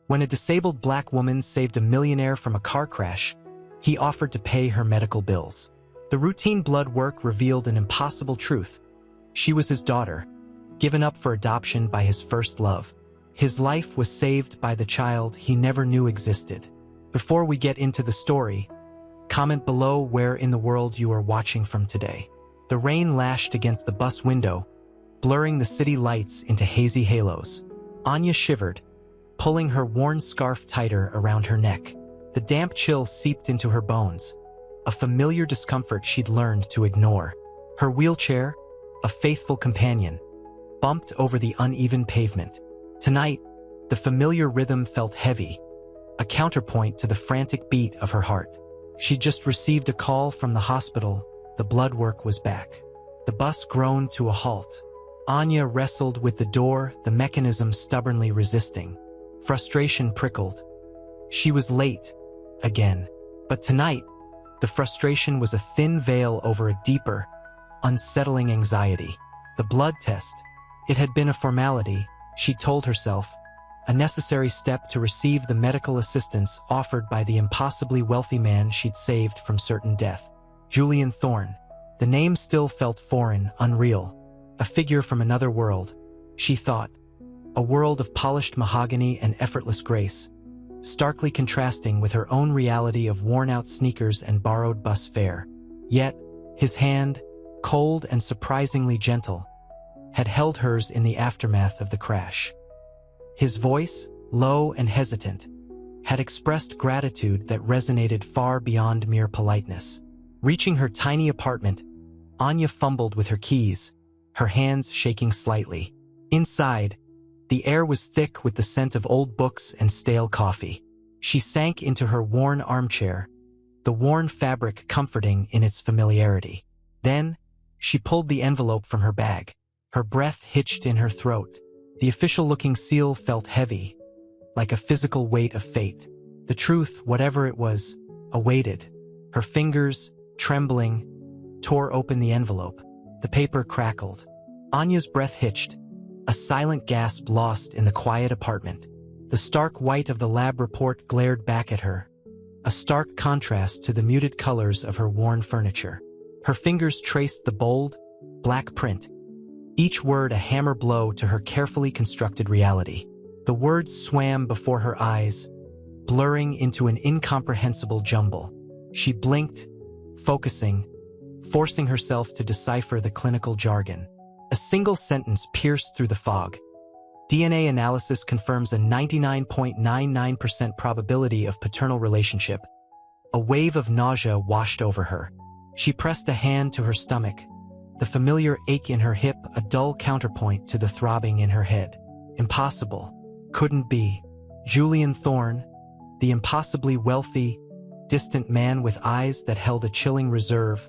When a disabled black woman saved a millionaire from a car crash, he offered to pay her medical bills. The routine blood work revealed an impossible truth. She was his daughter, given up for adoption by his first love. His life was saved by the child he never knew existed. Before we get into the story, comment below where in the world you are watching from today. The rain lashed against the bus window, blurring the city lights into hazy halos. Anya shivered, pulling her worn scarf tighter around her neck. The damp chill seeped into her bones, a familiar discomfort she'd learned to ignore. Her wheelchair, a faithful companion, bumped over the uneven pavement. Tonight, the familiar rhythm felt heavy, a counterpoint to the frantic beat of her heart. She'd just received a call from the hospital. The blood work was back. The bus groaned to a halt. Anya wrestled with the door, the mechanism stubbornly resisting. Frustration prickled. She was late, again. But tonight, the frustration was a thin veil over a deeper, unsettling anxiety. The blood test. It had been a formality, she told herself, a necessary step to receive the medical assistance offered by the impossibly wealthy man she'd saved from certain death. Julian Thorne. The name still felt foreign, unreal. A figure from another world, she thought. A world of polished mahogany and effortless grace, starkly contrasting with her own reality of worn-out sneakers and borrowed bus fare. Yet, his hand, cold and surprisingly gentle, had held hers in the aftermath of the crash. His voice, low and hesitant, had expressed gratitude that resonated far beyond mere politeness. Reaching her tiny apartment, Anya fumbled with her keys, her hands shaking slightly. Inside, the air was thick with the scent of old books and stale coffee. She sank into her worn armchair, the worn fabric comforting in its familiarity. Then, she pulled the envelope from her bag. Her breath hitched in her throat. The official-looking seal felt heavy, like a physical weight of fate. The truth, whatever it was, awaited. Her fingers, trembling, tore open the envelope. The paper crackled. Anya's breath hitched, a silent gasp lost in the quiet apartment. The stark white of the lab report glared back at her, a stark contrast to the muted colors of her worn furniture. Her fingers traced the bold, black print, each word a hammer blow to her carefully constructed reality. The words swam before her eyes, blurring into an incomprehensible jumble. She blinked, focusing, forcing herself to decipher the clinical jargon. A single sentence pierced through the fog. DNA analysis confirms a 99.99% probability of paternal relationship. A wave of nausea washed over her. She pressed a hand to her stomach, the familiar ache in her hip a dull counterpoint to the throbbing in her head. Impossible. Couldn't be. Julian Thorne, the impossibly wealthy, distant man with eyes that held a chilling reserve,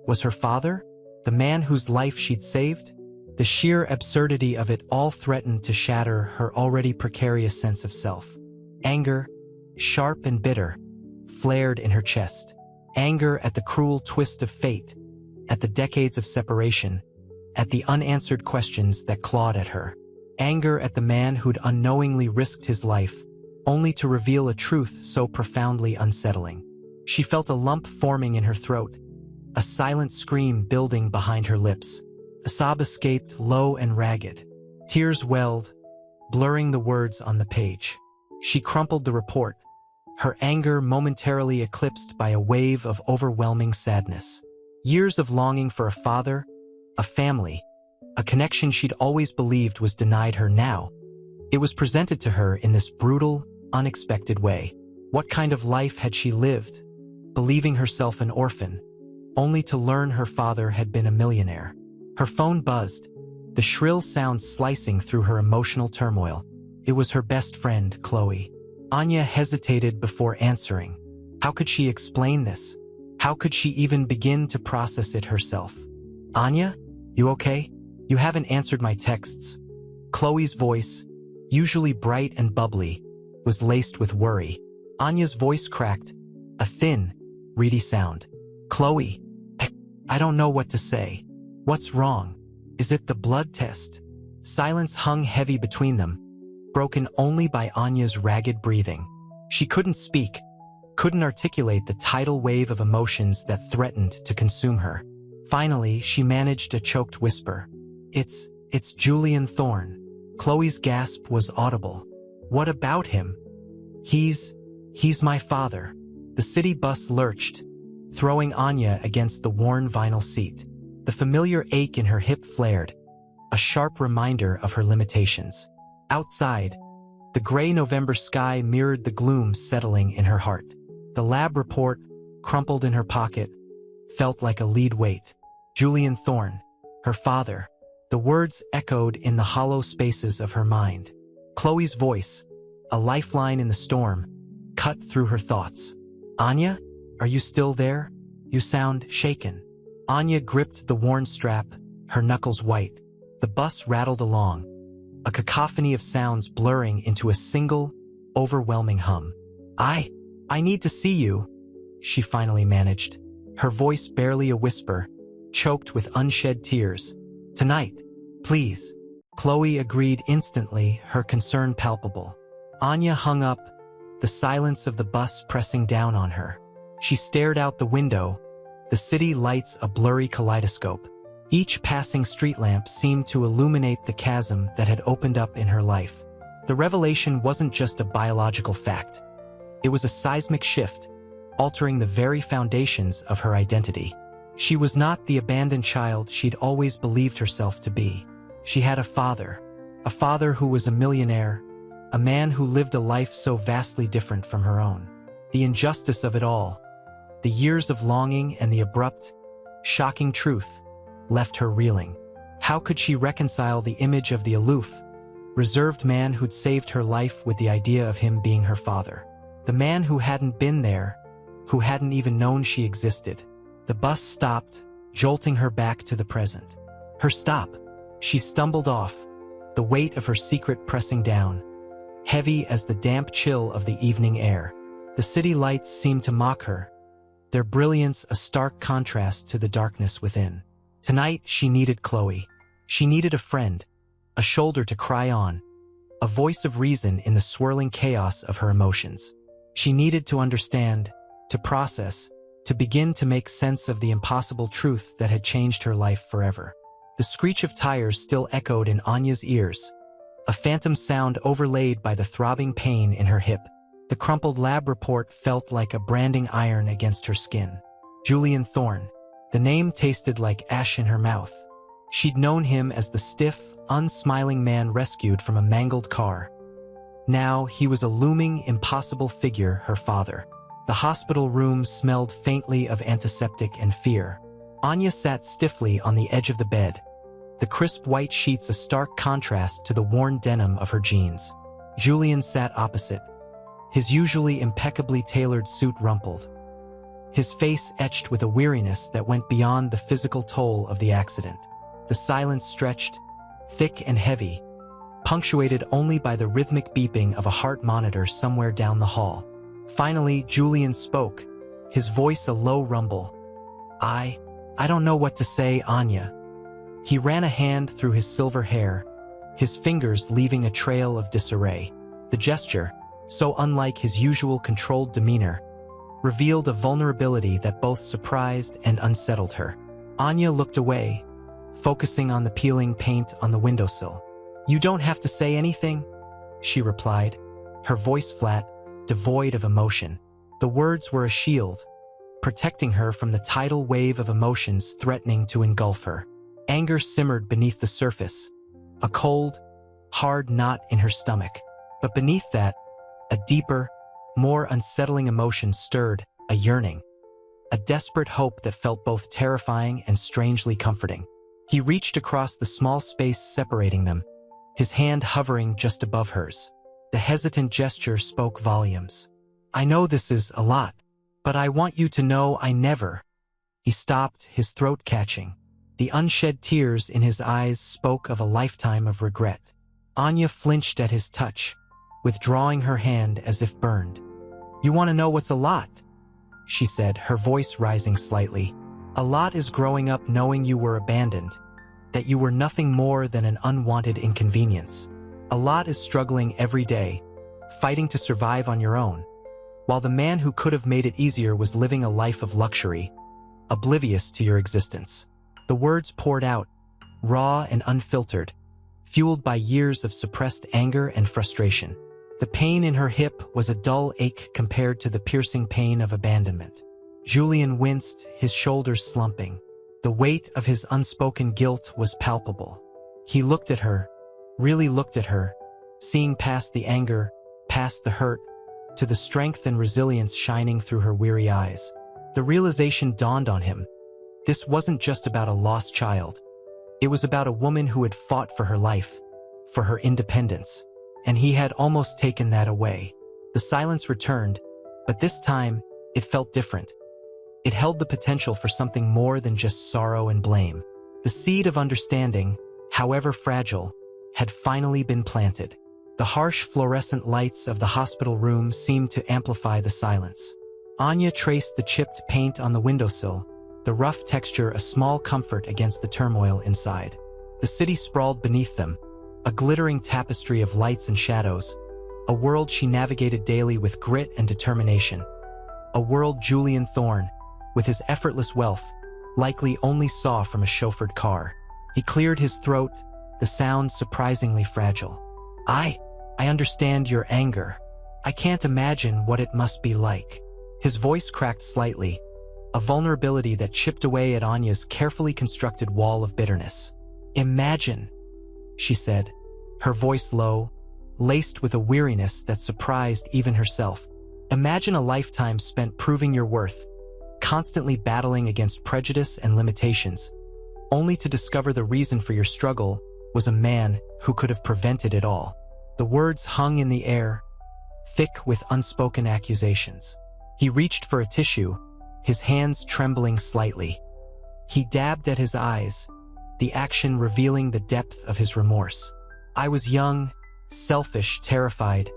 was her father? The man whose life she'd saved? The sheer absurdity of it all threatened to shatter her already precarious sense of self. Anger, sharp and bitter, flared in her chest. Anger at the cruel twist of fate, at the decades of separation, at the unanswered questions that clawed at her. Anger at the man who'd unknowingly risked his life, only to reveal a truth so profoundly unsettling. She felt a lump forming in her throat, a silent scream building behind her lips. A sob escaped, low and ragged. Tears welled, blurring the words on the page. She crumpled the report, her anger momentarily eclipsed by a wave of overwhelming sadness. Years of longing for a father, a family, a connection she'd always believed was denied her now. It was presented to her in this brutal, unexpected way. What kind of life had she lived, believing herself an orphan, only to learn her father had been a millionaire? Her phone buzzed, the shrill sound slicing through her emotional turmoil. It was her best friend, Chloe. Anya hesitated before answering. How could she explain this? How could she even begin to process it herself? Anya, you okay? You haven't answered my texts. Chloe's voice, usually bright and bubbly, was laced with worry. Anya's voice cracked, a thin, reedy sound. Chloe, I don't know what to say. What's wrong? Is it the blood test? Silence hung heavy between them, broken only by Anya's ragged breathing. She couldn't speak, couldn't articulate the tidal wave of emotions that threatened to consume her. Finally, she managed a choked whisper. It's Julian Thorne." Chloe's gasp was audible. "What about him?" He's my father." The city bus lurched, throwing Anya against the worn vinyl seat. The familiar ache in her hip flared, a sharp reminder of her limitations. Outside, the gray November sky mirrored the gloom settling in her heart. The lab report, crumpled in her pocket, felt like a lead weight. Julian Thorne, her father. The words echoed in the hollow spaces of her mind. Chloe's voice, a lifeline in the storm, cut through her thoughts. "Anya, are you still there? You sound shaken." Anya gripped the worn strap, her knuckles white. The bus rattled along, a cacophony of sounds blurring into a single, overwhelming hum. I need to see you," she finally managed, her voice barely a whisper, choked with unshed tears. "Tonight, please." Chloe agreed instantly, her concern palpable. Anya hung up, the silence of the bus pressing down on her. She stared out the window, the city lights a blurry kaleidoscope. Each passing street lamp seemed to illuminate the chasm that had opened up in her life. The revelation wasn't just a biological fact. It was a seismic shift, altering the very foundations of her identity. She was not the abandoned child she'd always believed herself to be. She had a father who was a millionaire, a man who lived a life so vastly different from her own. The injustice of it all, the years of longing and the abrupt, shocking truth, left her reeling. How could she reconcile the image of the aloof, reserved man who'd saved her life with the idea of him being her father? The man who hadn't been there, who hadn't even known she existed. The bus stopped, jolting her back to the present. Her stop. She stumbled off, the weight of her secret pressing down, heavy as the damp chill of the evening air. The city lights seemed to mock her, their brilliance a stark contrast to the darkness within. Tonight she needed Chloe. She needed a friend, a shoulder to cry on, a voice of reason in the swirling chaos of her emotions. She needed to understand, to process, to begin to make sense of the impossible truth that had changed her life forever. The screech of tires still echoed in Anya's ears, a phantom sound overlaid by the throbbing pain in her hip. The crumpled lab report felt like a branding iron against her skin. Julian Thorne. The name tasted like ash in her mouth. She'd known him as the stiff, unsmiling man rescued from a mangled car. Now he was a looming, impossible figure, her father. The hospital room smelled faintly of antiseptic and fear. Anya sat stiffly on the edge of the bed, the crisp white sheets a stark contrast to the worn denim of her jeans. Julian sat opposite, his usually impeccably tailored suit rumpled, his face etched with a weariness that went beyond the physical toll of the accident. The silence stretched, thick and heavy, punctuated only by the rhythmic beeping of a heart monitor somewhere down the hall. Finally, Julian spoke, his voice a low rumble. I don't know what to say, Anya." He ran a hand through his silver hair, his fingers leaving a trail of disarray. The gesture, so unlike his usual controlled demeanor, revealed a vulnerability that both surprised and unsettled her. Anya looked away, focusing on the peeling paint on the windowsill. "You don't have to say anything," she replied, her voice flat, devoid of emotion. The words were a shield, protecting her from the tidal wave of emotions threatening to engulf her. Anger simmered beneath the surface, a cold, hard knot in her stomach. But beneath that, a deeper, more unsettling emotion stirred, a yearning, a desperate hope that felt both terrifying and strangely comforting. He reached across the small space separating them, his hand hovering just above hers. The hesitant gesture spoke volumes. "I know this is a lot, but I want you to know I never." He stopped, his throat catching. The unshed tears in his eyes spoke of a lifetime of regret. Anya flinched at his touch, withdrawing her hand as if burned. "You want to know what's a lot?" she said, her voice rising slightly. "A lot is growing up knowing you were abandoned, that you were nothing more than an unwanted inconvenience. A lot is struggling every day, fighting to survive on your own, while the man who could have made it easier was living a life of luxury, oblivious to your existence. The words poured out, raw and unfiltered, fueled by years of suppressed anger and frustration. The pain in her hip was a dull ache compared to the piercing pain of abandonment. Julian winced, his shoulders slumping. The weight of his unspoken guilt was palpable. He looked at her, really looked at her, seeing past the anger, past the hurt, to the strength and resilience shining through her weary eyes. The realization dawned on him. This wasn't just about a lost child. It was about a woman who had fought for her life, for her independence, and he had almost taken that away. The silence returned, but this time, it felt different. It held the potential for something more than just sorrow and blame. The seed of understanding, however fragile, had finally been planted. The harsh fluorescent lights of the hospital room seemed to amplify the silence. Anya traced the chipped paint on the windowsill, the rough texture a small comfort against the turmoil inside. The city sprawled beneath them, a glittering tapestry of lights and shadows, a world she navigated daily with grit and determination. A world Julian Thorne, with his effortless wealth, likely only saw from a chauffeured car. He cleared his throat, the sound surprisingly fragile. I understand your anger. I can't imagine what it must be like." His voice cracked slightly, a vulnerability that chipped away at Anya's carefully constructed wall of bitterness. "Imagine," she said, her voice low, laced with a weariness that surprised even herself. "Imagine a lifetime spent proving your worth, constantly battling against prejudice and limitations, only to discover the reason for your struggle was a man who could have prevented it all." The words hung in the air, thick with unspoken accusations. He reached for a tissue, his hands trembling slightly. He dabbed at his eyes, the action revealing the depth of his remorse. "I was young, selfish, terrified,"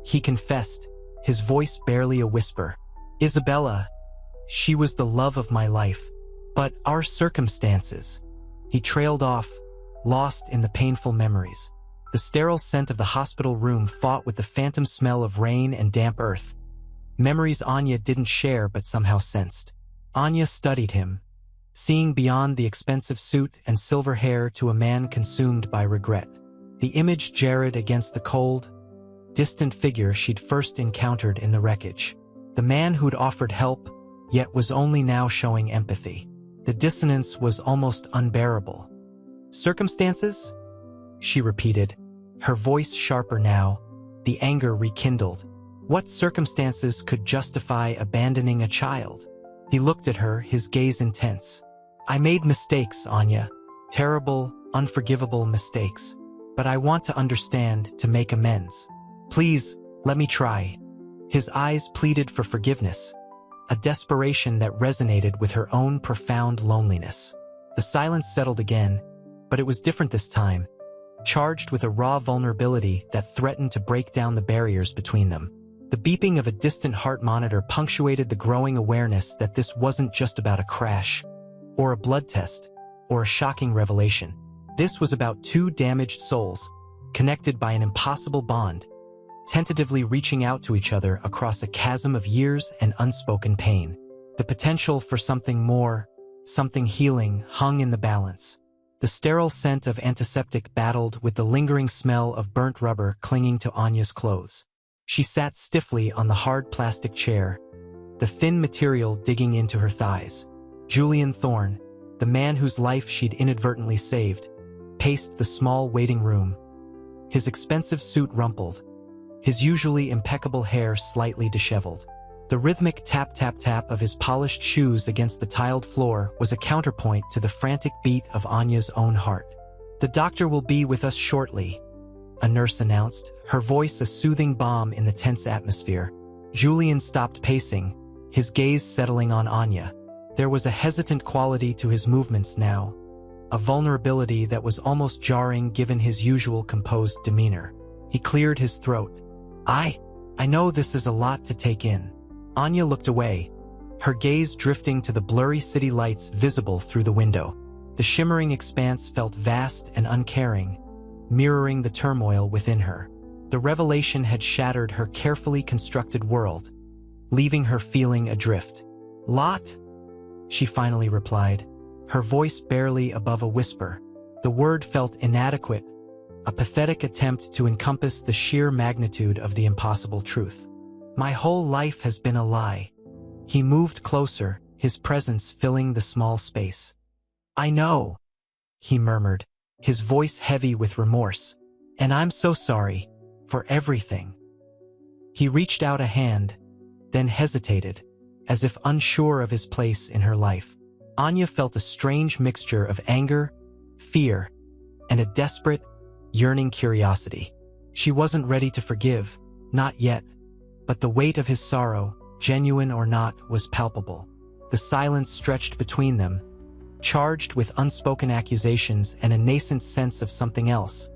he confessed, his voice barely a whisper. "Isabella, she was the love of my life. But our circumstances." He trailed off, lost in the painful memories. The sterile scent of the hospital room fought with the phantom smell of rain and damp earth. Memories Anya didn't share but somehow sensed. Anya studied him, seeing beyond the expensive suit and silver hair to a man consumed by regret. The image jarred against the cold, distant figure she'd first encountered in the wreckage. The man who'd offered help, yet was only now showing empathy. The dissonance was almost unbearable. "Circumstances?" she repeated, her voice sharper now, the anger rekindled. What circumstances could justify abandoning a child? He looked at her, his gaze intense. "I made mistakes, Anya. Terrible, unforgivable mistakes. But I want to understand, to make amends. Please, let me try." His eyes pleaded for forgiveness, a desperation that resonated with her own profound loneliness. The silence settled again, but it was different this time, charged with a raw vulnerability that threatened to break down the barriers between them. The beeping of a distant heart monitor punctuated the growing awareness that this wasn't just about a crash, or a blood test, or a shocking revelation. This was about two damaged souls, connected by an impossible bond, tentatively reaching out to each other across a chasm of years and unspoken pain. The potential for something more, something healing, hung in the balance. The sterile scent of antiseptic battled with the lingering smell of burnt rubber clinging to Anya's clothes. She sat stiffly on the hard plastic chair, the thin material digging into her thighs. Julian Thorne, the man whose life she'd inadvertently saved, paced the small waiting room, his expensive suit rumpled, his usually impeccable hair slightly disheveled. The rhythmic tap-tap-tap of his polished shoes against the tiled floor was a counterpoint to the frantic beat of Anya's own heart. "The doctor will be with us shortly," a nurse announced, her voice a soothing balm in the tense atmosphere. Julian stopped pacing, his gaze settling on Anya. There was a hesitant quality to his movements now, a vulnerability that was almost jarring given his usual composed demeanor. He cleared his throat. I know this is a lot to take in." Anya looked away, her gaze drifting to the blurry city lights visible through the window. The shimmering expanse felt vast and uncaring, mirroring the turmoil within her. The revelation had shattered her carefully constructed world, leaving her feeling adrift. "Lot?" she finally replied, her voice barely above a whisper. The word felt inadequate, a pathetic attempt to encompass the sheer magnitude of the impossible truth. "My whole life has been a lie." He moved closer, his presence filling the small space. "I know," he murmured, his voice heavy with remorse. "And I'm so sorry for everything." He reached out a hand, then hesitated, as if unsure of his place in her life. Anya felt a strange mixture of anger, fear, and a desperate, yearning curiosity. She wasn't ready to forgive, not yet, but the weight of his sorrow, genuine or not, was palpable. The silence stretched between them, charged with unspoken accusations and a nascent sense of something else,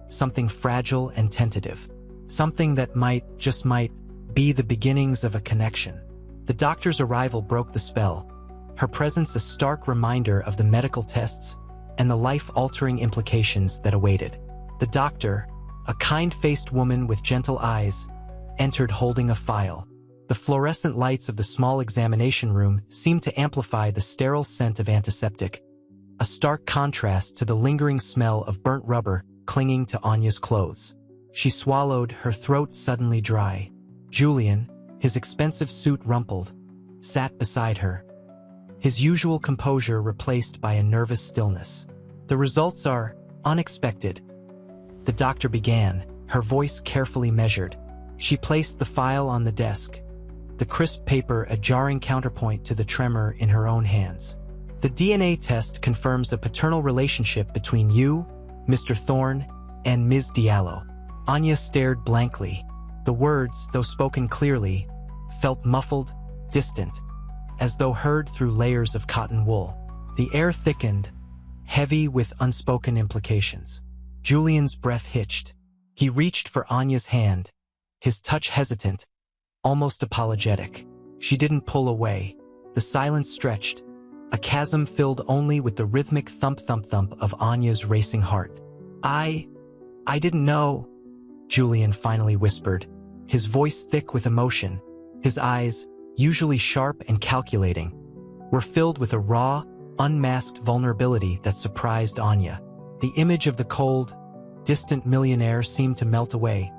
something fragile and tentative, something that might, just might, be the beginnings of a connection. The doctor's arrival broke the spell, her presence a stark reminder of the medical tests and the life-altering implications that awaited. The doctor, a kind-faced woman with gentle eyes, entered holding a file. The fluorescent lights of the small examination room seemed to amplify the sterile scent of antiseptic, a stark contrast to the lingering smell of burnt rubber clinging to Anya's clothes. She swallowed, her throat suddenly dry. Julian, his expensive suit rumpled, sat beside her, his usual composure replaced by a nervous stillness. "The results are unexpected," the doctor began, her voice carefully measured. She placed the file on the desk, the crisp paper a jarring counterpoint to the tremor in her own hands. "The DNA test confirms a paternal relationship between you, Mr. Thorne, and Ms. Diallo." Anya stared blankly. The words, though spoken clearly, felt muffled, distant, as though heard through layers of cotton wool. The air thickened, heavy with unspoken implications. Julian's breath hitched. He reached for Anya's hand, his touch hesitant, almost apologetic. She didn't pull away. The silence stretched, a chasm filled only with the rhythmic thump-thump-thump of Anya's racing heart. I didn't know," Julian finally whispered, his voice thick with emotion. His eyes, usually sharp and calculating, were filled with a raw, unmasked vulnerability that surprised Anya. The image of the cold, distant millionaire seemed to melt away,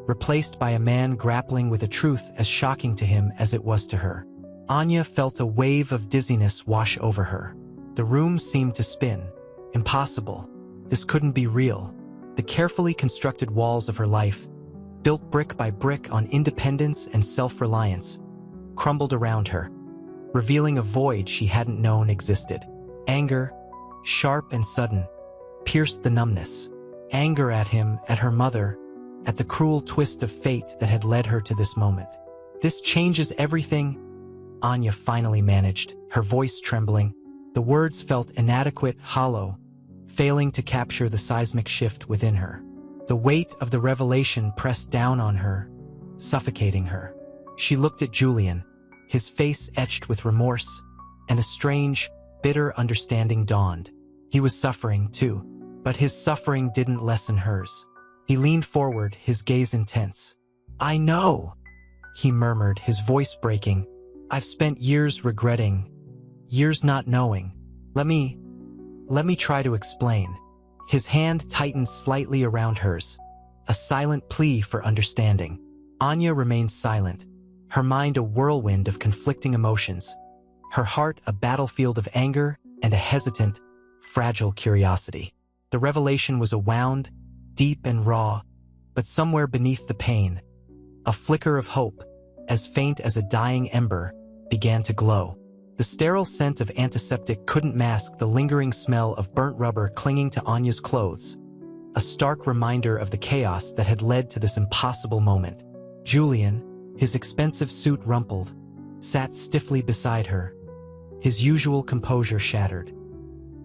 replaced by a man grappling with a truth as shocking to him as it was to her. Anya felt a wave of dizziness wash over her. The room seemed to spin. Impossible. This couldn't be real. The carefully constructed walls of her life, built brick by brick on independence and self-reliance, crumbled around her, revealing a void she hadn't known existed. Anger, sharp and sudden, pierced the numbness. Anger at him, at her mother, at the cruel twist of fate that had led her to this moment. "This changes everything," Anya finally managed, her voice trembling. The words felt inadequate, hollow, failing to capture the seismic shift within her. The weight of the revelation pressed down on her, suffocating her. She looked at Julian, his face etched with remorse, and a strange, bitter understanding dawned. He was suffering, too, but his suffering didn't lessen hers. He leaned forward, his gaze intense. "I know," he murmured, his voice breaking. "I've spent years regretting, years not knowing. Let me try to explain." His hand tightened slightly around hers, a silent plea for understanding. Anya remained silent, her mind a whirlwind of conflicting emotions, her heart a battlefield of anger and a hesitant, fragile curiosity. The revelation was a wound, deep and raw, but somewhere beneath the pain, a flicker of hope, as faint as a dying ember, began to glow. The sterile scent of antiseptic couldn't mask the lingering smell of burnt rubber clinging to Anya's clothes, a stark reminder of the chaos that had led to this impossible moment. Julian, his expensive suit rumpled, sat stiffly beside her, his usual composure shattered.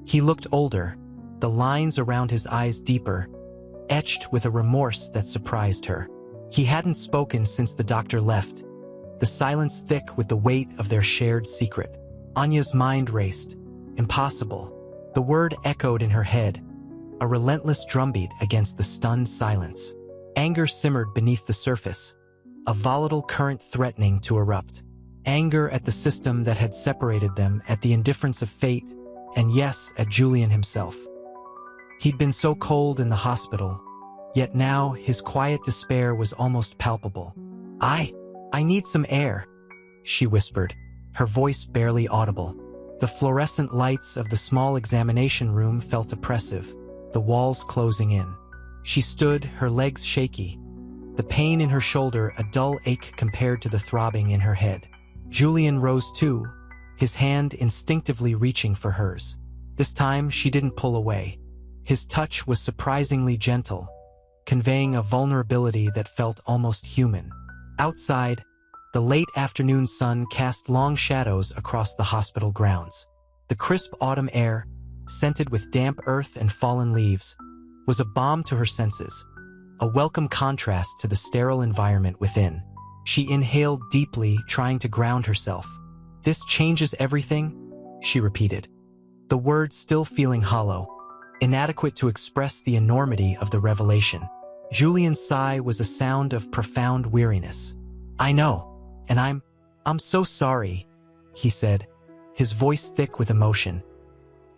He looked older, the lines around his eyes deeper, etched with a remorse that surprised her. He hadn't spoken since the doctor left, the silence thick with the weight of their shared secret. Anya's mind raced. Impossible. The word echoed in her head, a relentless drumbeat against the stunned silence. Anger simmered beneath the surface, a volatile current threatening to erupt. Anger at the system that had separated them, at the indifference of fate, and yes, at Julian himself. He'd been so cold in the hospital, yet now his quiet despair was almost palpable. I need some air," she whispered, her voice barely audible. The fluorescent lights of the small examination room felt oppressive, the walls closing in. She stood, her legs shaky, the pain in her shoulder a dull ache compared to the throbbing in her head. Julian rose too, his hand instinctively reaching for hers. This time she didn't pull away. His touch was surprisingly gentle, conveying a vulnerability that felt almost human. Outside, the late afternoon sun cast long shadows across the hospital grounds. The crisp autumn air, scented with damp earth and fallen leaves, was a balm to her senses, a welcome contrast to the sterile environment within. She inhaled deeply, trying to ground herself. "This changes everything," she repeated, the words still feeling hollow, inadequate to express the enormity of the revelation. Julian's sigh was a sound of profound weariness. "I know, and I'm so sorry," he said, his voice thick with emotion.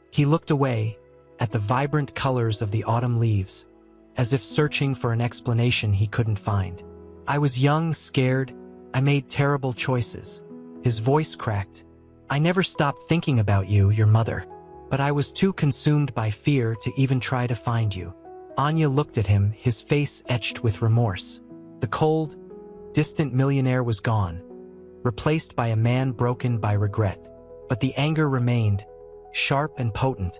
He looked away, at the vibrant colors of the autumn leaves, as if searching for an explanation he couldn't find. "I was young, scared, I made terrible choices." His voice cracked. "I never stopped thinking about you, your mother, but I was too consumed by fear to even try to find you." Anya looked at him, his face etched with remorse. The cold, distant millionaire was gone, replaced by a man broken by regret. But the anger remained, sharp and potent,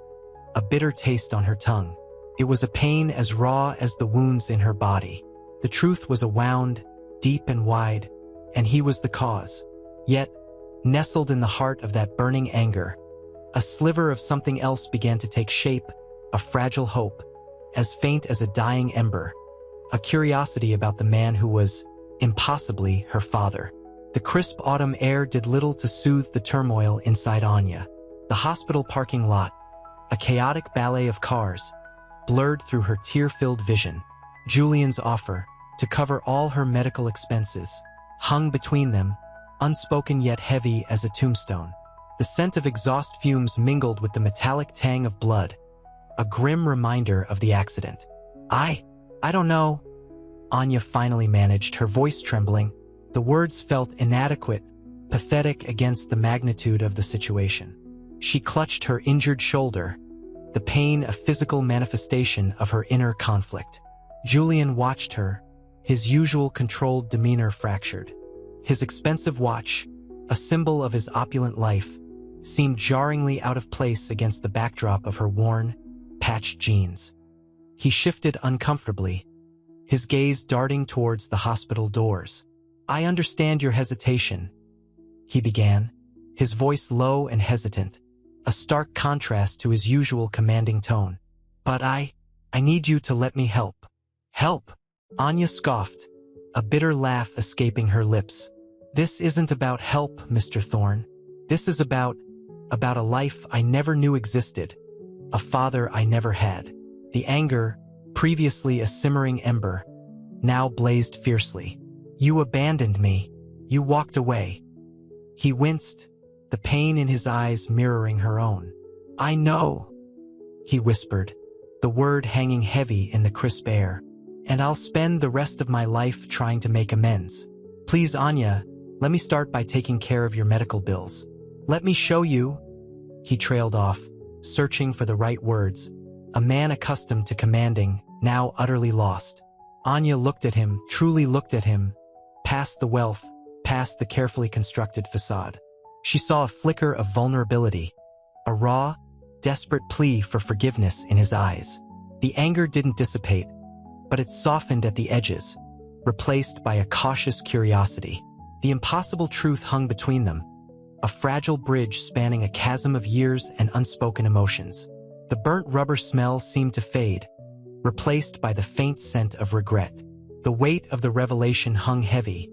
a bitter taste on her tongue. It was a pain as raw as the wounds in her body. The truth was a wound, deep and wide, and he was the cause. Yet, nestled in the heart of that burning anger, a sliver of something else began to take shape, a fragile hope, as faint as a dying ember, a curiosity about the man who was, impossibly, her father. The crisp autumn air did little to soothe the turmoil inside Anya. The hospital parking lot, a chaotic ballet of cars, blurred through her tear-filled vision. Julian's offer, to cover all her medical expenses, hung between them, unspoken yet heavy as a tombstone. The scent of exhaust fumes mingled with the metallic tang of blood, a grim reminder of the accident. I don't know," Anya finally managed, her voice trembling. The words felt inadequate, pathetic against the magnitude of the situation. She clutched her injured shoulder, the pain a physical manifestation of her inner conflict. Julian watched her, his usual controlled demeanor fractured. His expensive watch, a symbol of his opulent life, seemed jarringly out of place against the backdrop of her worn, patched jeans. He shifted uncomfortably, his gaze darting towards the hospital doors. "I understand your hesitation," he began, his voice low and hesitant, a stark contrast to his usual commanding tone. "But I need you to let me help." "Help?" Anya scoffed, a bitter laugh escaping her lips. "This isn't about help, Mr. Thorne. This is about a life I never knew existed, a father I never had." The anger, previously a simmering ember, now blazed fiercely. "You abandoned me. You walked away." He winced, the pain in his eyes mirroring her own. "I know," he whispered, the word hanging heavy in the crisp air. "And I'll spend the rest of my life trying to make amends. Please, Anya, let me start by taking care of your medical bills. Let me show you." He trailed off, searching for the right words, a man accustomed to commanding, now utterly lost. Anya looked at him, truly looked at him, past the wealth, past the carefully constructed facade. She saw a flicker of vulnerability, a raw, desperate plea for forgiveness in his eyes. The anger didn't dissipate, but it softened at the edges, replaced by a cautious curiosity. The impossible truth hung between them, a fragile bridge spanning a chasm of years and unspoken emotions. The burnt rubber smell seemed to fade, replaced by the faint scent of regret. The weight of the revelation hung heavy,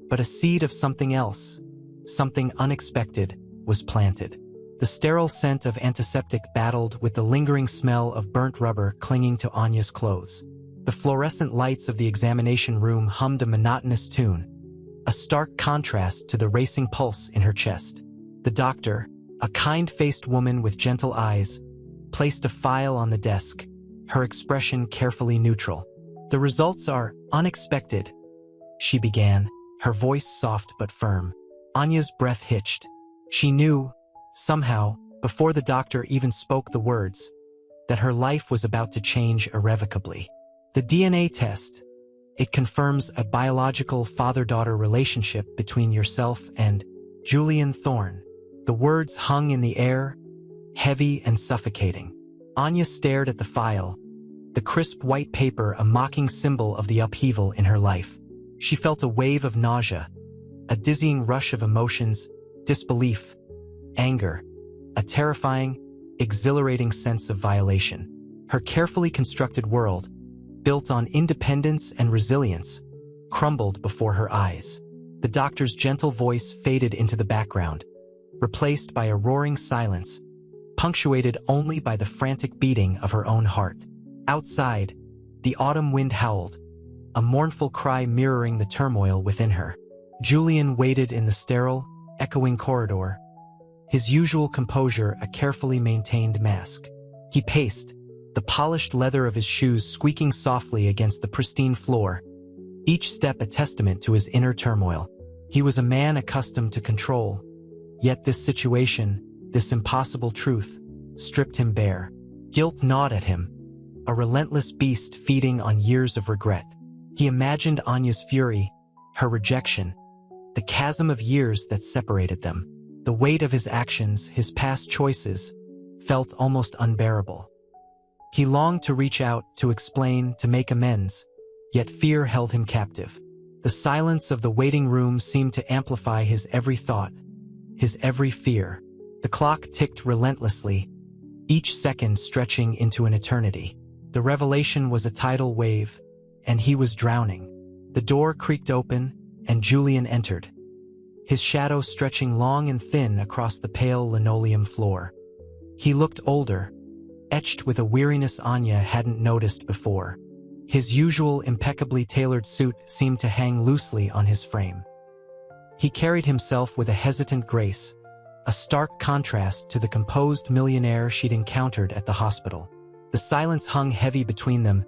but a seed of something else, something unexpected, was planted. The sterile scent of antiseptic battled with the lingering smell of burnt rubber clinging to Anya's clothes. The fluorescent lights of the examination room hummed a monotonous tune, a stark contrast to the racing pulse in her chest. The doctor, a kind-faced woman with gentle eyes, placed a file on the desk, her expression carefully neutral. "The results are unexpected," she began, her voice soft but firm. Anya's breath hitched. She knew, somehow, before the doctor even spoke the words, that her life was about to change irrevocably. The DNA test, it confirms a biological father-daughter relationship between yourself and Julian Thorne. The words hung in the air, heavy and suffocating. Anya stared at the file, the crisp white paper a mocking symbol of the upheaval in her life. She felt a wave of nausea, a dizzying rush of emotions, disbelief, anger, a terrifying, exhilarating sense of violation. Her carefully constructed world, built on independence and resilience, crumbled before her eyes. The doctor's gentle voice faded into the background, replaced by a roaring silence, punctuated only by the frantic beating of her own heart. Outside, the autumn wind howled, a mournful cry mirroring the turmoil within her. Julian waited in the sterile, echoing corridor, his usual composure a carefully maintained mask. He paced, the polished leather of his shoes squeaking softly against the pristine floor, each step a testament to his inner turmoil. He was a man accustomed to control, yet this situation, this impossible truth, stripped him bare. Guilt gnawed at him, a relentless beast feeding on years of regret. He imagined Anya's fury, her rejection, the chasm of years that separated them. The weight of his actions, his past choices, felt almost unbearable. He longed to reach out, to explain, to make amends, yet fear held him captive. The silence of the waiting room seemed to amplify his every thought, his every fear. The clock ticked relentlessly, each second stretching into an eternity. The revelation was a tidal wave, and he was drowning. The door creaked open, and Julian entered, his shadow stretching long and thin across the pale linoleum floor. He looked older, etched with a weariness Anya hadn't noticed before. His usual impeccably tailored suit seemed to hang loosely on his frame. He carried himself with a hesitant grace, a stark contrast to the composed millionaire she'd encountered at the hospital. The silence hung heavy between them,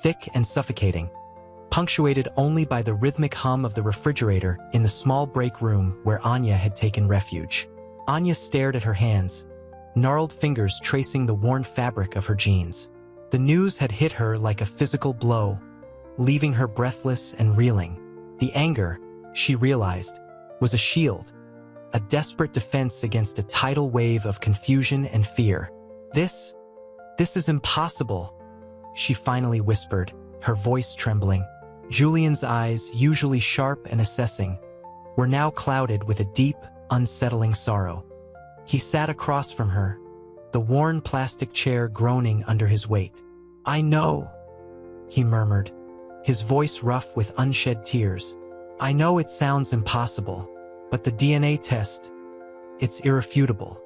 thick and suffocating, punctuated only by the rhythmic hum of the refrigerator in the small break room where Anya had taken refuge. Anya stared at her hands, gnarled fingers tracing the worn fabric of her jeans. The news had hit her like a physical blow, leaving her breathless and reeling. The anger, she realized, was a shield, a desperate defense against a tidal wave of confusion and fear. This is impossible," she finally whispered, her voice trembling. Julian's eyes, usually sharp and assessing, were now clouded with a deep, unsettling sorrow. He sat across from her, the worn plastic chair groaning under his weight. "I know," he murmured, his voice rough with unshed tears. "I know it sounds impossible, but the DNA test, it's irrefutable."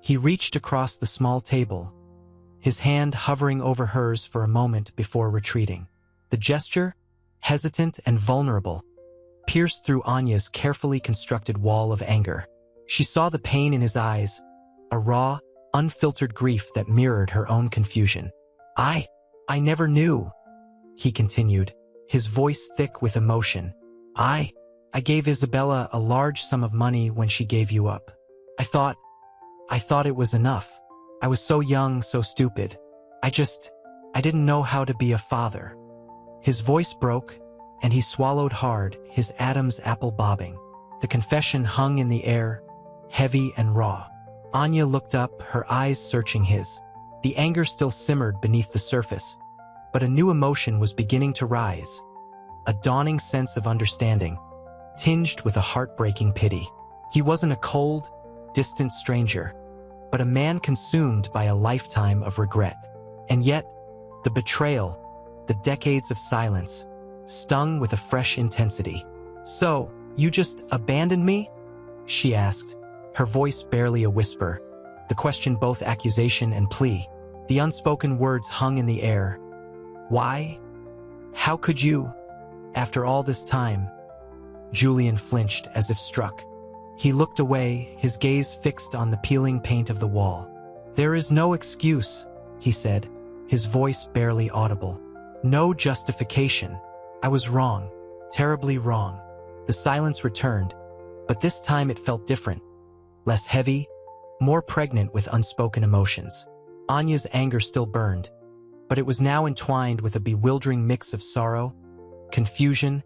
He reached across the small table, his hand hovering over hers for a moment before retreating. The gesture, hesitant and vulnerable, pierced through Anya's carefully constructed wall of anger. She saw the pain in his eyes, a raw, unfiltered grief that mirrored her own confusion. I never knew," he continued, his voice thick with emotion. I gave Isabella a large sum of money when she gave you up. I thought it was enough. I was so young, so stupid. I didn't know how to be a father." His voice broke, and he swallowed hard, his Adam's apple bobbing. The confession hung in the air, heavy and raw. Anya looked up, her eyes searching his. The anger still simmered beneath the surface, but a new emotion was beginning to rise, a dawning sense of understanding, tinged with a heartbreaking pity. He wasn't a cold, distant stranger, but a man consumed by a lifetime of regret. And yet, the betrayal, the decades of silence, stung with a fresh intensity. "So, you just abandoned me?" she asked, her voice barely a whisper, the question both accusation and plea. The unspoken words hung in the air. Why? How could you? After all this time? Julian flinched as if struck. He looked away, his gaze fixed on the peeling paint of the wall. There is no excuse, he said, his voice barely audible. No justification. I was wrong, terribly wrong. The silence returned, but this time it felt different, less heavy, more pregnant with unspoken emotions. Anya's anger still burned, but it was now entwined with a bewildering mix of sorrow, confusion,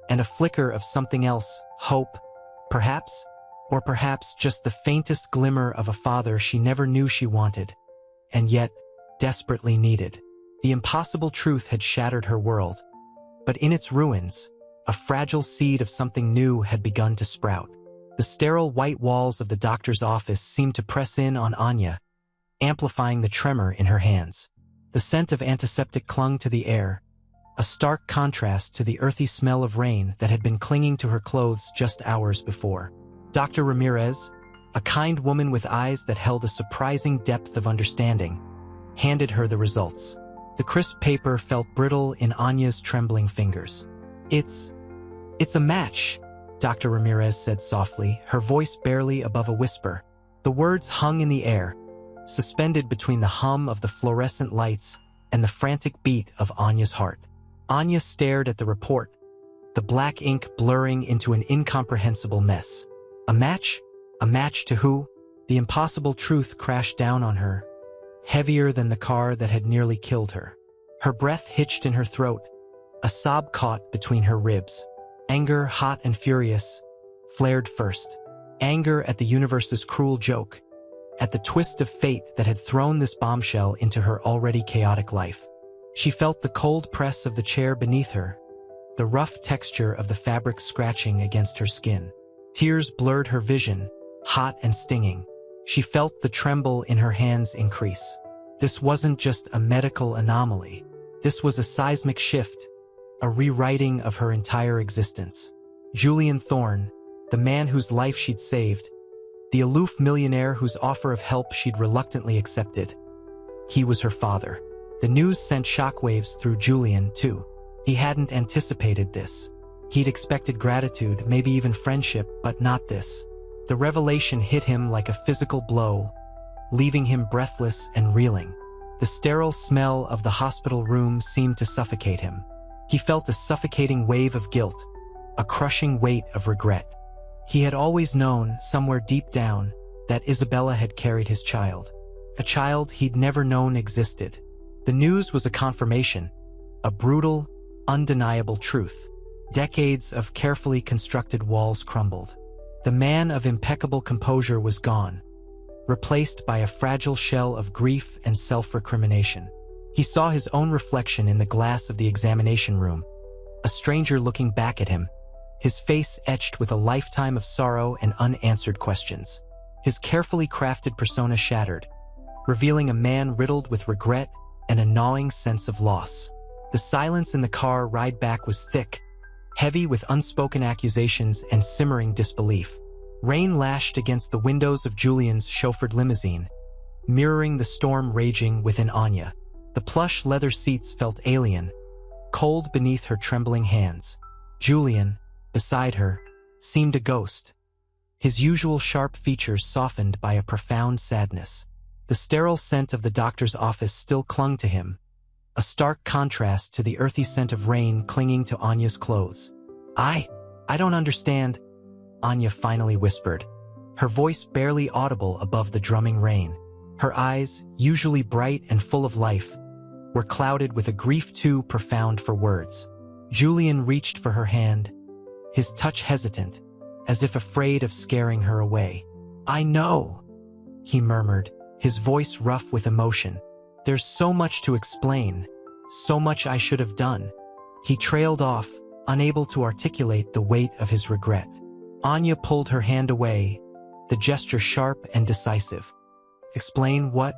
and a flicker of something else, hope, perhaps, or perhaps just the faintest glimmer of a father she never knew she wanted, and yet desperately needed. The impossible truth had shattered her world, but in its ruins, a fragile seed of something new had begun to sprout. The sterile white walls of the doctor's office seemed to press in on Anya, amplifying the tremor in her hands. The scent of antiseptic clung to the air, a stark contrast to the earthy smell of rain that had been clinging to her clothes just hours before. Dr. Ramirez, a kind woman with eyes that held a surprising depth of understanding, handed her the results. The crisp paper felt brittle in Anya's trembling fingers. It's a match, Dr. Ramirez said softly, her voice barely above a whisper. The words hung in the air, suspended between the hum of the fluorescent lights and the frantic beat of Anya's heart. Anya stared at the report, the black ink blurring into an incomprehensible mess. A match? A match to who? The impossible truth crashed down on her, heavier than the car that had nearly killed her. Her breath hitched in her throat, a sob caught between her ribs. Anger, hot and furious, flared first. Anger at the universe's cruel joke, at the twist of fate that had thrown this bombshell into her already chaotic life. She felt the cold press of the chair beneath her, the rough texture of the fabric scratching against her skin. Tears blurred her vision, hot and stinging. She felt the tremble in her hands increase. This wasn't just a medical anomaly. This was a seismic shift, a rewriting of her entire existence. Julian Thorne, the man whose life she'd saved, the aloof millionaire whose offer of help she'd reluctantly accepted. He was her father. The news sent shockwaves through Julian, too. He hadn't anticipated this. He'd expected gratitude, maybe even friendship, but not this. The revelation hit him like a physical blow, leaving him breathless and reeling. The sterile smell of the hospital room seemed to suffocate him. He felt a suffocating wave of guilt, a crushing weight of regret. He had always known, somewhere deep down, that Isabella had carried his child, a child he'd never known existed. The news was a confirmation, a brutal, undeniable truth. Decades of carefully constructed walls crumbled. The man of impeccable composure was gone, replaced by a fragile shell of grief and self-recrimination. He saw his own reflection in the glass of the examination room, a stranger looking back at him, his face etched with a lifetime of sorrow and unanswered questions. His carefully crafted persona shattered, revealing a man riddled with regret and a gnawing sense of loss. The silence in the car ride back was thick, heavy with unspoken accusations and simmering disbelief. Rain lashed against the windows of Julian's chauffeured limousine, mirroring the storm raging within Anya. The plush leather seats felt alien, cold beneath her trembling hands. Julian, beside her, seemed a ghost, his usual sharp features softened by a profound sadness. The sterile scent of the doctor's office still clung to him, a stark contrast to the earthy scent of rain clinging to Anya's clothes. I don't understand, Anya finally whispered, her voice barely audible above the drumming rain. Her eyes, usually bright and full of life, were clouded with a grief too profound for words. Julian reached for her hand, his touch hesitant, as if afraid of scaring her away. I know, he murmured, his voice rough with emotion. There's so much to explain, so much I should have done. He trailed off, unable to articulate the weight of his regret. Anya pulled her hand away, the gesture sharp and decisive. Explain what?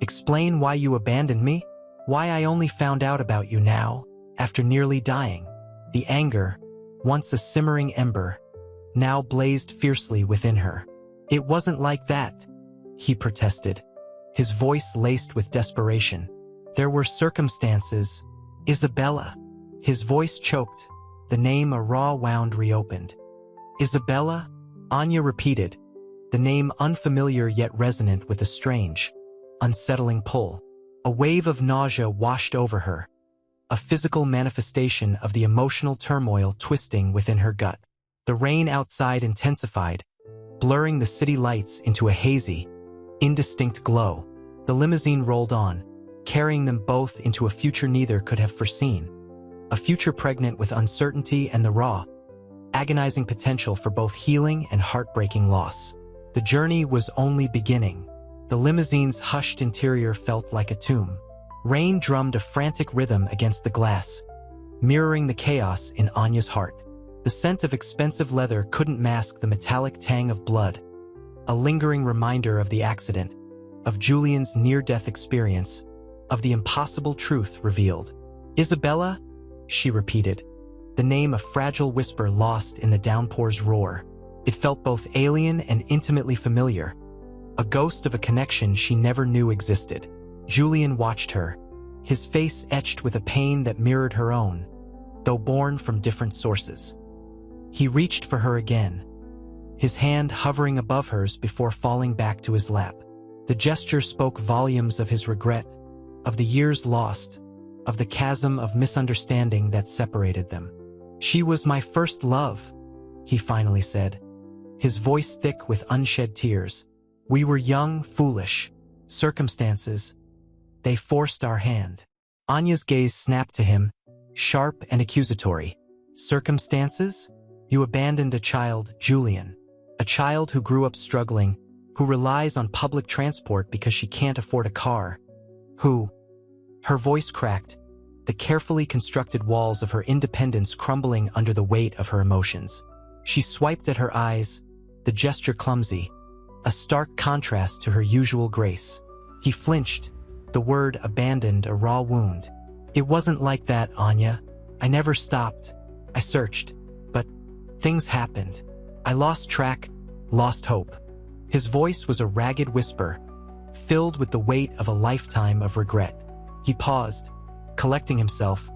Explain why you abandoned me? Why I only found out about you now, after nearly dying. The anger, once a simmering ember, now blazed fiercely within her. It wasn't like that, he protested, his voice laced with desperation. There were circumstances. Isabella. His voice choked, the name a raw wound reopened. Isabella? Anya repeated, the name unfamiliar yet resonant with a strange, unsettling pull. A wave of nausea washed over her, a physical manifestation of the emotional turmoil twisting within her gut. The rain outside intensified, blurring the city lights into a hazy, indistinct glow. The limousine rolled on, carrying them both into a future neither could have foreseen. A future pregnant with uncertainty and the raw, agonizing potential for both healing and heartbreaking loss. The journey was only beginning. The limousine's hushed interior felt like a tomb. Rain drummed a frantic rhythm against the glass, mirroring the chaos in Anya's heart. The scent of expensive leather couldn't mask the metallic tang of blood, a lingering reminder of the accident, of Julian's near-death experience, of the impossible truth revealed. Isabella? She repeated, the name a fragile whisper lost in the downpour's roar. It felt both alien and intimately familiar, a ghost of a connection she never knew existed. Julian watched her, his face etched with a pain that mirrored her own, though born from different sources. He reached for her again, his hand hovering above hers before falling back to his lap. The gesture spoke volumes of his regret, of the years lost, of the chasm of misunderstanding that separated them. She was my first love, he finally said, his voice thick with unshed tears. We were young, foolish. Circumstances, they forced our hand. Anya's gaze snapped to him, sharp and accusatory. Circumstances? You abandoned a child, Julian. A child who grew up struggling, who relies on public transport because she can't afford a car. Who? Her voice cracked, the carefully constructed walls of her independence crumbling under the weight of her emotions. She swiped at her eyes, the gesture clumsy, a stark contrast to her usual grace. He flinched, the word abandoned a raw wound. It wasn't like that, Anya. I never stopped. I searched. But things happened. I lost track, lost hope. His voice was a ragged whisper, filled with the weight of a lifetime of regret. He paused, collecting himself,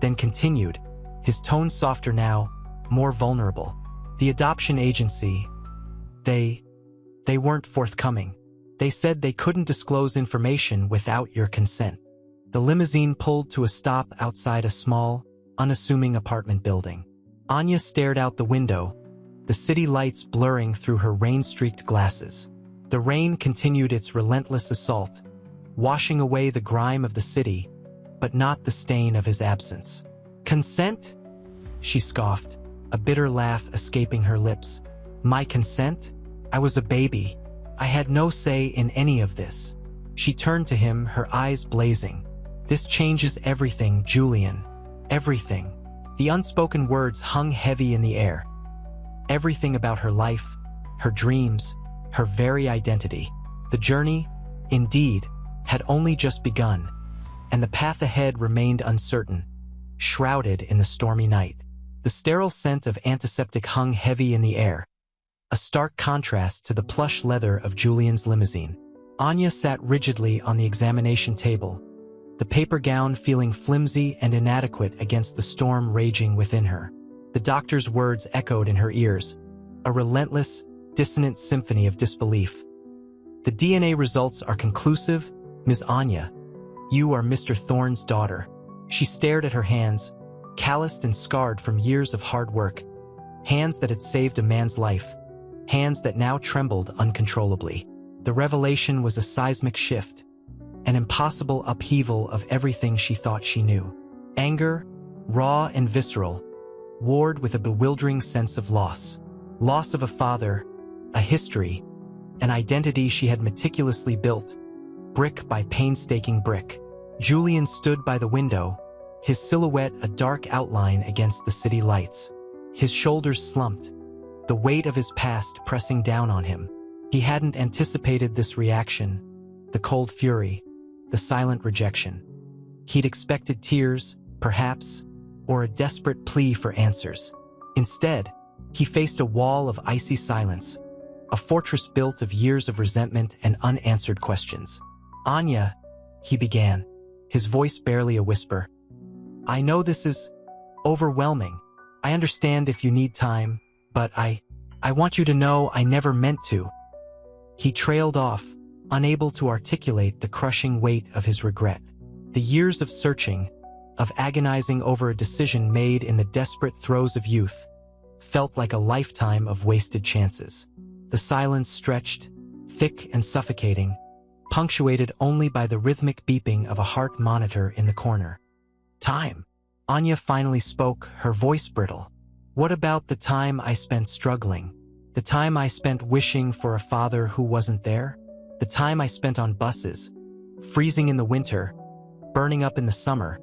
then continued, his tone softer now, more vulnerable. The adoption agency, they weren't forthcoming. They said they couldn't disclose information without your consent. The limousine pulled to a stop outside a small, unassuming apartment building. Anya stared out the window, the city lights blurring through her rain-streaked glasses. The rain continued its relentless assault, washing away the grime of the city, but not the stain of his absence. Consent? She scoffed, a bitter laugh escaping her lips. My consent? I was a baby. I had no say in any of this. She turned to him, her eyes blazing. This changes everything, Julian. Everything. The unspoken words hung heavy in the air. Everything about her life, her dreams, her very identity. The journey, indeed, had only just begun, and the path ahead remained uncertain, shrouded in the stormy night. The sterile scent of antiseptic hung heavy in the air, a stark contrast to the plush leather of Julian's limousine. Anya sat rigidly on the examination table, the paper gown feeling flimsy and inadequate against the storm raging within her. The doctor's words echoed in her ears, a relentless, dissonant symphony of disbelief. The DNA results are conclusive, Ms. Anya. You are Mr. Thorne's daughter. She stared at her hands, calloused and scarred from years of hard work, hands that had saved a man's life, hands that now trembled uncontrollably. The revelation was a seismic shift, an impossible upheaval of everything she thought she knew. Anger, raw and visceral, warred with a bewildering sense of loss. Loss of a father, a history, an identity she had meticulously built, brick by painstaking brick. Julian stood by the window, his silhouette a dark outline against the city lights. His shoulders slumped, the weight of his past pressing down on him. He hadn't anticipated this reaction, the cold fury, the silent rejection. He'd expected tears, perhaps, or a desperate plea for answers. Instead, he faced a wall of icy silence, a fortress built of years of resentment and unanswered questions. "Anya," he began, his voice barely a whisper. "I know this is overwhelming. I understand if you need time, but I want you to know I never meant to." He trailed off, unable to articulate the crushing weight of his regret. The years of searching, of agonizing over a decision made in the desperate throes of youth, felt like a lifetime of wasted chances. The silence stretched, thick and suffocating, punctuated only by the rhythmic beeping of a heart monitor in the corner. "Time." Anya finally spoke, her voice brittle. "What about the time I spent struggling? The time I spent wishing for a father who wasn't there? The time I spent on buses, freezing in the winter, burning up in the summer,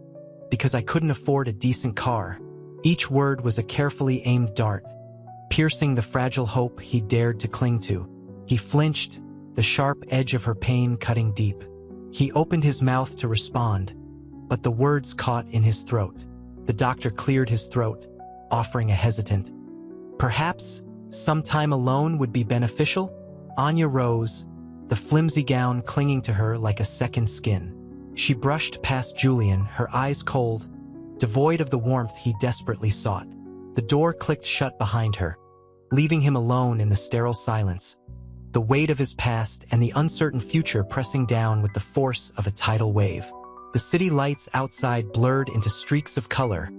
because I couldn't afford a decent car?" Each word was a carefully aimed dart, piercing the fragile hope he dared to cling to. He flinched, the sharp edge of her pain cutting deep. He opened his mouth to respond, but the words caught in his throat. The doctor cleared his throat, offering a hesitant, "Perhaps some time alone would be beneficial?" Anya rose, the flimsy gown clinging to her like a second skin. She brushed past Julian, her eyes cold, devoid of the warmth he desperately sought. The door clicked shut behind her, leaving him alone in the sterile silence, the weight of his past and the uncertain future pressing down with the force of a tidal wave. The city lights outside blurred into streaks of color,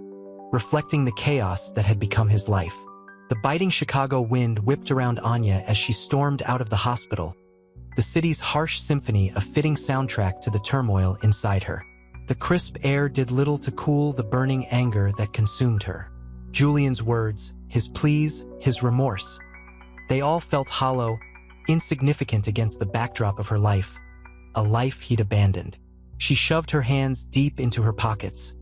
reflecting the chaos that had become his life. The biting Chicago wind whipped around Anya as she stormed out of the hospital, the city's harsh symphony a fitting soundtrack to the turmoil inside her. The crisp air did little to cool the burning anger that consumed her. Julian's words, his pleas, his remorse, they all felt hollow, insignificant against the backdrop of her life, a life he'd abandoned. She shoved her hands deep into her pockets,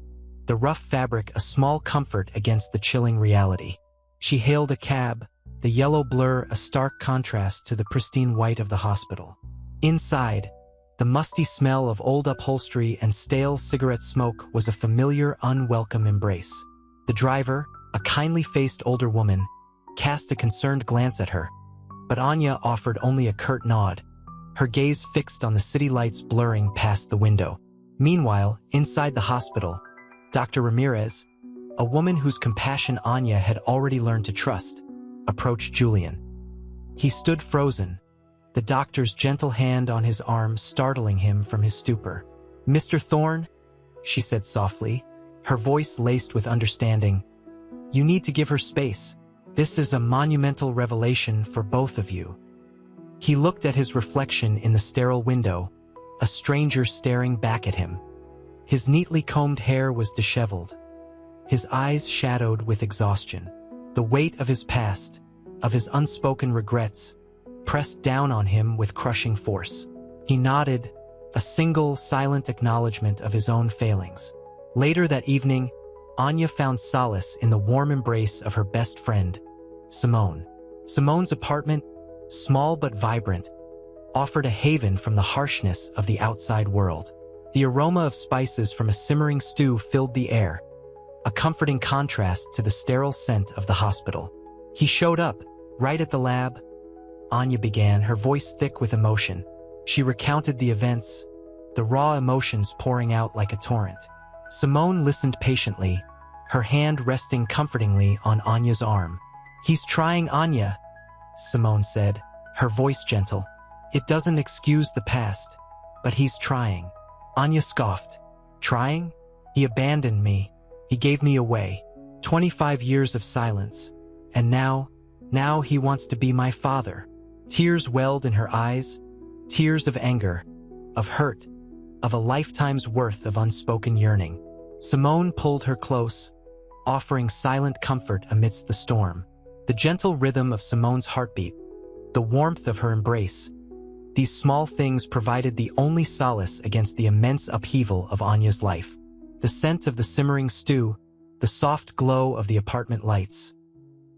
the rough fabric a small comfort against the chilling reality. She hailed a cab, the yellow blur a stark contrast to the pristine white of the hospital. Inside, the musty smell of old upholstery and stale cigarette smoke was a familiar, unwelcome embrace. The driver, a kindly-faced older woman, cast a concerned glance at her, but Anya offered only a curt nod, her gaze fixed on the city lights blurring past the window. Meanwhile, inside the hospital, Dr. Ramirez, a woman whose compassion Anya had already learned to trust, approached Julian. He stood frozen, the doctor's gentle hand on his arm startling him from his stupor. "Mr. Thorne," she said softly, her voice laced with understanding, "you need to give her space. This is a monumental revelation for both of you." He looked at his reflection in the sterile window, a stranger staring back at him. His neatly combed hair was disheveled, his eyes shadowed with exhaustion. The weight of his past, of his unspoken regrets, pressed down on him with crushing force. He nodded, a single, silent acknowledgement of his own failings. Later that evening, Anya found solace in the warm embrace of her best friend, Simone. Simone's apartment, small but vibrant, offered a haven from the harshness of the outside world. The aroma of spices from a simmering stew filled the air, a comforting contrast to the sterile scent of the hospital. "He showed up, right at the lab," Anya began, her voice thick with emotion. She recounted the events, the raw emotions pouring out like a torrent. Simone listened patiently, her hand resting comfortingly on Anya's arm. "He's trying, Anya," Simone said, her voice gentle. "It doesn't excuse the past, but he's trying." Anya scoffed. "Trying? He abandoned me. He gave me away. 25 years of silence. And now he wants to be my father." Tears welled in her eyes, tears of anger, of hurt, of a lifetime's worth of unspoken yearning. Simone pulled her close, offering silent comfort amidst the storm. The gentle rhythm of Simone's heartbeat, the warmth of her embrace, these small things provided the only solace against the immense upheaval of Anya's life. The scent of the simmering stew, the soft glow of the apartment lights.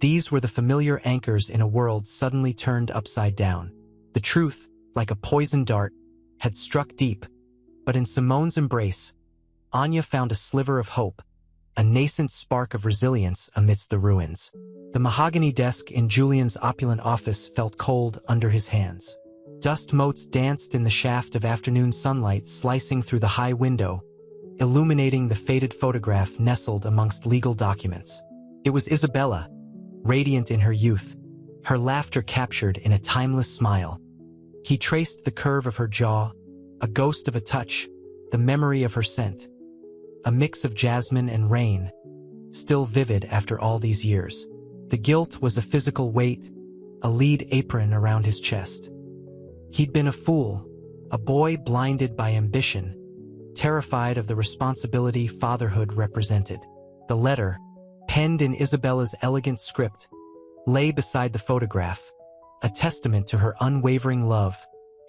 These were the familiar anchors in a world suddenly turned upside down. The truth, like a poisoned dart, had struck deep, but in Simone's embrace, Anya found a sliver of hope, a nascent spark of resilience amidst the ruins. The mahogany desk in Julian's opulent office felt cold under his hands. Dust motes danced in the shaft of afternoon sunlight slicing through the high window, illuminating the faded photograph nestled amongst legal documents. It was Isabella, radiant in her youth, her laughter captured in a timeless smile. He traced the curve of her jaw, a ghost of a touch, the memory of her scent. A mix of jasmine and rain, still vivid after all these years. The guilt was a physical weight, a lead apron around his chest. He'd been a fool, a boy blinded by ambition, terrified of the responsibility fatherhood represented. The letter, penned in Isabella's elegant script, lay beside the photograph, a testament to her unwavering love,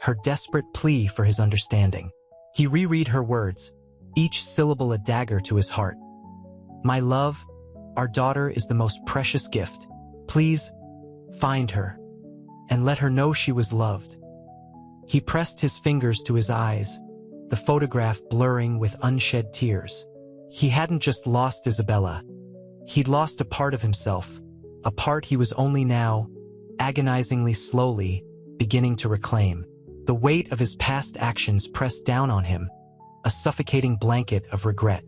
her desperate plea for his understanding. He reread her words, each syllable a dagger to his heart. "My love, our daughter is the most precious gift. Please, find her, and let her know she was loved." He pressed his fingers to his eyes, the photograph blurring with unshed tears. He hadn't just lost Isabella. He'd lost a part of himself, a part he was only now, agonizingly slowly, beginning to reclaim. The weight of his past actions pressed down on him, a suffocating blanket of regret.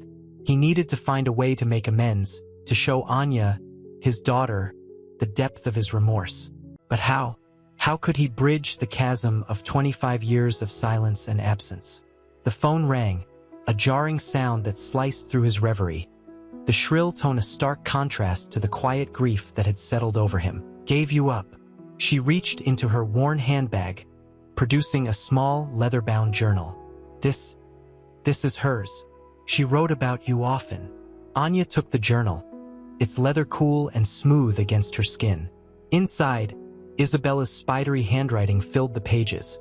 He needed to find a way to make amends, to show Anya, his daughter, the depth of his remorse. But how? How could he bridge the chasm of 25 years of silence and absence? The phone rang, a jarring sound that sliced through his reverie. The shrill tone a stark contrast to the quiet grief that had settled over him. "Gave you up." She reached into her worn handbag, producing a small, leather-bound journal. This is hers. She wrote about you often." Anya took the journal, its leather cool and smooth against her skin. Inside, Isabella's spidery handwriting filled the pages,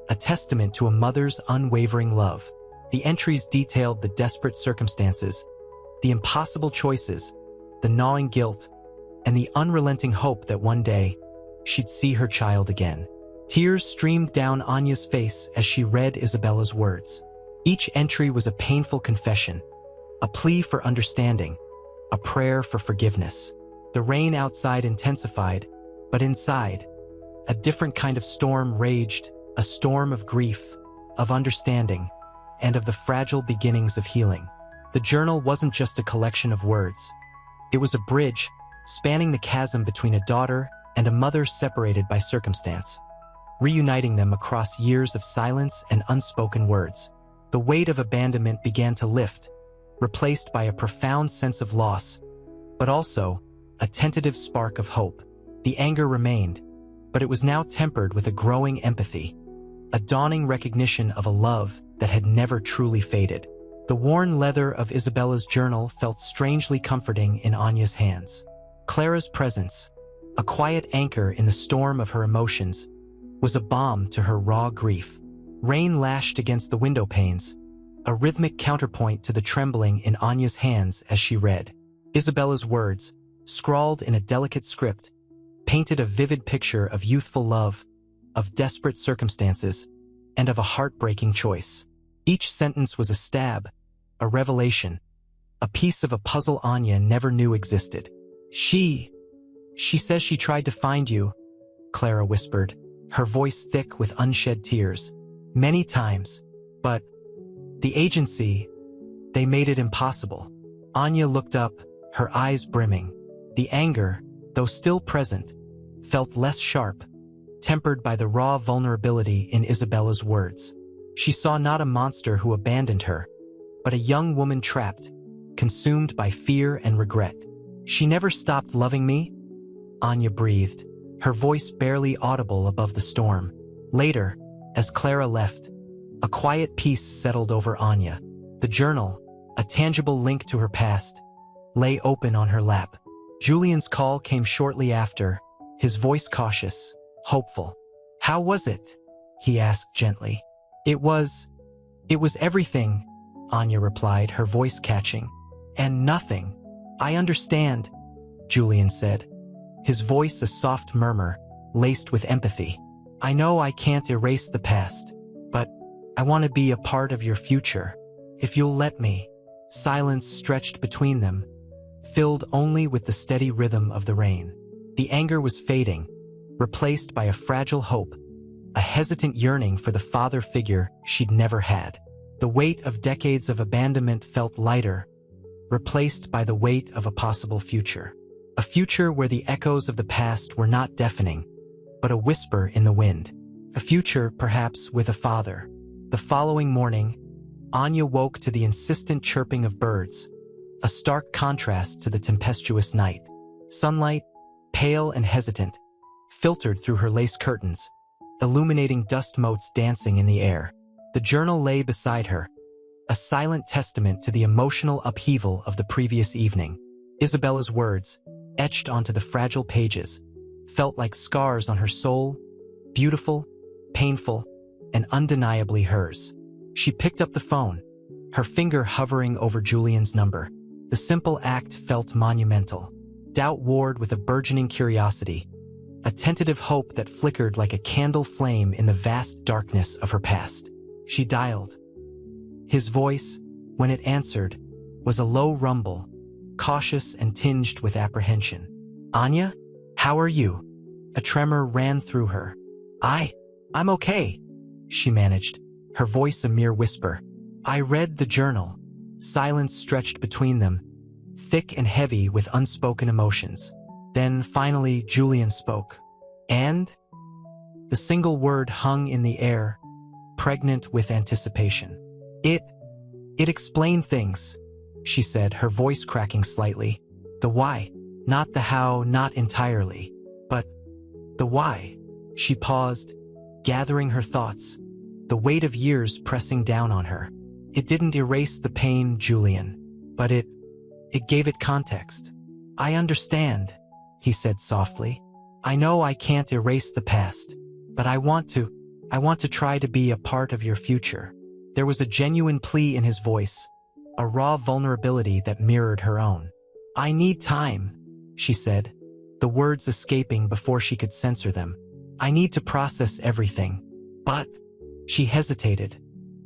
a testament to a mother's unwavering love. The entries detailed the desperate circumstances, the impossible choices, the gnawing guilt, and the unrelenting hope that one day she'd see her child again. Tears streamed down Anya's face as she read Isabella's words. Each entry was a painful confession, a plea for understanding, a prayer for forgiveness. The rain outside intensified, but inside, a different kind of storm raged, a storm of grief, of understanding, and of the fragile beginnings of healing. The journal wasn't just a collection of words. It was a bridge, spanning the chasm between a daughter and a mother separated by circumstance, reuniting them across years of silence and unspoken words. The weight of abandonment began to lift, replaced by a profound sense of loss, but also a tentative spark of hope. The anger remained, but it was now tempered with a growing empathy, a dawning recognition of a love that had never truly faded. The worn leather of Isabella's journal felt strangely comforting in Anya's hands. Clara's presence, a quiet anchor in the storm of her emotions, was a balm to her raw grief. Rain lashed against the window panes, a rhythmic counterpoint to the trembling in Anya's hands as she read. Isabella's words, scrawled in a delicate script, painted a vivid picture of youthful love, of desperate circumstances, and of a heartbreaking choice. Each sentence was a stab, a revelation, a piece of a puzzle Anya never knew existed. She says she tried to find you," Clara whispered, her voice thick with unshed tears. "Many times, but the agency, they made it impossible." Anya looked up, her eyes brimming. The anger, though still present, felt less sharp, tempered by the raw vulnerability in Isabella's words. She saw not a monster who abandoned her, but a young woman trapped, consumed by fear and regret. "She never stopped loving me," Anya breathed, her voice barely audible above the storm. Later, as Clara left, a quiet peace settled over Anya. The journal, a tangible link to her past, lay open on her lap. Julian's call came shortly after, his voice cautious, hopeful. "How was it?" he asked gently. It was everything," Anya replied, her voice catching. "And nothing. I understand," Julian said, his voice a soft murmur, laced with empathy. "I know I can't erase the past, but I want to be a part of your future, if you'll let me." Silence stretched between them, filled only with the steady rhythm of the rain. The anger was fading, replaced by a fragile hope, a hesitant yearning for the father figure she'd never had. The weight of decades of abandonment felt lighter, replaced by the weight of a possible future. A future where the echoes of the past were not deafening, but a whisper in the wind. A future, perhaps, with a father. The following morning, Anya woke to the insistent chirping of birds, a stark contrast to the tempestuous night. Sunlight, pale and hesitant, filtered through her lace curtains, illuminating dust motes dancing in the air. The journal lay beside her, a silent testament to the emotional upheaval of the previous evening. Isabella's words, etched onto the fragile pages, felt like scars on her soul, beautiful, painful, and undeniably hers. She picked up the phone, her finger hovering over Julian's number. The simple act felt monumental. Doubt warred with a burgeoning curiosity, a tentative hope that flickered like a candle flame in the vast darkness of her past. She dialed. His voice, when it answered, was a low rumble, cautious and tinged with apprehension. "Anya? How are you?" A tremor ran through her. I'm okay," she managed, her voice a mere whisper. "I read the journal." Silence stretched between them, thick and heavy with unspoken emotions. Then, finally, Julian spoke. "And?" The single word hung in the air, pregnant with anticipation. It explained things," she said, her voice cracking slightly. "The why. Not the how, not entirely. But the why." She paused, gathering her thoughts, the weight of years pressing down on her. "It didn't erase the pain, Julian, but it gave it context." "I understand," he said softly. "I know I can't erase the past, but I want to try to be a part of your future." There was a genuine plea in his voice, a raw vulnerability that mirrored her own. "I need time," she said, the words escaping before she could censor them. "I need to process everything." But she hesitated,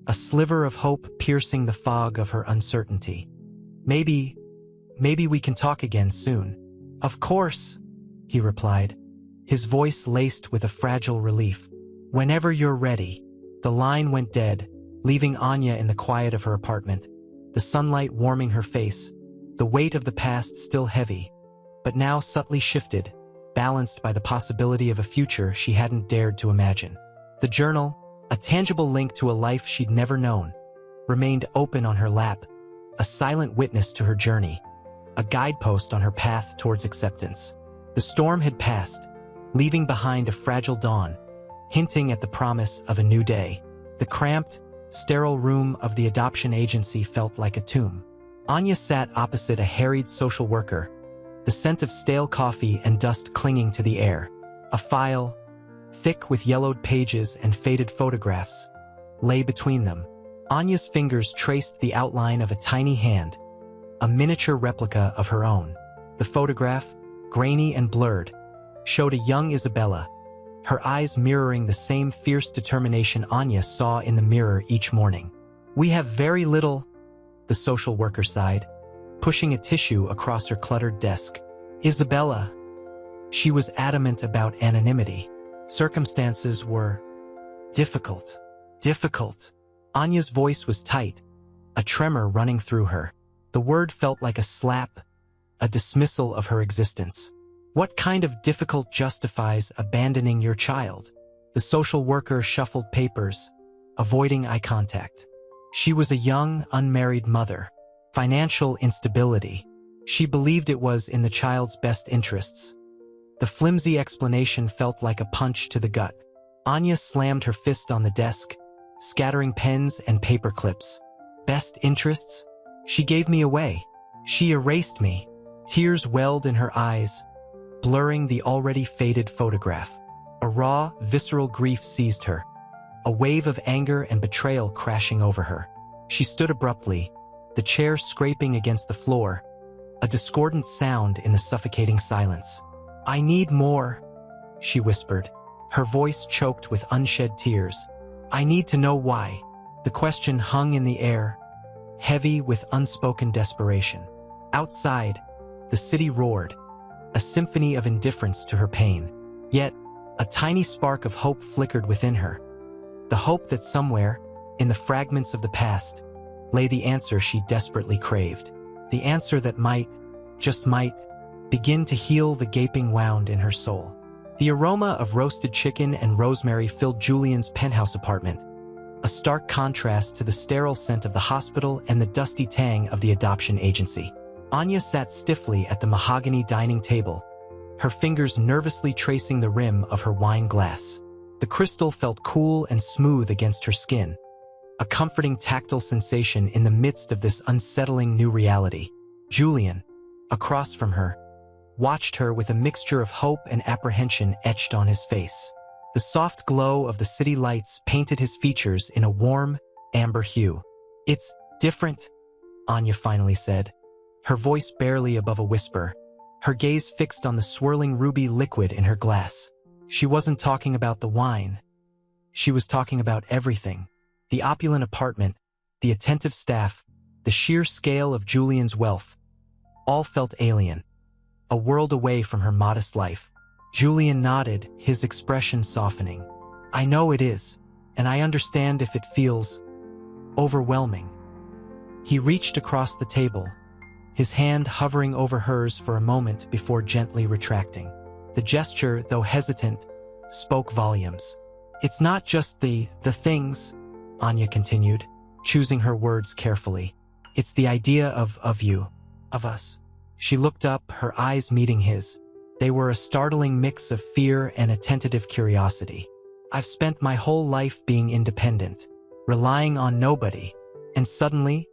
a sliver of hope piercing the fog of her uncertainty. Maybe we can talk again soon." "Of course," he replied, his voice laced with a fragile relief. "Whenever you're ready." The line went dead, leaving Anya in the quiet of her apartment, the sunlight warming her face, the weight of the past still heavy, but now subtly shifted, balanced by the possibility of a future she hadn't dared to imagine. The journal, a tangible link to a life she'd never known, remained open on her lap, a silent witness to her journey, a guidepost on her path towards acceptance. The storm had passed, leaving behind a fragile dawn, hinting at the promise of a new day. The cramped, sterile room of the adoption agency felt like a tomb. Anya sat opposite a harried social worker, the scent of stale coffee and dust clinging to the air. A file, thick with yellowed pages and faded photographs, lay between them. Anya's fingers traced the outline of a tiny hand, a miniature replica of her own. The photograph, grainy and blurred, showed a young Isabella, her eyes mirroring the same fierce determination Anya saw in the mirror each morning. "We have very little," the social worker sighed, pushing a tissue across her cluttered desk. "Isabella." She was adamant about anonymity. Circumstances were difficult. Anya's voice was tight, a tremor running through her. The word felt like a slap, a dismissal of her existence. "What kind of difficult justifies abandoning your child?" The social worker shuffled papers, avoiding eye contact. She was a young, unmarried mother. Financial instability. She believed it was in the child's best interests. The flimsy explanation felt like a punch to the gut. Anya slammed her fist on the desk, scattering pens and paper clips. "Best interests? She gave me away. She erased me." Tears welled in her eyes, blurring the already faded photograph. A raw, visceral grief seized her, a wave of anger and betrayal crashing over her. She stood abruptly, the chair scraping against the floor, a discordant sound in the suffocating silence. "I need more," she whispered, her voice choked with unshed tears. "I need to know why." The question hung in the air, heavy with unspoken desperation. Outside, the city roared, a symphony of indifference to her pain. Yet, a tiny spark of hope flickered within her. The hope that somewhere, in the fragments of the past, lay the answer she desperately craved. The answer that might, just might, begin to heal the gaping wound in her soul. The aroma of roasted chicken and rosemary filled Julian's penthouse apartment, a stark contrast to the sterile scent of the hospital and the dusty tang of the adoption agency. Anya sat stiffly at the mahogany dining table, her fingers nervously tracing the rim of her wine glass. The crystal felt cool and smooth against her skin, a comforting tactile sensation in the midst of this unsettling new reality. Julian, across from her, watched her with a mixture of hope and apprehension etched on his face. The soft glow of the city lights painted his features in a warm, amber hue. "It's different," Anya finally said, her voice barely above a whisper, her gaze fixed on the swirling ruby liquid in her glass. She wasn't talking about the wine. She was talking about everything. The opulent apartment, the attentive staff, the sheer scale of Julian's wealth. All felt alien, a world away from her modest life. Julian nodded, his expression softening. "I know it is, and I understand if it feels overwhelming." He reached across the table, his hand hovering over hers for a moment before gently retracting. The gesture, though hesitant, spoke volumes. "It's not just the things," Anya continued, choosing her words carefully. "It's the idea of you, of us." She looked up, her eyes meeting his. They were a startling mix of fear and a tentative curiosity. "I've spent my whole life being independent, relying on nobody." And suddenly,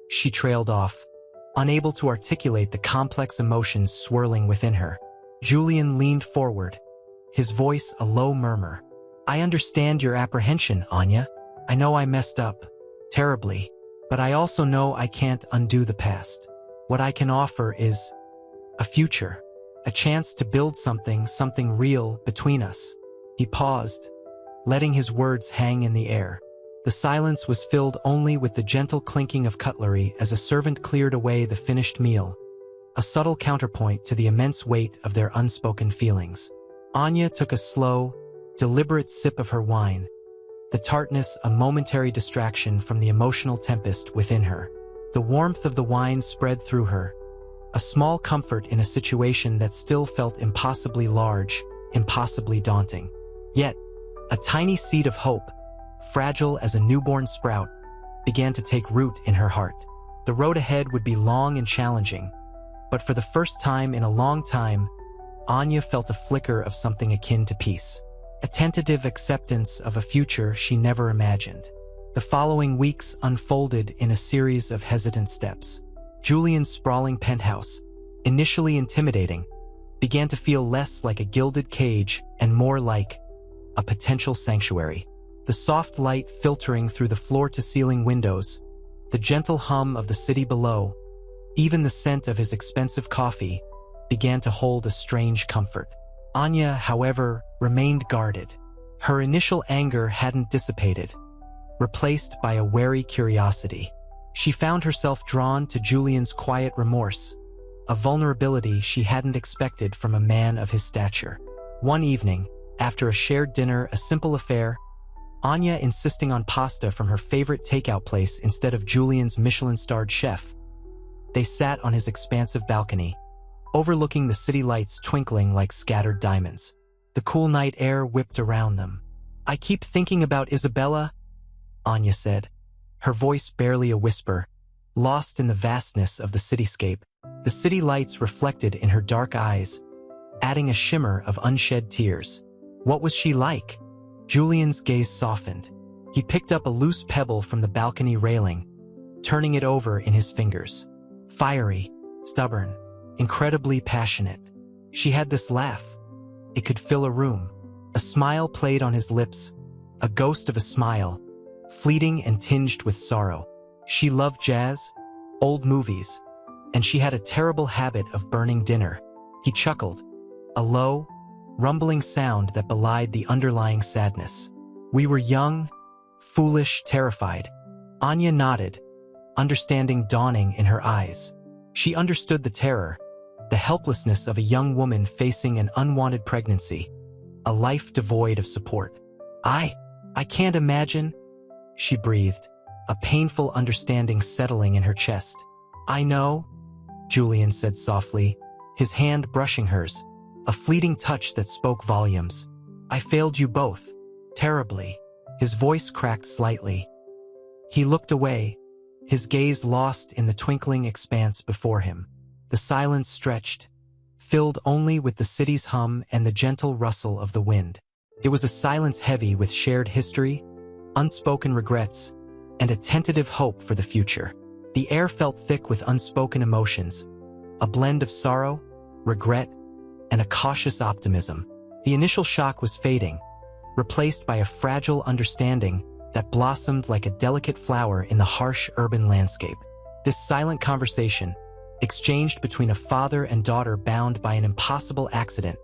she trailed off, unable to articulate the complex emotions swirling within her. Julian leaned forward, his voice a low murmur. "I understand your apprehension, Anya. I know I messed up, terribly, but I also know I can't undo the past. What I can offer is a future, a chance to build something real between us." He paused, letting his words hang in the air. The silence was filled only with the gentle clinking of cutlery as a servant cleared away the finished meal, a subtle counterpoint to the immense weight of their unspoken feelings. Anya took a slow, deliberate sip of her wine, the tartness a momentary distraction from the emotional tempest within her. The warmth of the wine spread through her, a small comfort in a situation that still felt impossibly large, impossibly daunting. Yet, a tiny seed of hope, fragile as a newborn sprout, began to take root in her heart. The road ahead would be long and challenging, but for the first time in a long time, Anya felt a flicker of something akin to peace, a tentative acceptance of a future she never imagined. The following weeks unfolded in a series of hesitant steps. Julian's sprawling penthouse, initially intimidating, began to feel less like a gilded cage and more like a potential sanctuary. The soft light filtering through the floor-to-ceiling windows, the gentle hum of the city below, even the scent of his expensive coffee, began to hold a strange comfort. Anya, however, remained guarded. Her initial anger hadn't dissipated, replaced by a wary curiosity. She found herself drawn to Julian's quiet remorse, a vulnerability she hadn't expected from a man of his stature. One evening, after a shared dinner, a simple affair, Anya insisting on pasta from her favorite takeout place instead of Julian's Michelin-starred chef, they sat on his expansive balcony, overlooking the city lights twinkling like scattered diamonds. The cool night air whipped around them. "I keep thinking about Isabella," Anya said, her voice barely a whisper, lost in the vastness of the cityscape. The city lights reflected in her dark eyes, adding a shimmer of unshed tears. What was she like? Julian's gaze softened. He picked up a loose pebble from the balcony railing, turning it over in his fingers. Fiery, stubborn, incredibly passionate. She had this laugh. It could fill a room. A smile played on his lips, a ghost of a smile, fleeting and tinged with sorrow. She loved jazz, old movies, and she had a terrible habit of burning dinner. He chuckled, a low, rumbling sound that belied the underlying sadness. "We were young, foolish, terrified." Anya nodded, understanding dawning in her eyes. She understood the terror, the helplessness of a young woman facing an unwanted pregnancy, a life devoid of support. I can't imagine," she breathed, a painful understanding settling in her chest. "I know," Julian said softly, his hand brushing hers, a fleeting touch that spoke volumes. "I failed you both, terribly." His voice cracked slightly. He looked away, his gaze lost in the twinkling expanse before him. The silence stretched, filled only with the city's hum and the gentle rustle of the wind. It was a silence heavy with shared history, unspoken regrets, and a tentative hope for the future. The air felt thick with unspoken emotions, a blend of sorrow, regret, and a cautious optimism. The initial shock was fading, replaced by a fragile understanding that blossomed like a delicate flower in the harsh urban landscape. This silent conversation, exchanged between a father and daughter bound by an impossible accident,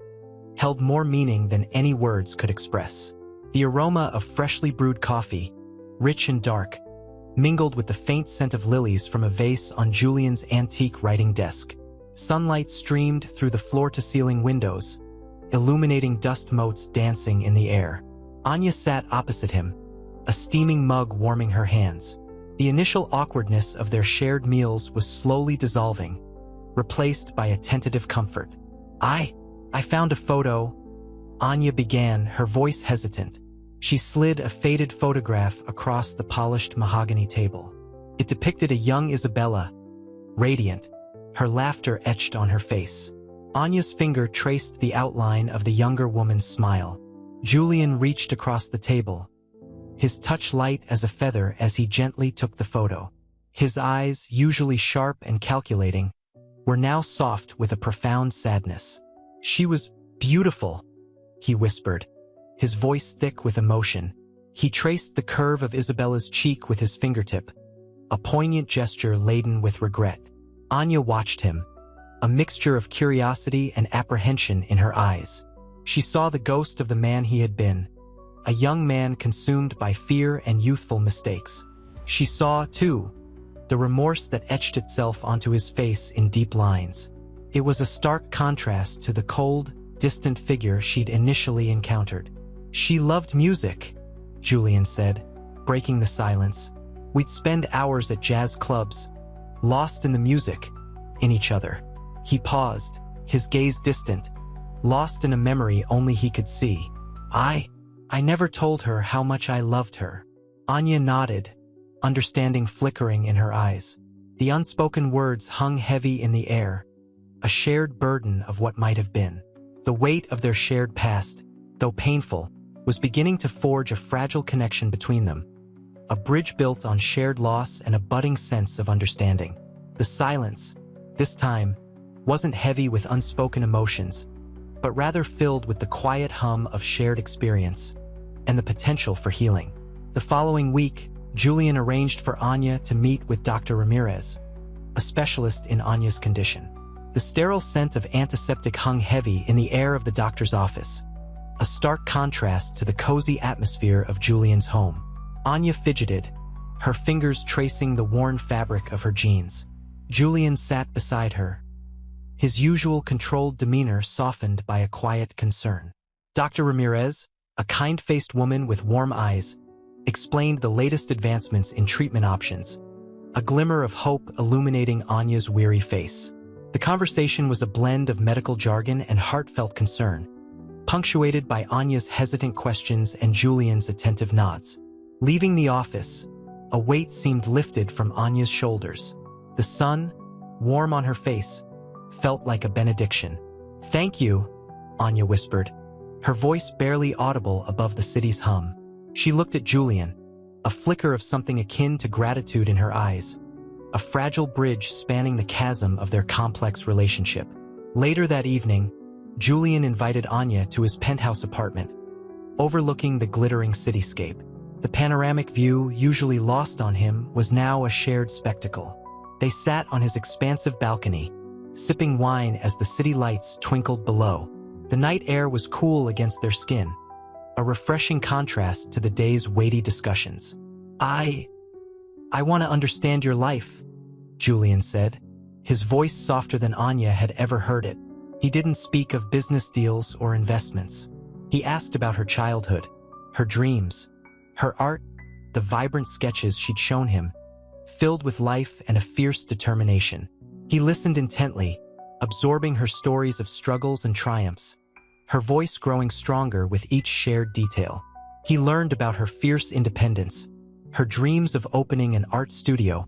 held more meaning than any words could express. The aroma of freshly brewed coffee, rich and dark, mingled with the faint scent of lilies from a vase on Julian's antique writing desk. Sunlight streamed through the floor-to-ceiling windows, illuminating dust motes dancing in the air. Anya sat opposite him, a steaming mug warming her hands. The initial awkwardness of their shared meals was slowly dissolving, replaced by a tentative comfort. I found a photo," Anya began, her voice hesitant. She slid a faded photograph across the polished mahogany table. It depicted a young Isabella, radiant, her laughter etched on her face. Anya's finger traced the outline of the younger woman's smile. Julian reached across the table, his touch light as a feather as he gently took the photo. His eyes, usually sharp and calculating, were now soft with a profound sadness. "She was beautiful," he whispered, his voice thick with emotion. He traced the curve of Isabella's cheek with his fingertip, a poignant gesture laden with regret. Anya watched him, a mixture of curiosity and apprehension in her eyes. She saw the ghost of the man he had been, a young man consumed by fear and youthful mistakes. She saw, too, the remorse that etched itself onto his face in deep lines. It was a stark contrast to the cold, distant figure she'd initially encountered. "She loved music," Julian said, breaking the silence. "We'd spend hours at jazz clubs, lost in the music, in each other." He paused, his gaze distant, lost in a memory only he could see. I never told her how much I loved her." Anya nodded, understanding flickering in her eyes. The unspoken words hung heavy in the air, a shared burden of what might have been. The weight of their shared past, though painful, was beginning to forge a fragile connection between them, a bridge built on shared loss and a budding sense of understanding. The silence, this time, wasn't heavy with unspoken emotions, but rather filled with the quiet hum of shared experience and the potential for healing. The following week, Julian arranged for Anya to meet with Dr. Ramirez, a specialist in Anya's condition. The sterile scent of antiseptic hung heavy in the air of the doctor's office, a stark contrast to the cozy atmosphere of Julian's home. Anya fidgeted, her fingers tracing the worn fabric of her jeans. Julian sat beside her, his usual controlled demeanor softened by a quiet concern. Dr. Ramirez, a kind-faced woman with warm eyes, explained the latest advancements in treatment options, a glimmer of hope illuminating Anya's weary face. The conversation was a blend of medical jargon and heartfelt concern, punctuated by Anya's hesitant questions and Julian's attentive nods. Leaving the office, a weight seemed lifted from Anya's shoulders. The sun, warm on her face, felt like a benediction. "Thank you," Anya whispered, her voice barely audible above the city's hum. She looked at Julian, a flicker of something akin to gratitude in her eyes, a fragile bridge spanning the chasm of their complex relationship. Later that evening, Julian invited Anya to his penthouse apartment, overlooking the glittering cityscape. The panoramic view, usually lost on him, was now a shared spectacle. They sat on his expansive balcony, sipping wine as the city lights twinkled below. The night air was cool against their skin, a refreshing contrast to the day's weighty discussions. I want to understand your life, Julian said, his voice softer than Anya had ever heard it. He didn't speak of business deals or investments. He asked about her childhood, her dreams, her art, the vibrant sketches she'd shown him, filled with life and a fierce determination. He listened intently, absorbing her stories of struggles and triumphs, her voice growing stronger with each shared detail. He learned about her fierce independence, her dreams of opening an art studio,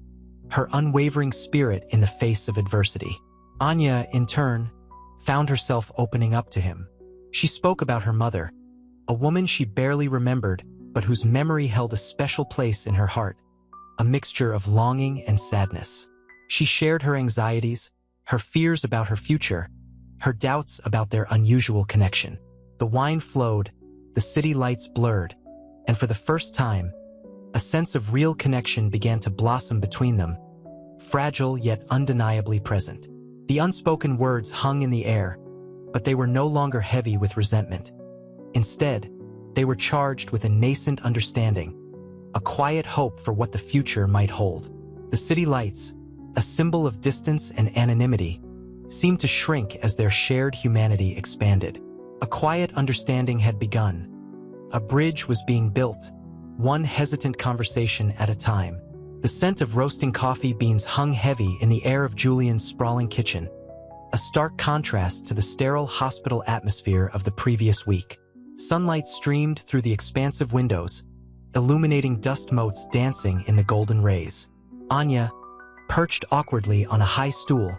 her unwavering spirit in the face of adversity. Anya, in turn, found herself opening up to him. She spoke about her mother, a woman she barely remembered, but whose memory held a special place in her heart, a mixture of longing and sadness. She shared her anxieties, her fears about her future, her doubts about their unusual connection. The wine flowed, the city lights blurred, and for the first time, a sense of real connection began to blossom between them, fragile yet undeniably present. The unspoken words hung in the air, but they were no longer heavy with resentment. Instead, they were charged with a nascent understanding, a quiet hope for what the future might hold. The city lights, a symbol of distance and anonymity, seemed to shrink as their shared humanity expanded. A quiet understanding had begun. A bridge was being built, one hesitant conversation at a time. The scent of roasting coffee beans hung heavy in the air of Julian's sprawling kitchen, a stark contrast to the sterile hospital atmosphere of the previous week. Sunlight streamed through the expansive windows, illuminating dust motes dancing in the golden rays. Anya, perched awkwardly on a high stool,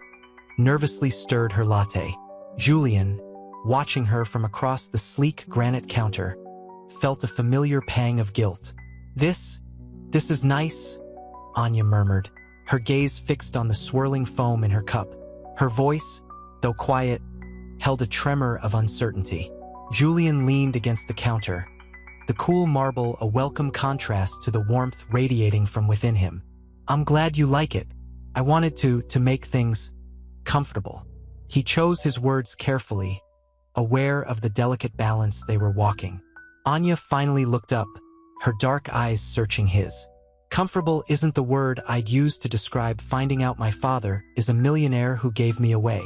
nervously stirred her latte. Julian, watching her from across the sleek granite counter, felt a familiar pang of guilt. This is nice," Anya murmured, her gaze fixed on the swirling foam in her cup. Her voice, though quiet, held a tremor of uncertainty. Julian leaned against the counter, the cool marble a welcome contrast to the warmth radiating from within him. "I'm glad you like it. I wanted to make things comfortable." He chose his words carefully, aware of the delicate balance they were walking. Anya finally looked up, her dark eyes searching his. "Comfortable isn't the word I'd use to describe finding out my father is a millionaire who gave me away."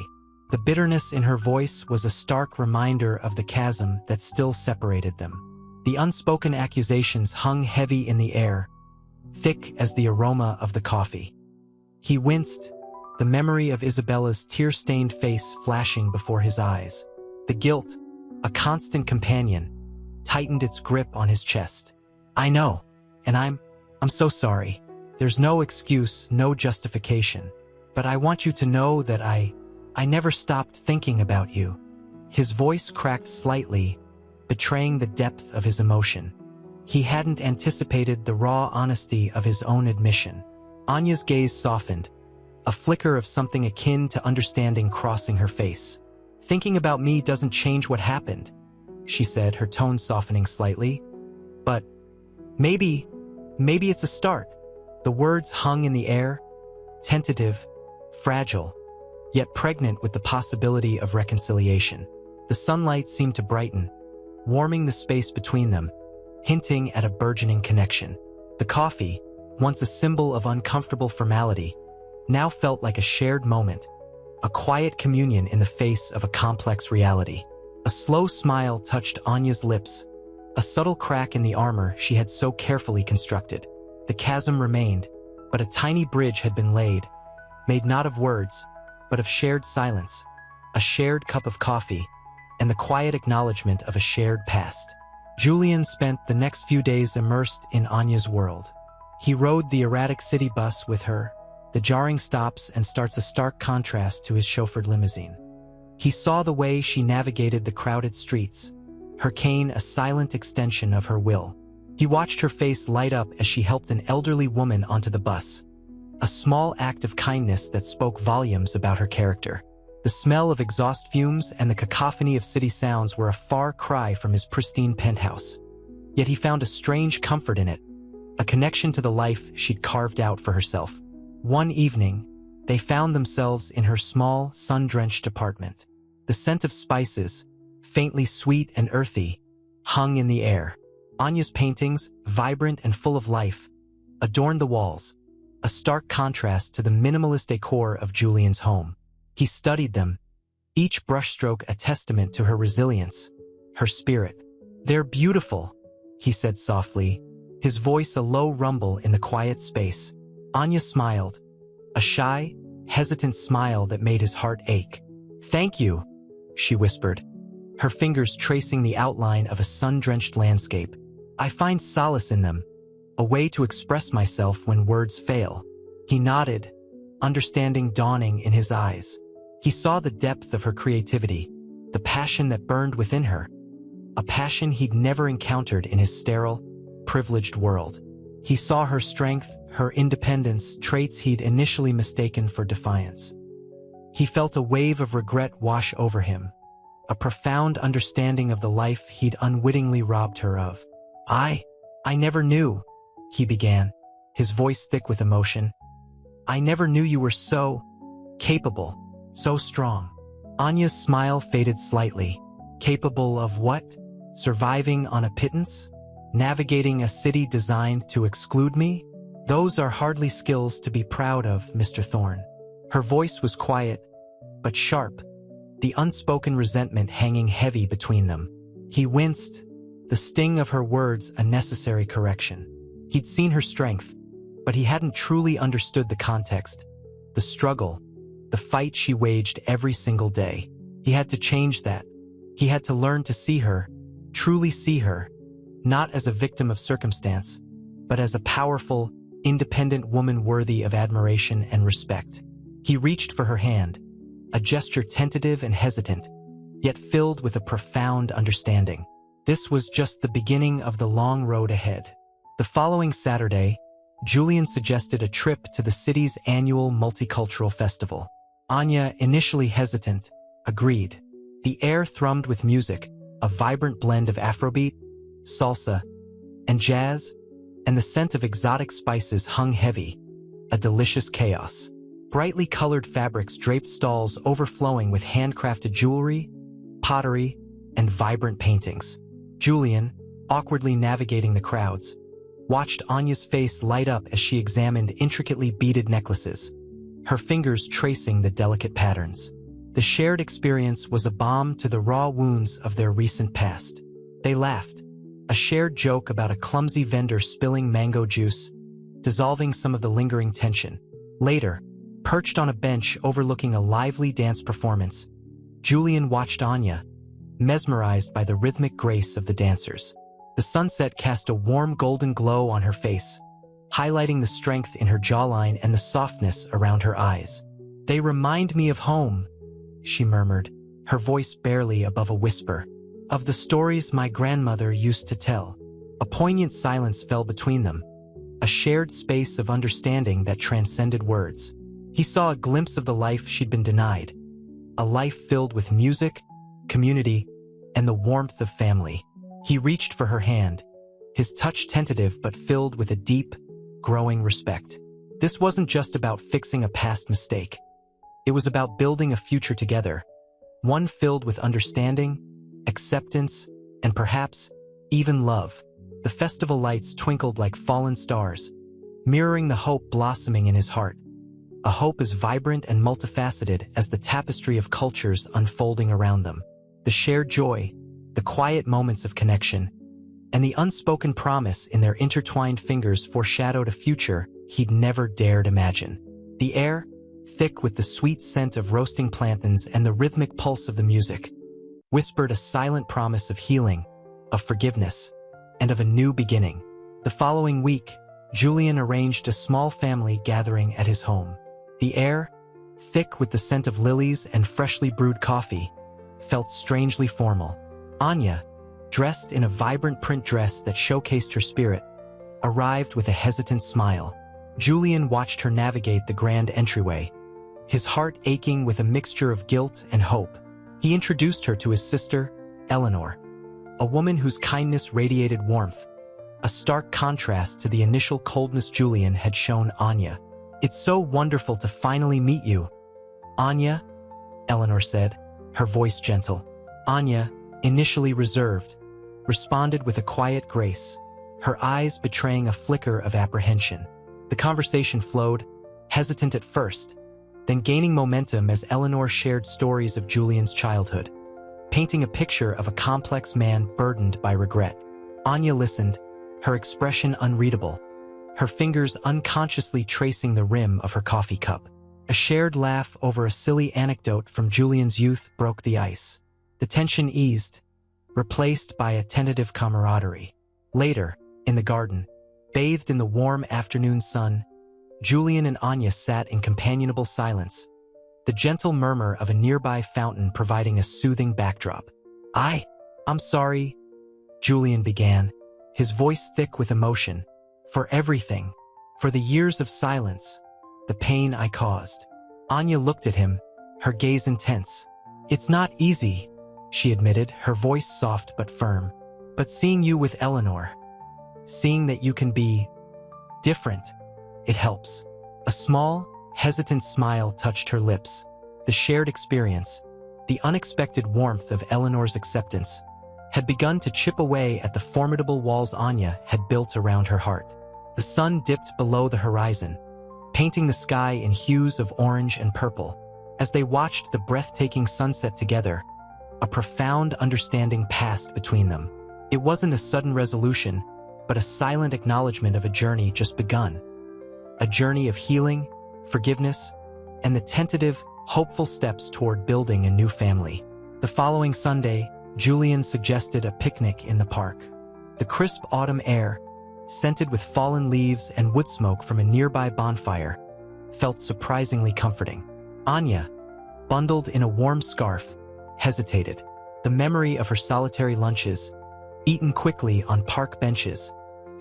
The bitterness in her voice was a stark reminder of the chasm that still separated them. The unspoken accusations hung heavy in the air, thick as the aroma of the coffee. He winced, the memory of Isabella's tear-stained face flashing before his eyes. The guilt, a constant companion, tightened its grip on his chest. "I know, and I'm so sorry. There's no excuse, no justification. But I want you to know that I never stopped thinking about you." His voice cracked slightly, betraying the depth of his emotion. He hadn't anticipated the raw honesty of his own admission. Anya's gaze softened, a flicker of something akin to understanding crossing her face. "Thinking about me doesn't change what happened," she said, her tone softening slightly. "But maybe it's a start." The words hung in the air, tentative, fragile, yet pregnant with the possibility of reconciliation. The sunlight seemed to brighten, warming the space between them, hinting at a burgeoning connection. The coffee, once a symbol of uncomfortable formality, now felt like a shared moment, a quiet communion in the face of a complex reality. A slow smile touched Anya's lips, a subtle crack in the armor she had so carefully constructed. The chasm remained, but a tiny bridge had been laid, made not of words, but of shared silence, a shared cup of coffee, and the quiet acknowledgement of a shared past. Julian spent the next few days immersed in Anya's world. He rode the erratic city bus with her, the jarring stops and starts a stark contrast to his chauffeured limousine. He saw the way she navigated the crowded streets, her cane a silent extension of her will. He watched her face light up as she helped an elderly woman onto the bus, a small act of kindness that spoke volumes about her character. The smell of exhaust fumes and the cacophony of city sounds were a far cry from his pristine penthouse. Yet he found a strange comfort in it, a connection to the life she'd carved out for herself. One evening, they found themselves in her small, sun-drenched apartment. The scent of spices, faintly sweet and earthy, hung in the air. Anya's paintings, vibrant and full of life, adorned the walls, a stark contrast to the minimalist decor of Julian's home. He studied them, each brushstroke a testament to her resilience, her spirit. "They're beautiful," he said softly, his voice a low rumble in the quiet space. Anya smiled, a shy, hesitant smile that made his heart ache. "Thank you," she whispered, her fingers tracing the outline of a sun-drenched landscape. "I find solace in them, a way to express myself when words fail." He nodded, understanding dawning in his eyes. He saw the depth of her creativity, the passion that burned within her, a passion he'd never encountered in his sterile, privileged world. He saw her strength, her independence, traits he'd initially mistaken for defiance. He felt a wave of regret wash over him, a profound understanding of the life he'd unwittingly robbed her of. I never knew," he began, his voice thick with emotion. "I never knew you were so capable, so strong." Anya's smile faded slightly. Capable of what? Surviving on a pittance? Navigating a city designed to exclude me? Those are hardly skills to be proud of, Mr. Thorne. Her voice was quiet, but sharp, the unspoken resentment hanging heavy between them. He winced, the sting of her words a necessary correction. He'd seen her strength, but he hadn't truly understood the context, the struggle, the fight she waged every single day. He had to change that. He had to learn to see her, truly see her, not as a victim of circumstance, but as a powerful, independent woman worthy of admiration and respect. He reached for her hand, a gesture tentative and hesitant, yet filled with a profound understanding. This was just the beginning of the long road ahead. The following Saturday, Julian suggested a trip to the city's annual multicultural festival. Anya, initially hesitant, agreed. The air thrummed with music, a vibrant blend of Afrobeat, salsa, and jazz, and the scent of exotic spices hung heavy, a delicious chaos. Brightly colored fabrics draped stalls overflowing with handcrafted jewelry, pottery, and vibrant paintings. Julian, awkwardly navigating the crowds, watched Anya's face light up as she examined intricately beaded necklaces, her fingers tracing the delicate patterns. The shared experience was a balm to the raw wounds of their recent past. They laughed, a shared joke about a clumsy vendor spilling mango juice, dissolving some of the lingering tension. Later, perched on a bench overlooking a lively dance performance, Julian watched Anya, mesmerized by the rhythmic grace of the dancers. The sunset cast a warm golden glow on her face, highlighting the strength in her jawline and the softness around her eyes. "They remind me of home," she murmured, her voice barely above a whisper. "Of the stories my grandmother used to tell." A poignant silence fell between them, a shared space of understanding that transcended words. He saw a glimpse of the life she'd been denied, a life filled with music, community, and the warmth of family. He reached for her hand, his touch tentative but filled with a deep, growing respect. This wasn't just about fixing a past mistake. It was about building a future together, one filled with understanding, acceptance, and perhaps even love. The festival lights twinkled like fallen stars, mirroring the hope blossoming in his heart, a hope as vibrant and multifaceted as the tapestry of cultures unfolding around them. The shared joy, the quiet moments of connection, and the unspoken promise in their intertwined fingers foreshadowed a future he'd never dared imagine. The air, thick with the sweet scent of roasting plantains and the rhythmic pulse of the music, whispered a silent promise of healing, of forgiveness, and of a new beginning. The following week, Julian arranged a small family gathering at his home. The air, thick with the scent of lilies and freshly brewed coffee, felt strangely formal. Anya, dressed in a vibrant print dress that showcased her spirit, arrived with a hesitant smile. Julian watched her navigate the grand entryway, his heart aching with a mixture of guilt and hope. He introduced her to his sister, Eleanor, a woman whose kindness radiated warmth, a stark contrast to the initial coldness Julian had shown Anya. "It's so wonderful to finally meet you, Anya," Eleanor said, her voice gentle. Anya, initially reserved, responded with a quiet grace, her eyes betraying a flicker of apprehension. The conversation flowed, hesitant at first, then gaining momentum as Eleanor shared stories of Julian's childhood, painting a picture of a complex man burdened by regret. Anya listened, her expression unreadable, her fingers unconsciously tracing the rim of her coffee cup. A shared laugh over a silly anecdote from Julian's youth broke the ice. The tension eased, replaced by a tentative camaraderie. Later, in the garden, bathed in the warm afternoon sun, Julian and Anya sat in companionable silence, the gentle murmur of a nearby fountain providing a soothing backdrop. I'm sorry, Julian began, his voice thick with emotion, for everything, for the years of silence, the pain I caused. Anya looked at him, her gaze intense. It's not easy, she admitted, her voice soft but firm. But seeing you with Eleanor, seeing that you can be different, it helps. A small, hesitant smile touched her lips. The shared experience, the unexpected warmth of Eleanor's acceptance, had begun to chip away at the formidable walls Anya had built around her heart. The sun dipped below the horizon, painting the sky in hues of orange and purple. As they watched the breathtaking sunset together, a profound understanding passed between them. It wasn't a sudden resolution, but a silent acknowledgement of a journey just begun. A journey of healing, forgiveness, and the tentative, hopeful steps toward building a new family. The following Sunday, Julian suggested a picnic in the park. The crisp autumn air, scented with fallen leaves and wood smoke from a nearby bonfire, felt surprisingly comforting. Anya, bundled in a warm scarf, hesitated. The memory of her solitary lunches, eaten quickly on park benches,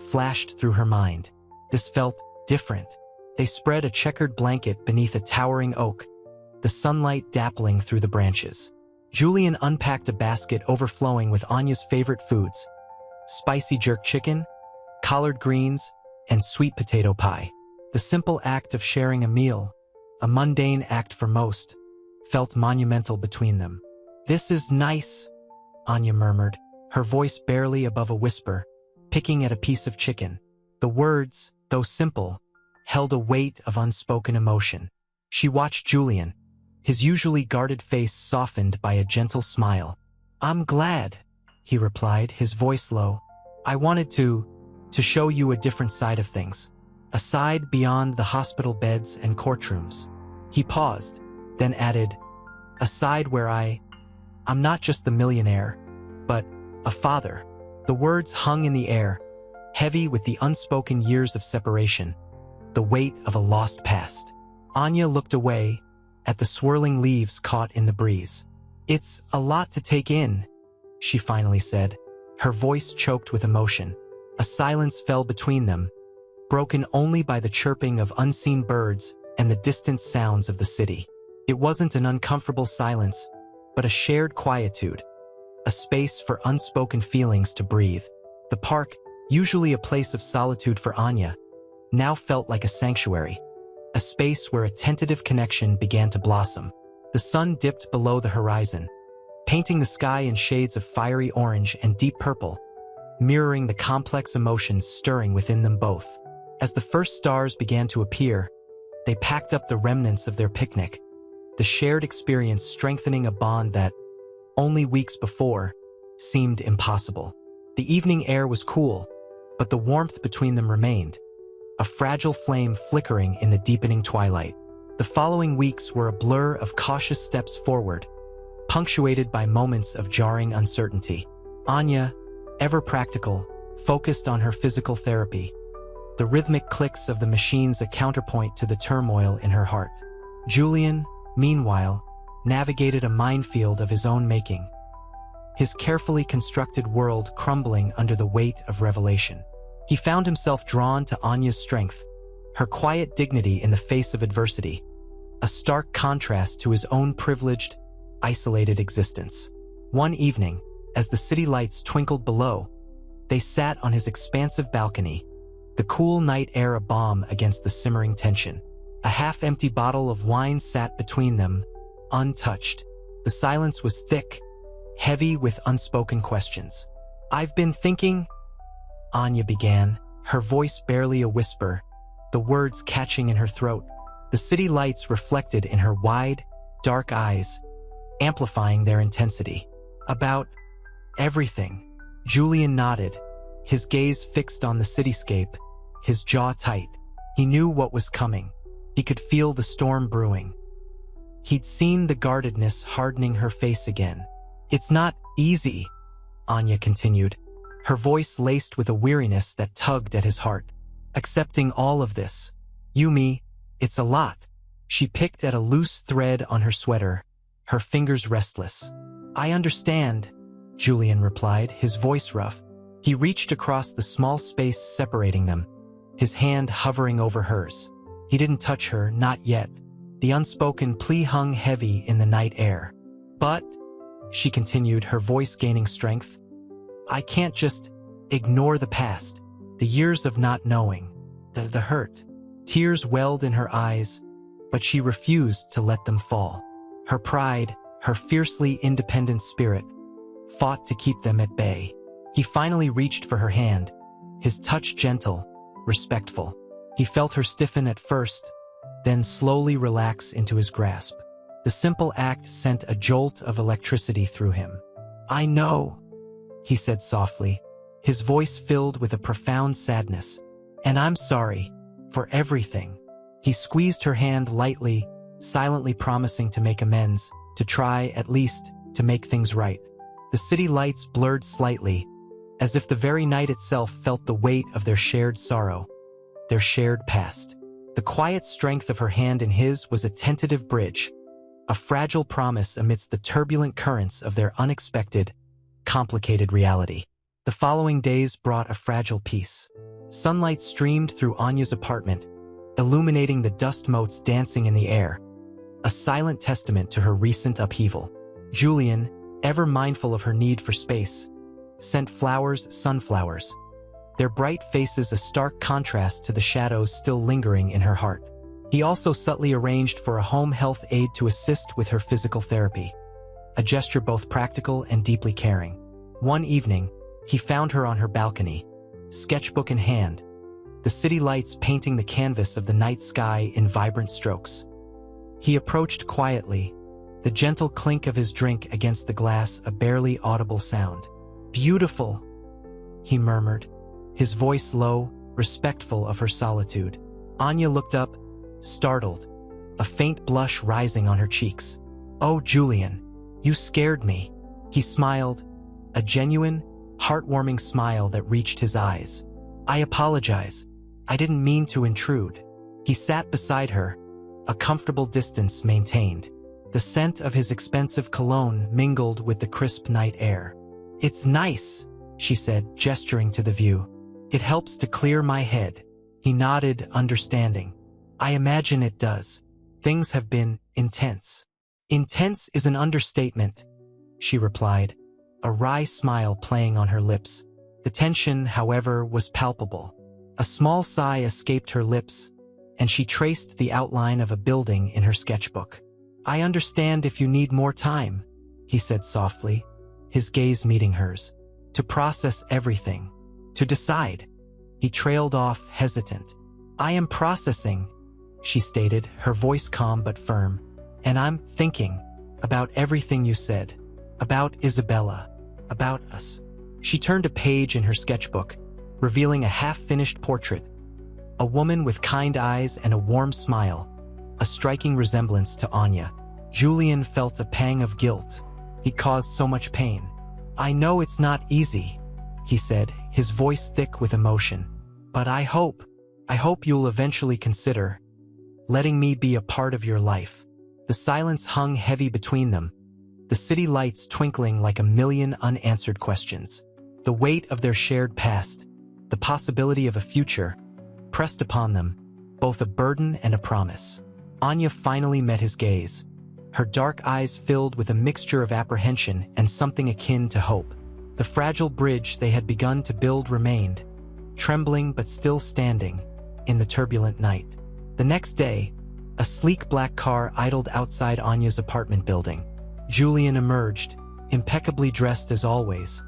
flashed through her mind. This felt different. They spread a checkered blanket beneath a towering oak, the sunlight dappling through the branches. Julian unpacked a basket overflowing with Anya's favorite foods: spicy jerk chicken, collard greens, and sweet potato pie. The simple act of sharing a meal, a mundane act for most, felt monumental between them. "This is nice," Anya murmured, her voice barely above a whisper, picking at a piece of chicken. The words, though simple, held a weight of unspoken emotion. She watched Julian, his usually guarded face softened by a gentle smile. "I'm glad," he replied, his voice low. "I wanted to show you a different side of things. A side beyond the hospital beds and courtrooms." He paused, then added, "A side where I'm not just the millionaire, but a father." The words hung in the air, heavy with the unspoken years of separation, the weight of a lost past. Anya looked away, at the swirling leaves caught in the breeze. "It's a lot to take in," she finally said, her voice choked with emotion. A silence fell between them, broken only by the chirping of unseen birds and the distant sounds of the city. It wasn't an uncomfortable silence, but a shared quietude, a space for unspoken feelings to breathe. The park, usually a place of solitude for Anya, now felt like a sanctuary, a space where a tentative connection began to blossom. The sun dipped below the horizon, painting the sky in shades of fiery orange and deep purple, mirroring the complex emotions stirring within them both. As the first stars began to appear, they packed up the remnants of their picnic, the shared experience strengthening a bond that, only weeks before, seemed impossible. The evening air was cool, but the warmth between them remained, a fragile flame flickering in the deepening twilight. The following weeks were a blur of cautious steps forward, punctuated by moments of jarring uncertainty. Anya, ever practical, focused on her physical therapy, the rhythmic clicks of the machines a counterpoint to the turmoil in her heart. Julian, meanwhile, navigated a minefield of his own making, his carefully constructed world crumbling under the weight of revelation. He found himself drawn to Anya's strength, her quiet dignity in the face of adversity, a stark contrast to his own privileged, isolated existence. One evening, as the city lights twinkled below, they sat on his expansive balcony, the cool night air a balm against the simmering tension. A half-empty bottle of wine sat between them, untouched. The silence was thick, heavy with unspoken questions. "I've been thinking," Anya began, her voice barely a whisper, the words catching in her throat. The city lights reflected in her wide, dark eyes, amplifying their intensity. About everything. Julian nodded, his gaze fixed on the cityscape, his jaw tight. He knew what was coming. He could feel the storm brewing. He'd seen the guardedness hardening her face again. "It's not easy," Anya continued, her voice laced with a weariness that tugged at his heart. "Accepting all of this. Yumi, it's a lot." She picked at a loose thread on her sweater, her fingers restless. "I understand," Julian replied, his voice rough. He reached across the small space separating them, his hand hovering over hers. He didn't touch her, not yet. The unspoken plea hung heavy in the night air. "But," she continued, her voice gaining strength, "I can't just ignore the past, the years of not knowing, the hurt." Tears welled in her eyes, but she refused to let them fall. Her pride, her fiercely independent spirit, fought to keep them at bay. He finally reached for her hand, his touch gentle, respectful. He felt her stiffen at first, then slowly relax into his grasp. The simple act sent a jolt of electricity through him. "I know," he said softly, his voice filled with a profound sadness. "And I'm sorry for everything." He squeezed her hand lightly, silently promising to make amends, to try, at least, to make things right. The city lights blurred slightly, as if the very night itself felt the weight of their shared sorrow, their shared past. The quiet strength of her hand in his was a tentative bridge, a fragile promise amidst the turbulent currents of their unexpected, complicated reality. The following days brought a fragile peace. Sunlight streamed through Anya's apartment, illuminating the dust motes dancing in the air, a silent testament to her recent upheaval. Julian, ever mindful of her need for space, sent sunflowers, their bright faces a stark contrast to the shadows still lingering in her heart. He also subtly arranged for a home health aide to assist with her physical therapy, a gesture both practical and deeply caring. One evening, he found her on her balcony, sketchbook in hand, the city lights painting the canvas of the night sky in vibrant strokes. He approached quietly, the gentle clink of his drink against the glass a barely audible sound. "Beautiful," he murmured, his voice low, respectful of her solitude. Anya looked up, startled, a faint blush rising on her cheeks. "Oh, Julian, you scared me." He smiled, a genuine, heartwarming smile that reached his eyes. "I apologize. I didn't mean to intrude." He sat beside her, a comfortable distance maintained. The scent of his expensive cologne mingled with the crisp night air. "It's nice," she said, gesturing to the view. "It helps to clear my head." He nodded, understanding. "I imagine it does. Things have been intense." "Intense is an understatement," she replied, a wry smile playing on her lips. The tension, however, was palpable. A small sigh escaped her lips, and she traced the outline of a building in her sketchbook. "I understand if you need more time," he said softly, his gaze meeting hers. "To process everything. To decide." He trailed off, hesitant. "I am processing," she stated, her voice calm but firm. "And I'm thinking about everything you said. About Isabella. About us." She turned a page in her sketchbook, revealing a half-finished portrait. A woman with kind eyes and a warm smile, a striking resemblance to Anya. Julian felt a pang of guilt. He caused so much pain. "I know it's not easy," he said, his voice thick with emotion. "But I hope you'll eventually consider letting me be a part of your life." The silence hung heavy between them, the city lights twinkling like a million unanswered questions. The weight of their shared past, the possibility of a future, pressed upon them, both a burden and a promise. Anya finally met his gaze, her dark eyes filled with a mixture of apprehension and something akin to hope. The fragile bridge they had begun to build remained, trembling but still standing, in the turbulent night. The next day, a sleek black car idled outside Anya's apartment building. Julian emerged, impeccably dressed as always,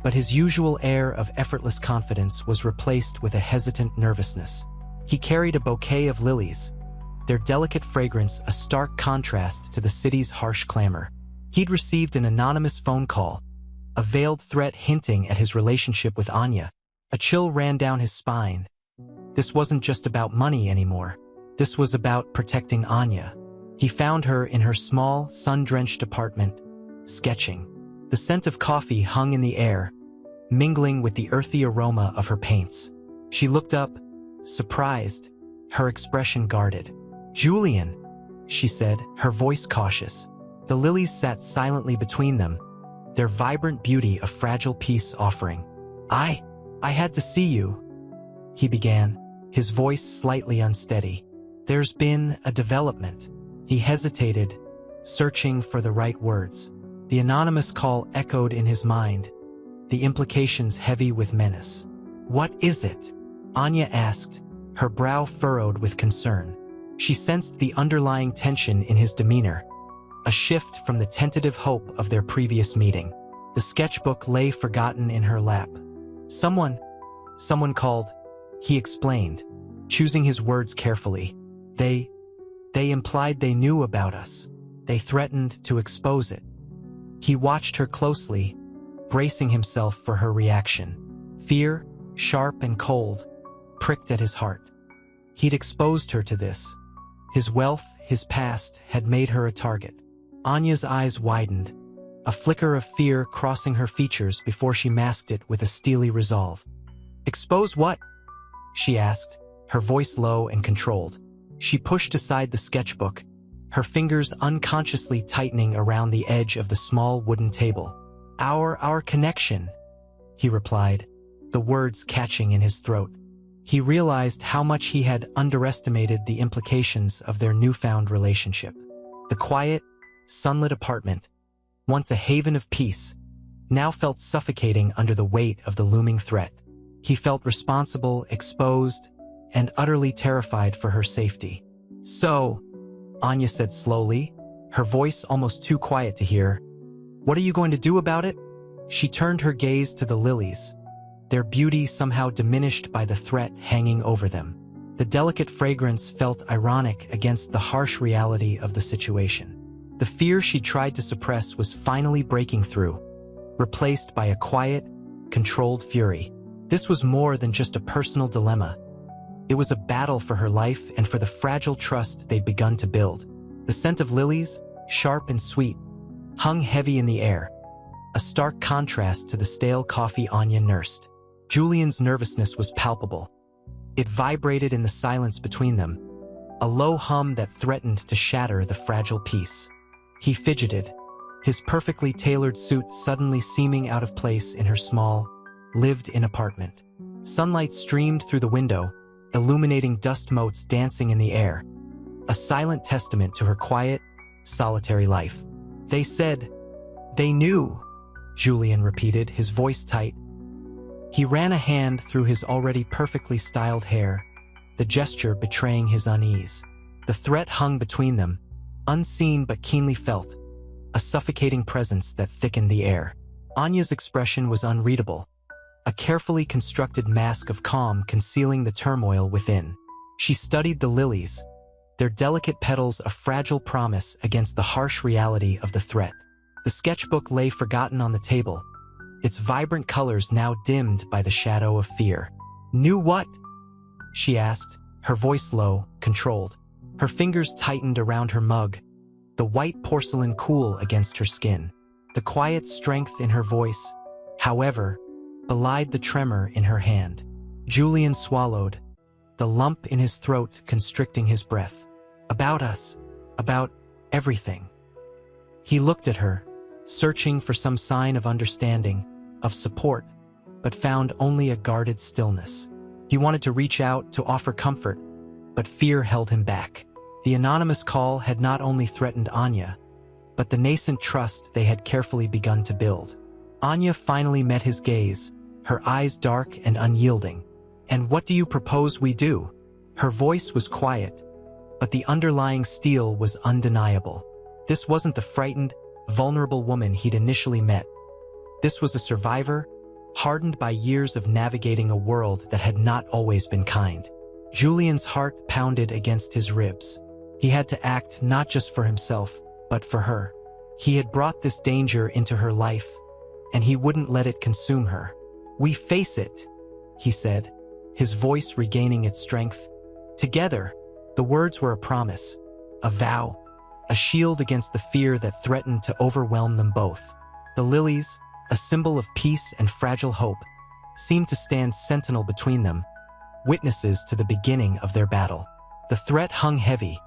but his usual air of effortless confidence was replaced with a hesitant nervousness. He carried a bouquet of lilies, their delicate fragrance a stark contrast to the city's harsh clamor. He'd received an anonymous phone call, a veiled threat hinting at his relationship with Anya. A chill ran down his spine. This wasn't just about money anymore. This was about protecting Anya. He found her in her small, sun-drenched apartment, sketching. The scent of coffee hung in the air, mingling with the earthy aroma of her paints. She looked up, surprised, her expression guarded. "Julian," she said, her voice cautious. The lilies sat silently between them, their vibrant beauty a fragile peace offering. I had to see you," he began, his voice slightly unsteady. "There's been a development." He hesitated, searching for the right words. The anonymous call echoed in his mind, the implications heavy with menace. "What is it?" Anya asked, her brow furrowed with concern. She sensed the underlying tension in his demeanor, a shift from the tentative hope of their previous meeting. The sketchbook lay forgotten in her lap. Someone called, he explained, choosing his words carefully. They implied they knew about us. They threatened to expose it. He watched her closely, bracing himself for her reaction. Fear, sharp and cold, pricked at his heart. He'd exposed her to this. His wealth, his past, had made her a target. Anya's eyes widened, a flicker of fear crossing her features before she masked it with a steely resolve. "Expose what?" she asked, her voice low and controlled. She pushed aside the sketchbook, her fingers unconsciously tightening around the edge of the small wooden table. Our connection," he replied, the words catching in his throat. He realized how much he had underestimated the implications of their newfound relationship. The quiet, sunlit apartment, once a haven of peace, now felt suffocating under the weight of the looming threat. He felt responsible, exposed, and utterly terrified for her safety. "So," Anya said slowly, her voice almost too quiet to hear, "what are you going to do about it?" She turned her gaze to the lilies, their beauty somehow diminished by the threat hanging over them. The delicate fragrance felt ironic against the harsh reality of the situation. The fear she tried to suppress was finally breaking through, replaced by a quiet, controlled fury. This was more than just a personal dilemma. It was a battle for her life and for the fragile trust they'd begun to build. The scent of lilies, sharp and sweet, hung heavy in the air, a stark contrast to the stale coffee Anya nursed. Julian's nervousness was palpable. It vibrated in the silence between them, a low hum that threatened to shatter the fragile peace. He fidgeted, his perfectly tailored suit suddenly seeming out of place in her small, lived-in apartment. Sunlight streamed through the window, illuminating dust motes dancing in the air, a silent testament to her quiet, solitary life. "They said, they knew," Julian repeated, his voice tight. He ran a hand through his already perfectly styled hair, the gesture betraying his unease. The threat hung between them, unseen but keenly felt, a suffocating presence that thickened the air. Anya's expression was unreadable, a carefully constructed mask of calm concealing the turmoil within. She studied the lilies, their delicate petals a fragile promise against the harsh reality of the threat. The sketchbook lay forgotten on the table, its vibrant colors now dimmed by the shadow of fear. "Knew what?" she asked, her voice low, controlled. Her fingers tightened around her mug, the white porcelain cool against her skin. The quiet strength in her voice, however, belied the tremor in her hand. Julian swallowed, the lump in his throat constricting his breath. "About us. About everything." He looked at her, searching for some sign of understanding, of support, but found only a guarded stillness. He wanted to reach out to offer comfort, but fear held him back. The anonymous call had not only threatened Anya, but the nascent trust they had carefully begun to build. Anya finally met his gaze, her eyes dark and unyielding. "And what do you propose we do?" Her voice was quiet, but the underlying steel was undeniable. This wasn't the frightened, vulnerable woman he'd initially met. This was a survivor, hardened by years of navigating a world that had not always been kind. Julian's heart pounded against his ribs. He had to act not just for himself, but for her. He had brought this danger into her life, and he wouldn't let it consume her. "We face it," he said, his voice regaining its strength. Together, the words were a promise, a vow, a shield against the fear that threatened to overwhelm them both. The lilies, a symbol of peace and fragile hope, seemed to stand sentinel between them, witnesses to the beginning of their battle. The threat hung heavy,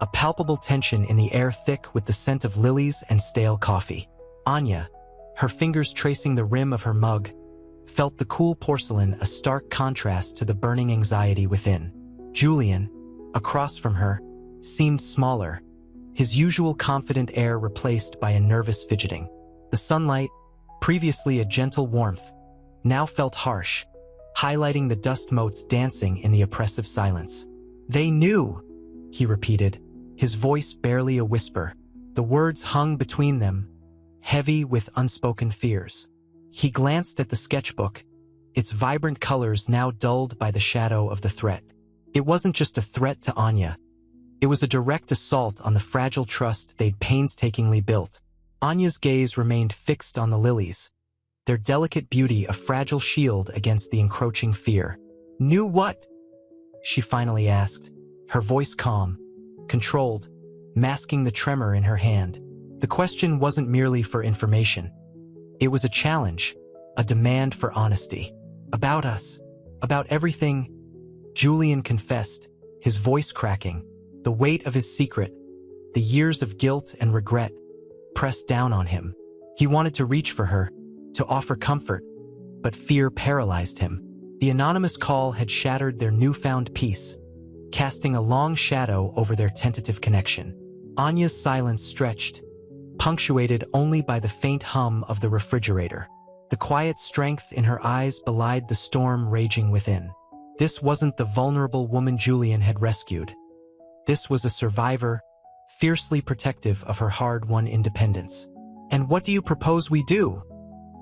a palpable tension in the air thick with the scent of lilies and stale coffee. Anya, her fingers tracing the rim of her mug, felt the cool porcelain a stark contrast to the burning anxiety within. Julian, across from her, seemed smaller, his usual confident air replaced by a nervous fidgeting. The sunlight, previously a gentle warmth, now felt harsh, highlighting the dust motes dancing in the oppressive silence. "They knew," he repeated, his voice barely a whisper. The words hung between them, heavy with unspoken fears. He glanced at the sketchbook, its vibrant colors now dulled by the shadow of the threat. It wasn't just a threat to Anya. It was a direct assault on the fragile trust they'd painstakingly built. Anya's gaze remained fixed on the lilies, their delicate beauty a fragile shield against the encroaching fear. "Knew what?" she finally asked, her voice calm, controlled, masking the tremor in her hand. The question wasn't merely for information. It was a challenge, a demand for honesty. "About us. About everything," Julian confessed, his voice cracking. The weight of his secret, the years of guilt and regret, pressed down on him. He wanted to reach for her, to offer comfort, but fear paralyzed him. The anonymous call had shattered their newfound peace, casting a long shadow over their tentative connection. Anya's silence stretched, punctuated only by the faint hum of the refrigerator. The quiet strength in her eyes belied the storm raging within. This wasn't the vulnerable woman Julian had rescued. This was a survivor, fiercely protective of her hard-won independence. "And what do you propose we do?"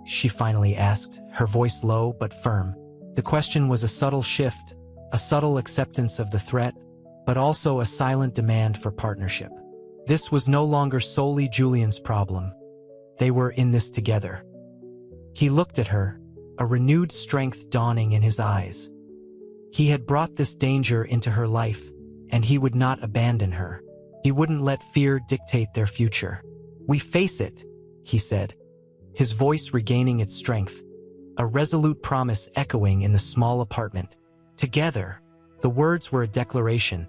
she finally asked, her voice low but firm. The question was a subtle shift, a subtle acceptance of the threat, but also a silent demand for partnership. This was no longer solely Julian's problem. They were in this together. He looked at her, a renewed strength dawning in his eyes. He had brought this danger into her life, and he would not abandon her. He wouldn't let fear dictate their future. "We face it," he said, his voice regaining its strength, a resolute promise echoing in the small apartment. Together, the words were a declaration,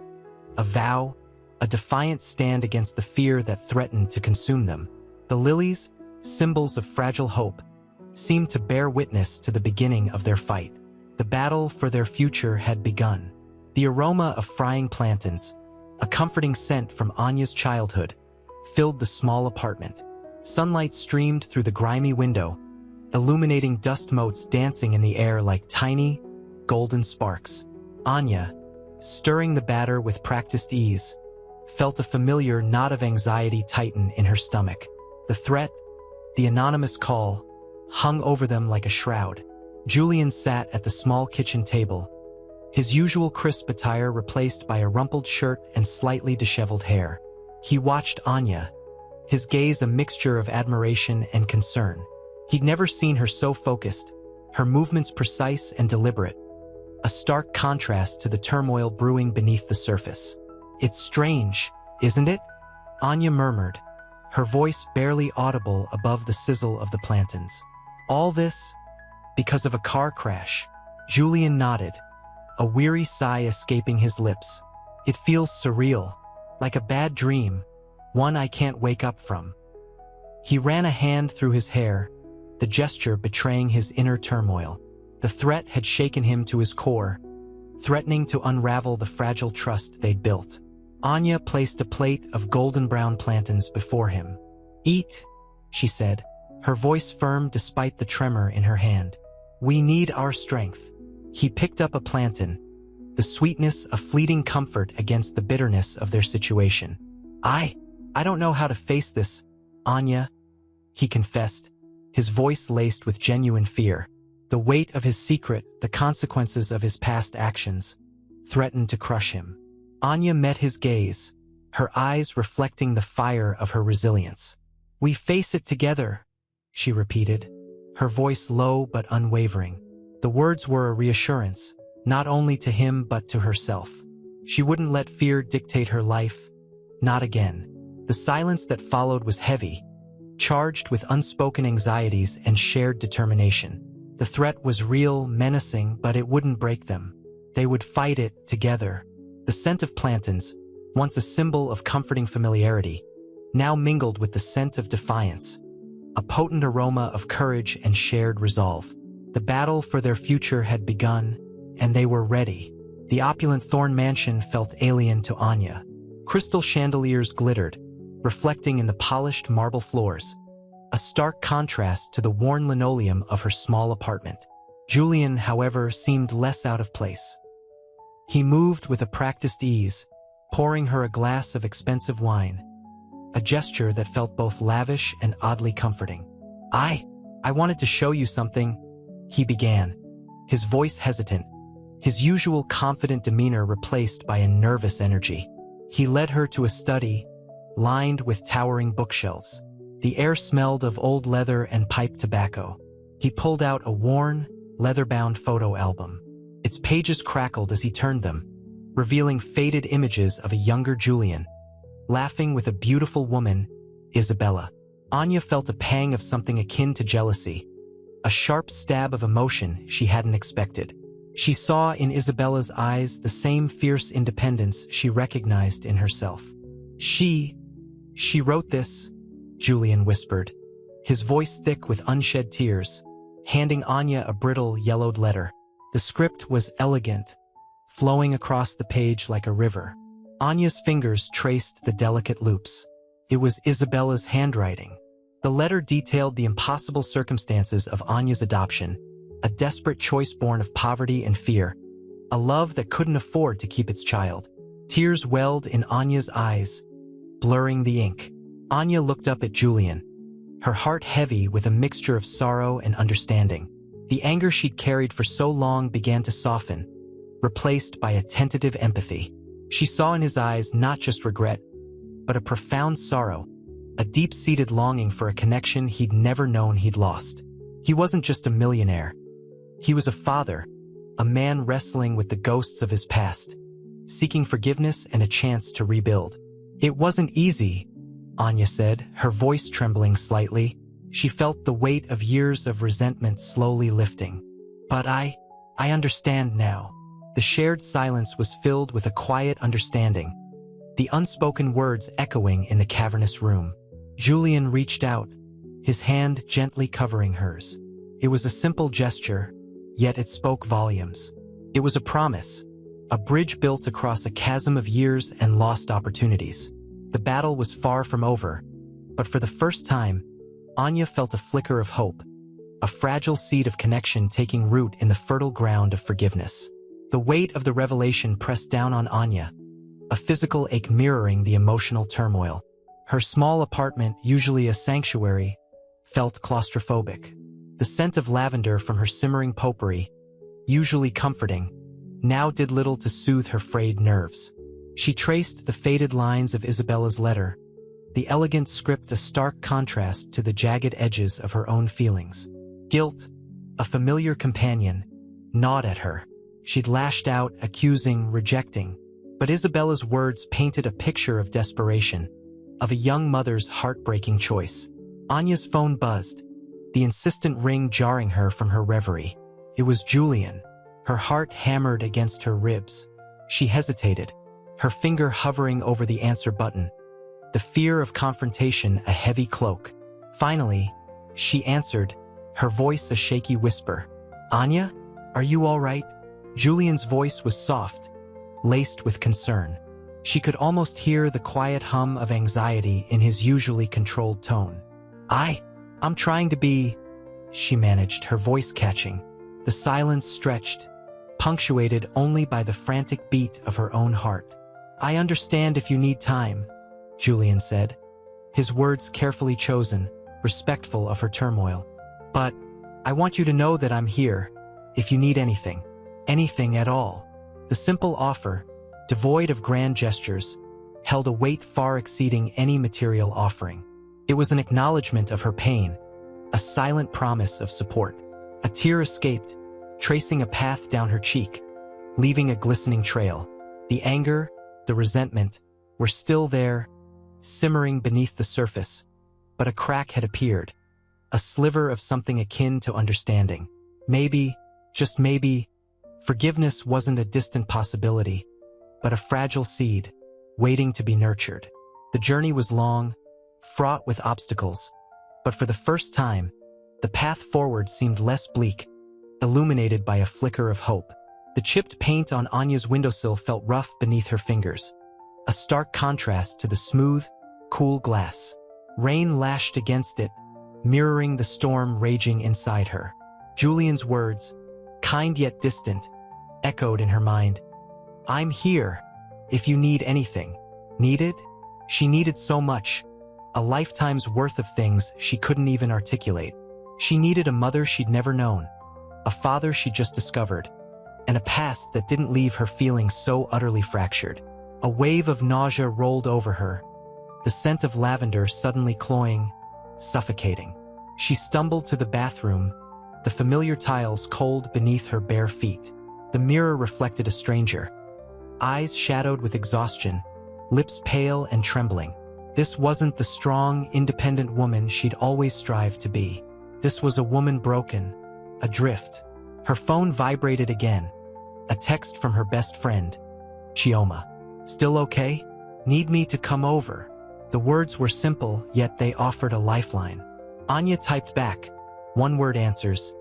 a vow, a defiant stand against the fear that threatened to consume them. The lilies, symbols of fragile hope, seemed to bear witness to the beginning of their fight. The battle for their future had begun. The aroma of frying plantains, a comforting scent from Anya's childhood, filled the small apartment. Sunlight streamed through the grimy window, illuminating dust motes dancing in the air like tiny, golden sparks. Anya, stirring the batter with practiced ease, felt a familiar knot of anxiety tighten in her stomach. The threat, the anonymous call, hung over them like a shroud. Julian sat at the small kitchen table, his usual crisp attire replaced by a rumpled shirt and slightly disheveled hair. He watched Anya, his gaze a mixture of admiration and concern. He'd never seen her so focused, her movements precise and deliberate, a stark contrast to the turmoil brewing beneath the surface. "It's strange, isn't it?" Anya murmured, her voice barely audible above the sizzle of the plantains. "All this, because of a car crash." Julian nodded, a weary sigh escaping his lips. "It feels surreal, like a bad dream, one I can't wake up from." He ran a hand through his hair, the gesture betraying his inner turmoil. The threat had shaken him to his core, threatening to unravel the fragile trust they'd built. Anya placed a plate of golden brown plantains before him. "Eat," she said, her voice firm despite the tremor in her hand. "We need our strength." He picked up a plantain, the sweetness a fleeting comfort against the bitterness of their situation. I don't know how to face this, Anya," he confessed, his voice laced with genuine fear. The weight of his secret, the consequences of his past actions, threatened to crush him. Anya met his gaze, her eyes reflecting the fire of her resilience. "We face it together," she repeated, her voice low but unwavering. The words were a reassurance, not only to him but to herself. She wouldn't let fear dictate her life. Not again. The silence that followed was heavy, charged with unspoken anxieties and shared determination. The threat was real, menacing, but it wouldn't break them. They would fight it together. The scent of plantains, once a symbol of comforting familiarity, now mingled with the scent of defiance, a potent aroma of courage and shared resolve. The battle for their future had begun, and they were ready. The opulent Thorn mansion felt alien to Anya. Crystal chandeliers glittered, reflecting in the polished marble floors, a stark contrast to the worn linoleum of her small apartment. Julian, however, seemed less out of place. He moved with a practiced ease, pouring her a glass of expensive wine, a gesture that felt both lavish and oddly comforting. I wanted to show you something," he began, his voice hesitant, his usual confident demeanor replaced by a nervous energy. He led her to a study, lined with towering bookshelves. The air smelled of old leather and pipe tobacco. He pulled out a worn, leather-bound photo album. Its pages crackled as he turned them, revealing faded images of a younger Julian, laughing with a beautiful woman, Isabella. Anya felt a pang of something akin to jealousy, a sharp stab of emotion she hadn't expected. She saw in Isabella's eyes the same fierce independence she recognized in herself. She wrote this," Julian whispered, his voice thick with unshed tears, handing Anya a brittle, yellowed letter. The script was elegant, flowing across the page like a river. Anya's fingers traced the delicate loops. It was Isabella's handwriting. The letter detailed the impossible circumstances of Anya's adoption, a desperate choice born of poverty and fear, a love that couldn't afford to keep its child. Tears welled in Anya's eyes, blurring the ink. Anya looked up at Julian, her heart heavy with a mixture of sorrow and understanding. The anger she'd carried for so long began to soften, replaced by a tentative empathy. She saw in his eyes not just regret, but a profound sorrow, a deep-seated longing for a connection he'd never known he'd lost. He wasn't just a millionaire. He was a father, a man wrestling with the ghosts of his past, seeking forgiveness and a chance to rebuild. "It wasn't easy," Anya said, her voice trembling slightly. She felt the weight of years of resentment slowly lifting. "But I understand now." The shared silence was filled with a quiet understanding, the unspoken words echoing in the cavernous room. Julian reached out, his hand gently covering hers. It was a simple gesture, yet it spoke volumes. It was a promise, a bridge built across a chasm of years and lost opportunities. The battle was far from over, but for the first time, Anya felt a flicker of hope, a fragile seed of connection taking root in the fertile ground of forgiveness. The weight of the revelation pressed down on Anya, a physical ache mirroring the emotional turmoil. Her small apartment, usually a sanctuary, felt claustrophobic. The scent of lavender from her simmering potpourri, usually comforting, now did little to soothe her frayed nerves. She traced the faded lines of Isabella's letter, the elegant script a stark contrast to the jagged edges of her own feelings. Guilt, a familiar companion, gnawed at her. She'd lashed out, accusing, rejecting, but Isabella's words painted a picture of desperation, of a young mother's heartbreaking choice. Anya's phone buzzed, the insistent ring jarring her from her reverie. It was Julian, her heart hammered against her ribs. She hesitated, her finger hovering over the answer button, the fear of confrontation a heavy cloak. Finally, she answered, her voice a shaky whisper. "Anya, are you all right?" Julian's voice was soft, laced with concern. She could almost hear the quiet hum of anxiety in his usually controlled tone. I'm trying to be," she managed, her voice catching. The silence stretched, punctuated only by the frantic beat of her own heart. "I understand if you need time," Julian said, his words carefully chosen, respectful of her turmoil. "But I want you to know that I'm here, if you need anything. Anything at all." The simple offer, devoid of grand gestures, held a weight far exceeding any material offering. It was an acknowledgement of her pain, a silent promise of support. A tear escaped, tracing a path down her cheek, leaving a glistening trail. The anger, the resentment, were still there, simmering beneath the surface, but a crack had appeared, a sliver of something akin to understanding. Maybe, just maybe, forgiveness wasn't a distant possibility, but a fragile seed, waiting to be nurtured. The journey was long, fraught with obstacles, but for the first time, the path forward seemed less bleak, illuminated by a flicker of hope. The chipped paint on Anya's windowsill felt rough beneath her fingers, a stark contrast to the smooth, cool glass. Rain lashed against it, mirroring the storm raging inside her. Julian's words, kind yet distant, echoed in her mind. "I'm here, if you need anything." Needed? She needed so much. A lifetime's worth of things she couldn't even articulate. She needed a mother she'd never known, a father she'd just discovered, and a past that didn't leave her feeling so utterly fractured. A wave of nausea rolled over her, the scent of lavender suddenly cloying, suffocating. She stumbled to the bathroom, the familiar tiles cold beneath her bare feet. The mirror reflected a stranger, eyes shadowed with exhaustion, lips pale and trembling. This wasn't the strong, independent woman she'd always strived to be. This was a woman broken, adrift. Her phone vibrated again, a text from her best friend, Chioma. "Still okay? Need me to come over?" The words were simple, yet they offered a lifeline. Anya typed back, one-word answers,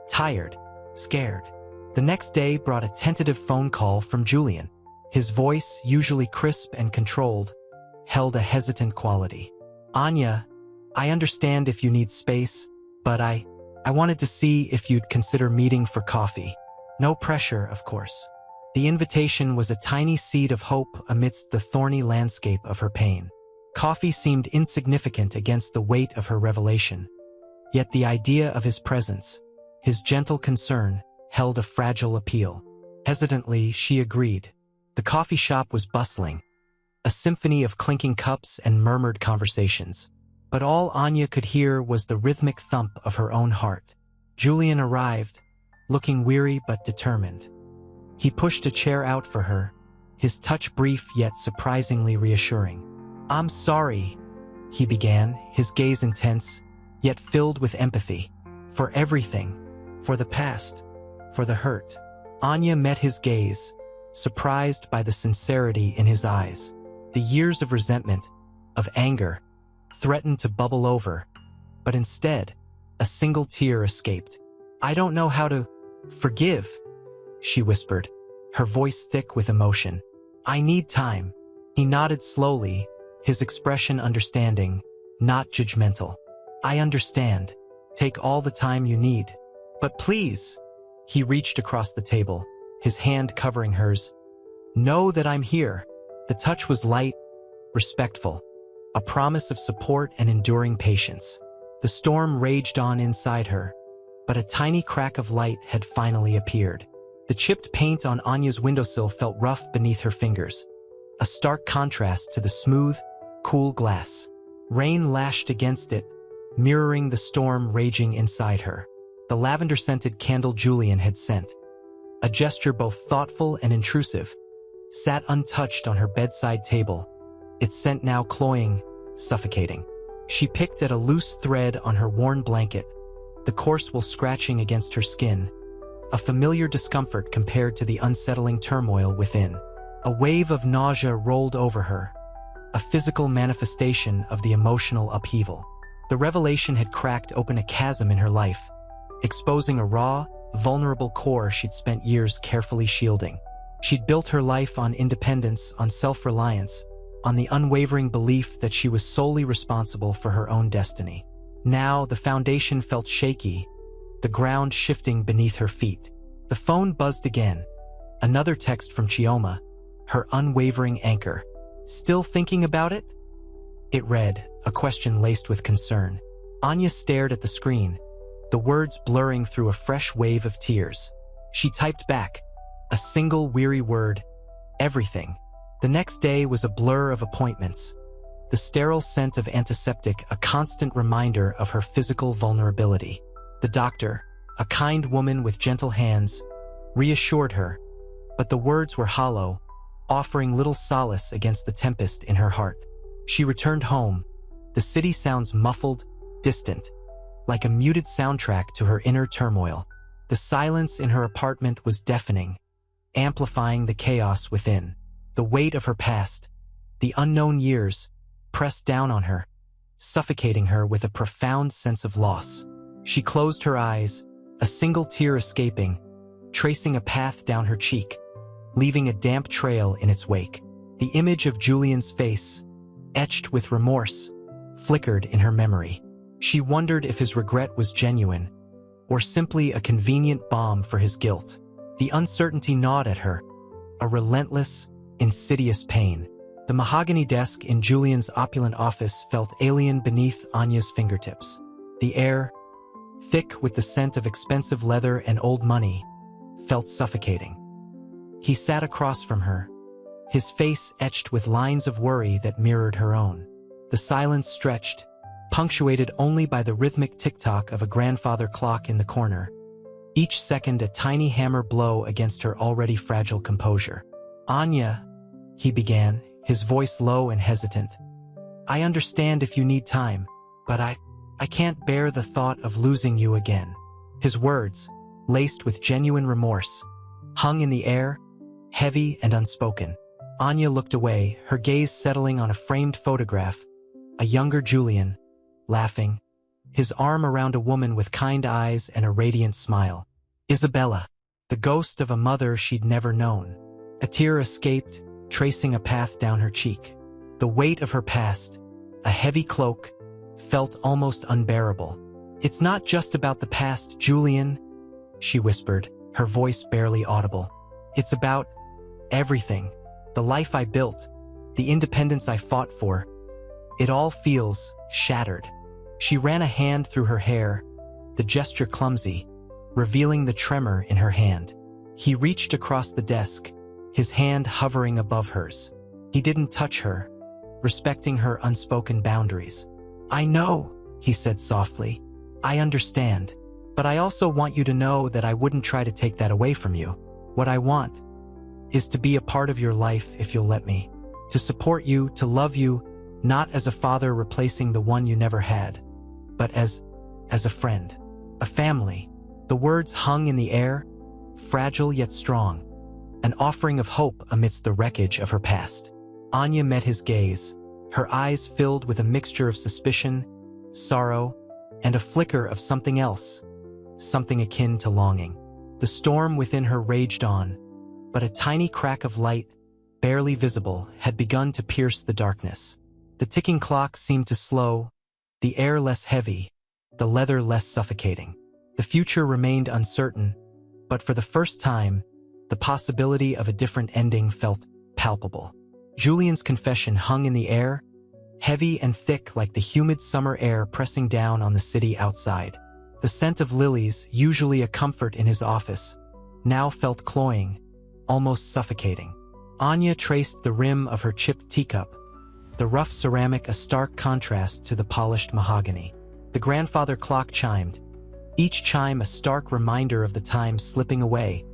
tired, scared. The next day brought a tentative phone call from Julian. His voice, usually crisp and controlled, held a hesitant quality. "Anya, I understand if you need space, but I wanted to see if you'd consider meeting for coffee. No pressure, of course." The invitation was a tiny seed of hope amidst the thorny landscape of her pain. Coffee seemed insignificant against the weight of her revelation. Yet the idea of his presence, his gentle concern, held a fragile appeal. Hesitantly, she agreed. The coffee shop was bustling, a symphony of clinking cups and murmured conversations. But all Anya could hear was the rhythmic thump of her own heart. Julian arrived, looking weary but determined. He pushed a chair out for her, his touch brief yet surprisingly reassuring. "I'm sorry," he began, his gaze intense, yet filled with empathy. "For everything. For the past. For the hurt." Anya met his gaze, surprised by the sincerity in his eyes. The years of resentment, of anger, threatened to bubble over, but instead, a single tear escaped. "I don't know how to forgive," she whispered, her voice thick with emotion. "I need time." He nodded slowly, his expression understanding, not judgmental. "I understand. Take all the time you need. But please," he reached across the table, his hand covering hers, "know that I'm here." The touch was light, respectful, a promise of support and enduring patience. The storm raged on inside her, but a tiny crack of light had finally appeared. The chipped paint on Anya's windowsill felt rough beneath her fingers, a stark contrast to the smooth, cool glass. Rain lashed against it, mirroring the storm raging inside her. The lavender-scented candle Julian had sent, a gesture both thoughtful and intrusive, sat untouched on her bedside table, its scent now cloying, suffocating. She picked at a loose thread on her worn blanket, the coarse wool scratching against her skin, a familiar discomfort compared to the unsettling turmoil within. A wave of nausea rolled over her, a physical manifestation of the emotional upheaval. The revelation had cracked open a chasm in her life, exposing a raw, vulnerable core she'd spent years carefully shielding. She'd built her life on independence, on self-reliance, on the unwavering belief that she was solely responsible for her own destiny. Now, the foundation felt shaky, the ground shifting beneath her feet. The phone buzzed again. Another text from Chioma, her unwavering anchor. "Still thinking about it?" It read, a question laced with concern. Anya stared at the screen, the words blurring through a fresh wave of tears. She typed back, A single weary word. Everything. The next day was a blur of appointments. The sterile scent of antiseptic, a constant reminder of her physical vulnerability. The doctor, a kind woman with gentle hands, reassured her, but the words were hollow, offering little solace against the tempest in her heart. She returned home. The city sounds muffled, distant, like a muted soundtrack to her inner turmoil. The silence in her apartment was deafening, amplifying the chaos within. The weight of her past, the unknown years, pressed down on her, suffocating her with a profound sense of loss. She closed her eyes, a single tear escaping, tracing a path down her cheek, leaving a damp trail in its wake. The image of Julian's face, etched with remorse, flickered in her memory. She wondered if his regret was genuine, or simply a convenient balm for his guilt. The uncertainty gnawed at her, a relentless, insidious pain. The mahogany desk in Julian's opulent office felt alien beneath Anya's fingertips. The air, thick with the scent of expensive leather and old money, felt suffocating. He sat across from her, his face etched with lines of worry that mirrored her own. The silence stretched, punctuated only by the rhythmic tick-tock of a grandfather clock in the corner, each second a tiny hammer blow against her already fragile composure. "Anya," he began, his voice low and hesitant. "I understand if you need time, but I can't bear the thought of losing you again." His words, laced with genuine remorse, hung in the air, heavy and unspoken. Anya looked away, her gaze settling on a framed photograph, a younger Julian, laughing, his arm around a woman with kind eyes and a radiant smile. Isabella, the ghost of a mother she'd never known. A tear escaped, tracing a path down her cheek. The weight of her past, a heavy cloak, felt almost unbearable. "It's not just about the past, Julian," she whispered, her voice barely audible. "It's about everything. The life I built, the independence I fought for. It all feels shattered." She ran a hand through her hair, the gesture clumsy, revealing the tremor in her hand. He reached across the desk, his hand hovering above hers. He didn't touch her, respecting her unspoken boundaries. "I know," he said softly. "I understand. But I also want you to know that I wouldn't try to take that away from you. What I want is to be a part of your life if you'll let me. To support you, to love you, not as a father replacing the one you never had, but as a friend, a family." The words hung in the air, fragile yet strong, an offering of hope amidst the wreckage of her past. Anya met his gaze, her eyes filled with a mixture of suspicion, sorrow, and a flicker of something else, something akin to longing. The storm within her raged on, but a tiny crack of light, barely visible, had begun to pierce the darkness. The ticking clock seemed to slow, the air less heavy, the leather less suffocating. The future remained uncertain, but for the first time, the possibility of a different ending felt palpable. Julian's confession hung in the air, heavy and thick like the humid summer air pressing down on the city outside. The scent of lilies, usually a comfort in his office, now felt cloying, almost suffocating. Anya traced the rim of her chipped teacup, the rough ceramic a stark contrast to the polished mahogany. The grandfather clock chimed, each chime a stark reminder of the time slipping away,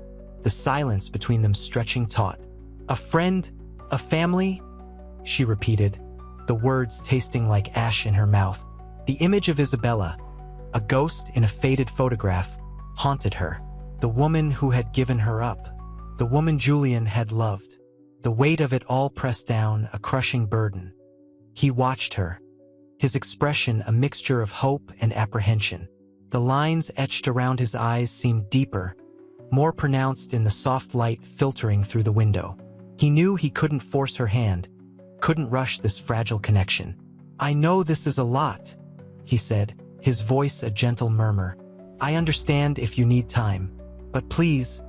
the silence between them stretching taut. "A friend, a family?" she repeated, the words tasting like ash in her mouth. The image of Isabella, a ghost in a faded photograph, haunted her. The woman who had given her up, the woman Julian had loved. The weight of it all pressed down, a crushing burden. He watched her, his expression a mixture of hope and apprehension. The lines etched around his eyes seemed deeper, more pronounced in the soft light filtering through the window. He knew he couldn't force her hand, couldn't rush this fragile connection. "I know this is a lot," he said, his voice a gentle murmur. "I understand if you need time, but please,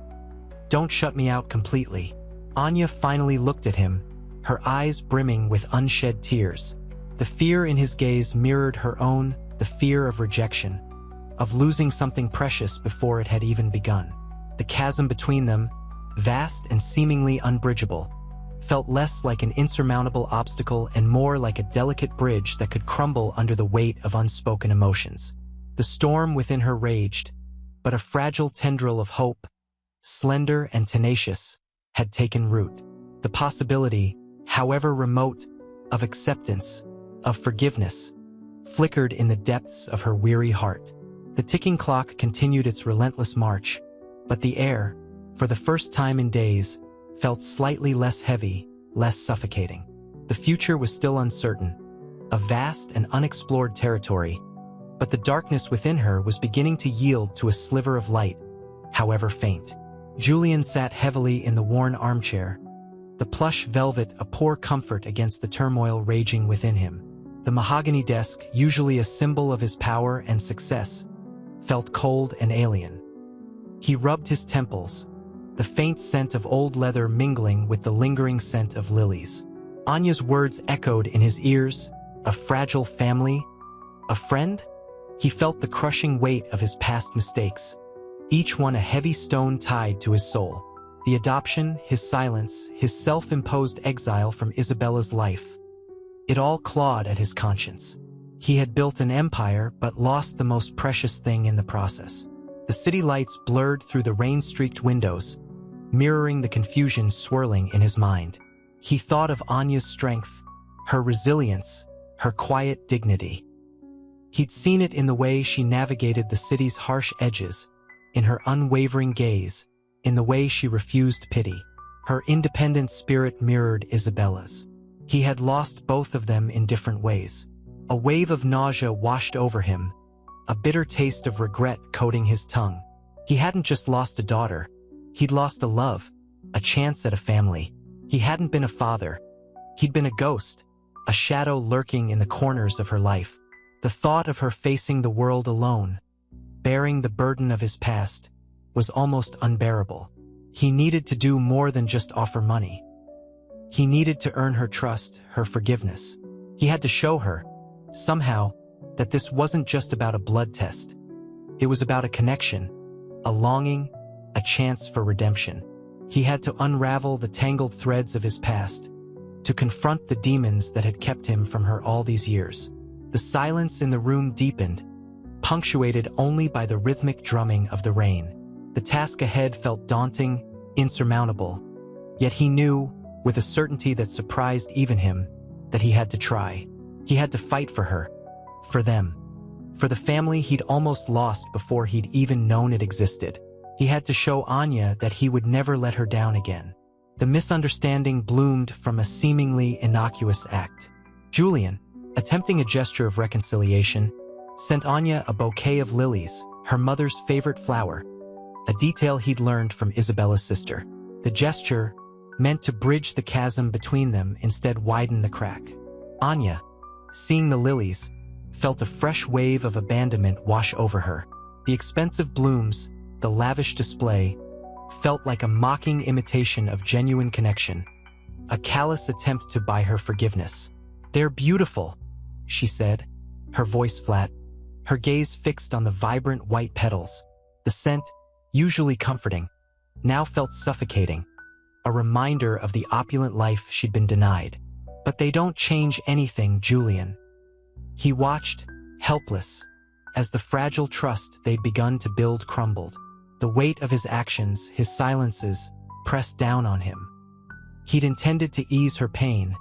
don't shut me out completely." Anya finally looked at him, her eyes brimming with unshed tears. The fear in his gaze mirrored her own, the fear of rejection, of losing something precious before it had even begun. The chasm between them, vast and seemingly unbridgeable, felt less like an insurmountable obstacle and more like a delicate bridge that could crumble under the weight of unspoken emotions. The storm within her raged, but a fragile tendril of hope, slender and tenacious, had taken root. The possibility, however remote, of acceptance, of forgiveness, flickered in the depths of her weary heart. The ticking clock continued its relentless march, but the air, for the first time in days, felt slightly less heavy, less suffocating. The future was still uncertain, a vast and unexplored territory, but the darkness within her was beginning to yield to a sliver of light, however faint. Julian sat heavily in the worn armchair, the plush velvet a poor comfort against the turmoil raging within him. The mahogany desk, usually a symbol of his power and success, felt cold and alien. He rubbed his temples, the faint scent of old leather mingling with the lingering scent of lilies. Anya's words echoed in his ears, a fragile family, a friend? He felt the crushing weight of his past mistakes, each one a heavy stone tied to his soul. The adoption, his silence, his self-imposed exile from Isabella's life. It all clawed at his conscience. He had built an empire but lost the most precious thing in the process. The city lights blurred through the rain-streaked windows, mirroring the confusion swirling in his mind. He thought of Anya's strength, her resilience, her quiet dignity. He'd seen it in the way she navigated the city's harsh edges, in her unwavering gaze, in the way she refused pity. Her independent spirit mirrored Isabella's. He had lost both of them in different ways. A wave of nausea washed over him, a bitter taste of regret coating his tongue. He hadn't just lost a daughter. He'd lost a love, a chance at a family. He hadn't been a father. He'd been a ghost, a shadow lurking in the corners of her life. The thought of her facing the world alone, bearing the burden of his past, was almost unbearable. He needed to do more than just offer money. He needed to earn her trust, her forgiveness. He had to show her, somehow, that this wasn't just about a blood test. It was about a connection, a longing, a chance for redemption. He had to unravel the tangled threads of his past, to confront the demons that had kept him from her all these years. The silence in the room deepened, punctuated only by the rhythmic drumming of the rain. The task ahead felt daunting, insurmountable, yet he knew, with a certainty that surprised even him, that he had to try. He had to fight for her, for them, for the family he'd almost lost before he'd even known it existed. He had to show Anya that he would never let her down again. The misunderstanding bloomed from a seemingly innocuous act. Julian, attempting a gesture of reconciliation, sent Anya a bouquet of lilies, her mother's favorite flower, a detail he'd learned from Isabella's sister. The gesture, meant to bridge the chasm between them, instead widened the crack. Anya, seeing the lilies, felt a fresh wave of abandonment wash over her. The expensive blooms, the lavish display, felt like a mocking imitation of genuine connection, a callous attempt to buy her forgiveness. "They're beautiful," she said, her voice flat, her gaze fixed on the vibrant white petals. The scent, usually comforting, now felt suffocating, a reminder of the opulent life she'd been denied. "But they don't change anything, Julian." He watched, helpless, as the fragile trust they'd begun to build crumbled. The weight of his actions, his silences, pressed down on him. He'd intended to ease her pain,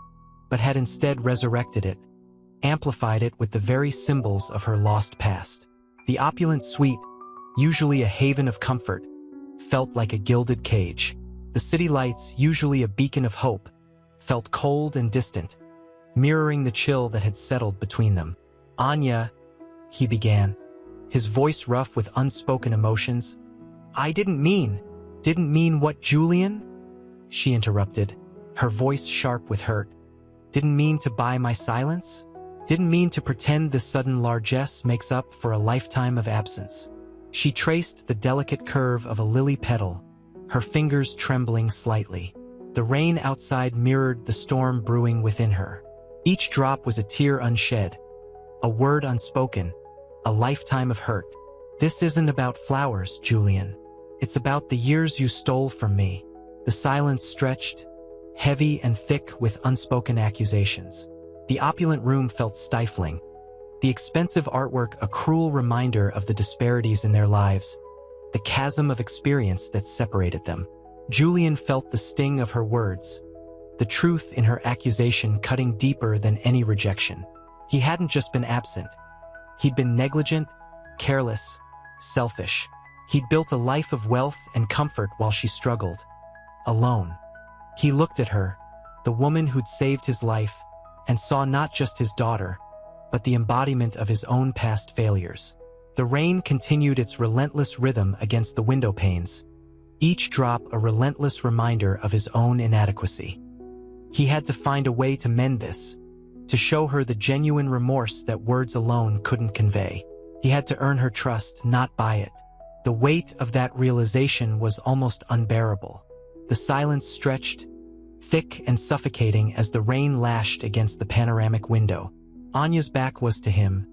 but had instead resurrected it, amplified it with the very symbols of her lost past. The opulent suite, usually a haven of comfort, felt like a gilded cage. The city lights, usually a beacon of hope, felt cold and distant, mirroring the chill that had settled between them. "Anya," he began, his voice rough with unspoken emotions. "I didn't mean what, Julian?" she interrupted, her voice sharp with hurt. "Didn't mean to buy my silence? Didn't mean to pretend this sudden largesse makes up for a lifetime of absence." She traced the delicate curve of a lily petal, her fingers trembling slightly. The rain outside mirrored the storm brewing within her. Each drop was a tear unshed, a word unspoken, a lifetime of hurt. "This isn't about flowers, Julian. It's about the years you stole from me. The silence stretched, heavy and thick with unspoken accusations. The opulent room felt stifling, the expensive artwork a cruel reminder of the disparities in their lives, the chasm of experience that separated them. Julian felt the sting of her words, the truth in her accusation cutting deeper than any rejection. He hadn't just been absent. He'd been negligent, careless, selfish. He'd built a life of wealth and comfort while she struggled, alone. He looked at her, the woman who'd saved his life, and saw not just his daughter, but the embodiment of his own past failures. The rain continued its relentless rhythm against the window panes, each drop a relentless reminder of his own inadequacy. He had to find a way to mend this, to show her the genuine remorse that words alone couldn't convey. He had to earn her trust, not buy it. The weight of that realization was almost unbearable. The silence stretched, thick and suffocating as the rain lashed against the panoramic window. Anya's back was to him,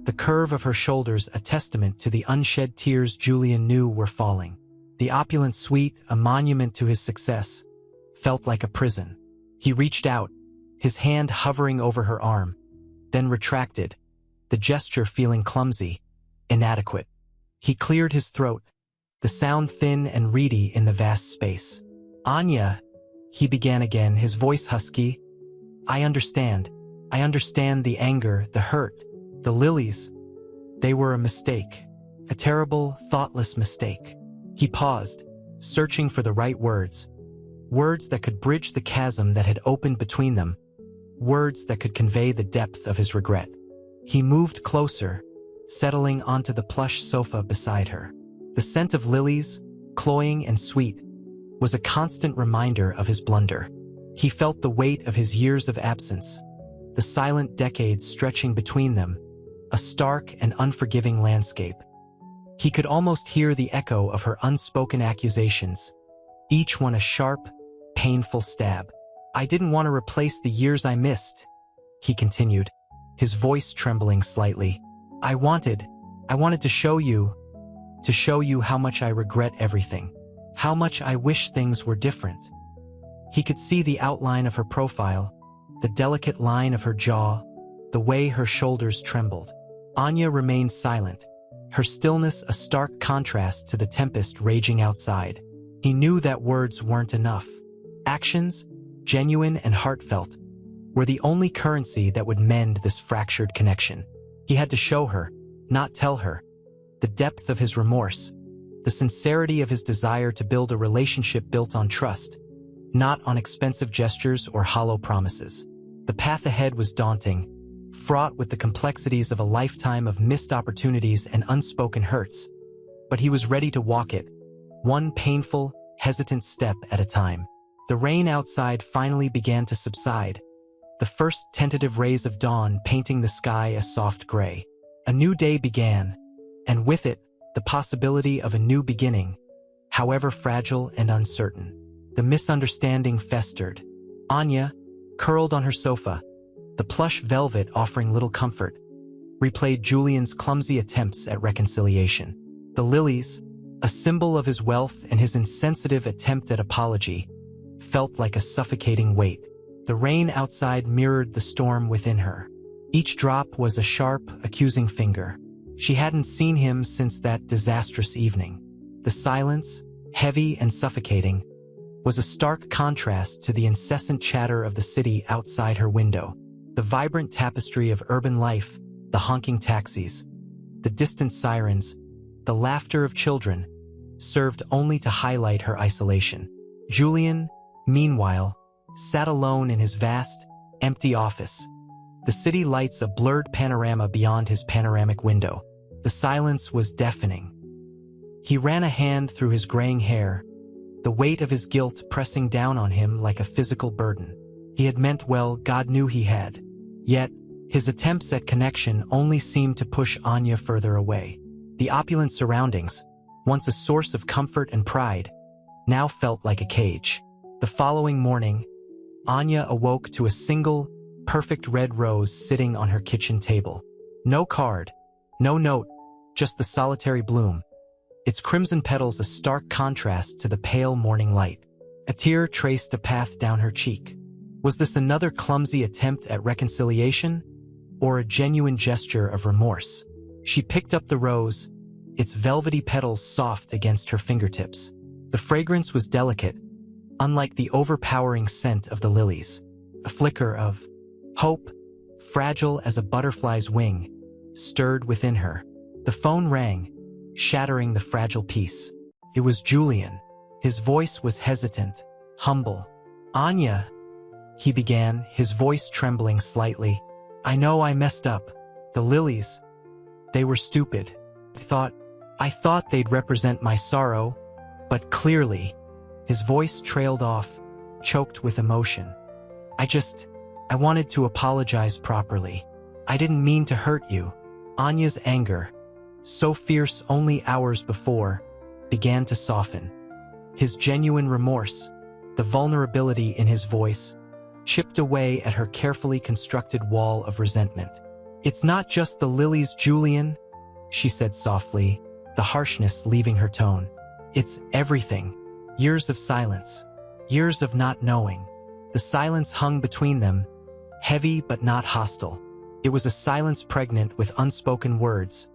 the curve of her shoulders a testament to the unshed tears Julian knew were falling. The opulent suite, a monument to his success, felt like a prison. He reached out, his hand hovering over her arm, then retracted, the gesture feeling clumsy, inadequate. He cleared his throat, the sound thin and reedy in the vast space. "Anya," he began again, his voice husky. I understand the anger, the hurt, the lilies. They were a mistake, a terrible, thoughtless mistake." He paused, searching for the right words that could bridge the chasm that had opened between them, words that could convey the depth of his regret. He moved closer, settling onto the plush sofa beside her. The scent of lilies, cloying and sweet, was a constant reminder of his blunder. He felt the weight of his years of absence, the silent decades stretching between them, a stark and unforgiving landscape. He could almost hear the echo of her unspoken accusations, each one a sharp, painful stab. "I didn't want to replace the years I missed," he continued, his voice trembling slightly. I wanted to show you how much I regret everything, how much I wish things were different." He could see the outline of her profile, the delicate line of her jaw, the way her shoulders trembled. Anya remained silent, her stillness a stark contrast to the tempest raging outside. He knew that words weren't enough. Actions, genuine and heartfelt, were the only currency that would mend this fractured connection. He had to show her, not tell her, the depth of his remorse, the sincerity of his desire to build a relationship built on trust, not on expensive gestures or hollow promises. The path ahead was daunting, fraught with the complexities of a lifetime of missed opportunities and unspoken hurts, but he was ready to walk it, one painful, hesitant step at a time. The rain outside finally began to subside, the first tentative rays of dawn painting the sky a soft gray. A new day began, and with it, the possibility of a new beginning, however fragile and uncertain. The misunderstanding festered. Anya, curled on her sofa, the plush velvet offering little comfort, replayed Julian's clumsy attempts at reconciliation. The lilies, a symbol of his wealth and his insensitive attempt at apology, felt like a suffocating weight. The rain outside mirrored the storm within her. Each drop was a sharp, accusing finger. She hadn't seen him since that disastrous evening. The silence, heavy and suffocating, was a stark contrast to the incessant chatter of the city outside her window. The vibrant tapestry of urban life, the honking taxis, the distant sirens, the laughter of children, served only to highlight her isolation. Julian, meanwhile, sat alone in his vast, empty office, the city lights a blurred panorama beyond his panoramic window. The silence was deafening. He ran a hand through his graying hair, the weight of his guilt pressing down on him like a physical burden. He had meant well, God knew he had. Yet, his attempts at connection only seemed to push Anya further away. The opulent surroundings, once a source of comfort and pride, now felt like a cage. The following morning, Anya awoke to a single, perfect red rose sitting on her kitchen table. No card, no note, just the solitary bloom, its crimson petals a stark contrast to the pale morning light. A tear traced a path down her cheek. Was this another clumsy attempt at reconciliation, or a genuine gesture of remorse? She picked up the rose, its velvety petals soft against her fingertips. The fragrance was delicate, unlike the overpowering scent of the lilies. A flicker of hope, fragile as a butterfly's wing, stirred within her. The phone rang, shattering the fragile peace. It was Julian. His voice was hesitant, humble. "Anya," he began, his voice trembling slightly. "I know I messed up. The lilies, they were stupid. I thought they'd represent my sorrow, but clearly," his voice trailed off, choked with emotion. I wanted to apologize properly. I didn't mean to hurt you." Anya's anger, so fierce only hours before, began to soften. His genuine remorse, the vulnerability in his voice, chipped away at her carefully constructed wall of resentment. "It's not just the lilies, Julian," she said softly, the harshness leaving her tone. "It's everything. Years of silence. Years of not knowing." The silence hung between them, heavy but not hostile. It was a silence pregnant with unspoken words,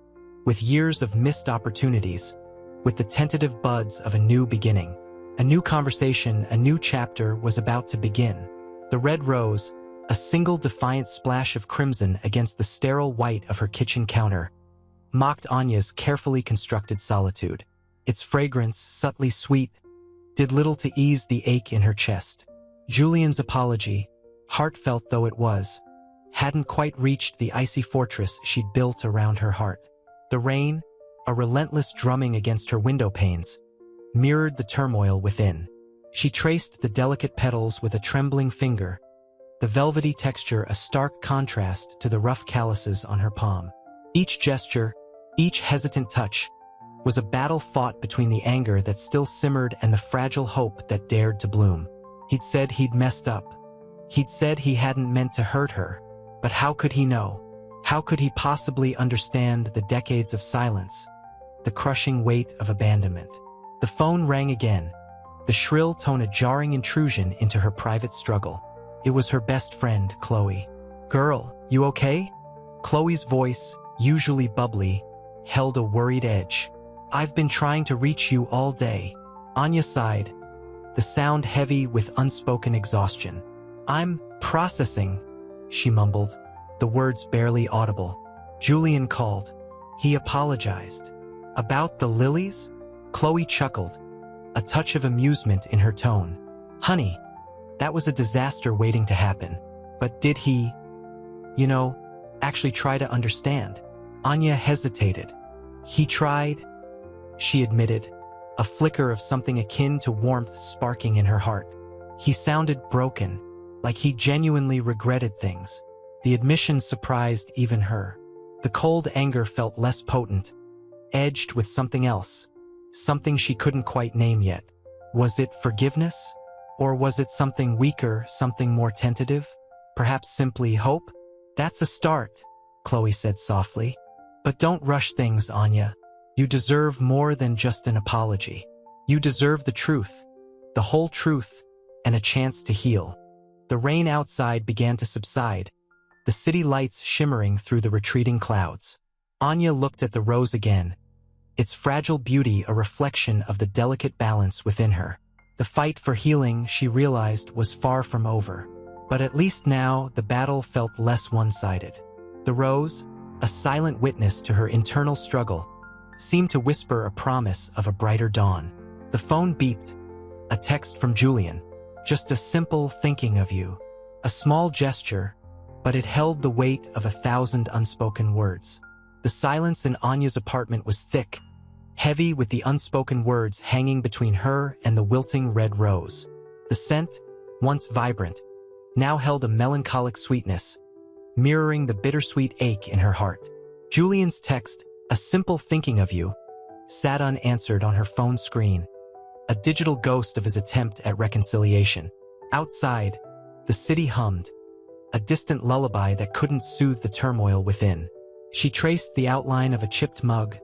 with years of missed opportunities, with the tentative buds of a new beginning. A new conversation, a new chapter was about to begin. The red rose, a single defiant splash of crimson against the sterile white of her kitchen counter, mocked Anya's carefully constructed solitude. Its fragrance, subtly sweet, did little to ease the ache in her chest. Julian's apology, heartfelt though it was, hadn't quite reached the icy fortress she'd built around her heart. The rain, a relentless drumming against her window panes, mirrored the turmoil within. She traced the delicate petals with a trembling finger, the velvety texture a stark contrast to the rough calluses on her palm. Each gesture, each hesitant touch, was a battle fought between the anger that still simmered and the fragile hope that dared to bloom. He'd said he'd messed up. He'd said he hadn't meant to hurt her. But how could he know? How could he possibly understand the decades of silence, the crushing weight of abandonment? The phone rang again, the shrill tone a jarring intrusion into her private struggle. It was her best friend, Chloe. "Girl, you okay?" Chloe's voice, usually bubbly, held a worried edge. "I've been trying to reach you all day." Anya sighed, the sound heavy with unspoken exhaustion. "I'm processing," she mumbled, the words barely audible. Julian called. He apologized. "About the lilies?" Chloe chuckled, a touch of amusement in her tone. "Honey, that was a disaster waiting to happen. But did he, actually try to understand?" Anya hesitated. "He tried," she admitted, a flicker of something akin to warmth sparking in her heart. "He sounded broken, like he genuinely regretted things." The admission surprised even her. The cold anger felt less potent, edged with something else, something she couldn't quite name yet. Was it forgiveness? Or was it something weaker, something more tentative? Perhaps simply hope? "That's a start," Chloe said softly. "But don't rush things, Anya. You deserve more than just an apology. You deserve the truth, the whole truth, and a chance to heal." The rain outside began to subside, the city lights shimmering through the retreating clouds. Anya looked at the rose again, its fragile beauty a reflection of the delicate balance within her. The fight for healing, she realized, was far from over. But at least now, the battle felt less one-sided. The rose, a silent witness to her internal struggle, seemed to whisper a promise of a brighter dawn. The phone beeped, a text from Julian. Just a simple thinking of you. A small gesture, but it held the weight of 1,000 unspoken words. The silence in Anya's apartment was thick, heavy with the unspoken words hanging between her and the wilting red rose. The scent, once vibrant, now held a melancholic sweetness, mirroring the bittersweet ache in her heart. Julian's text, "A simple thinking of you," sat unanswered on her phone screen, a digital ghost of his attempt at reconciliation. Outside, the city hummed, a distant lullaby that couldn't soothe the turmoil within. She traced the outline of a chipped mug,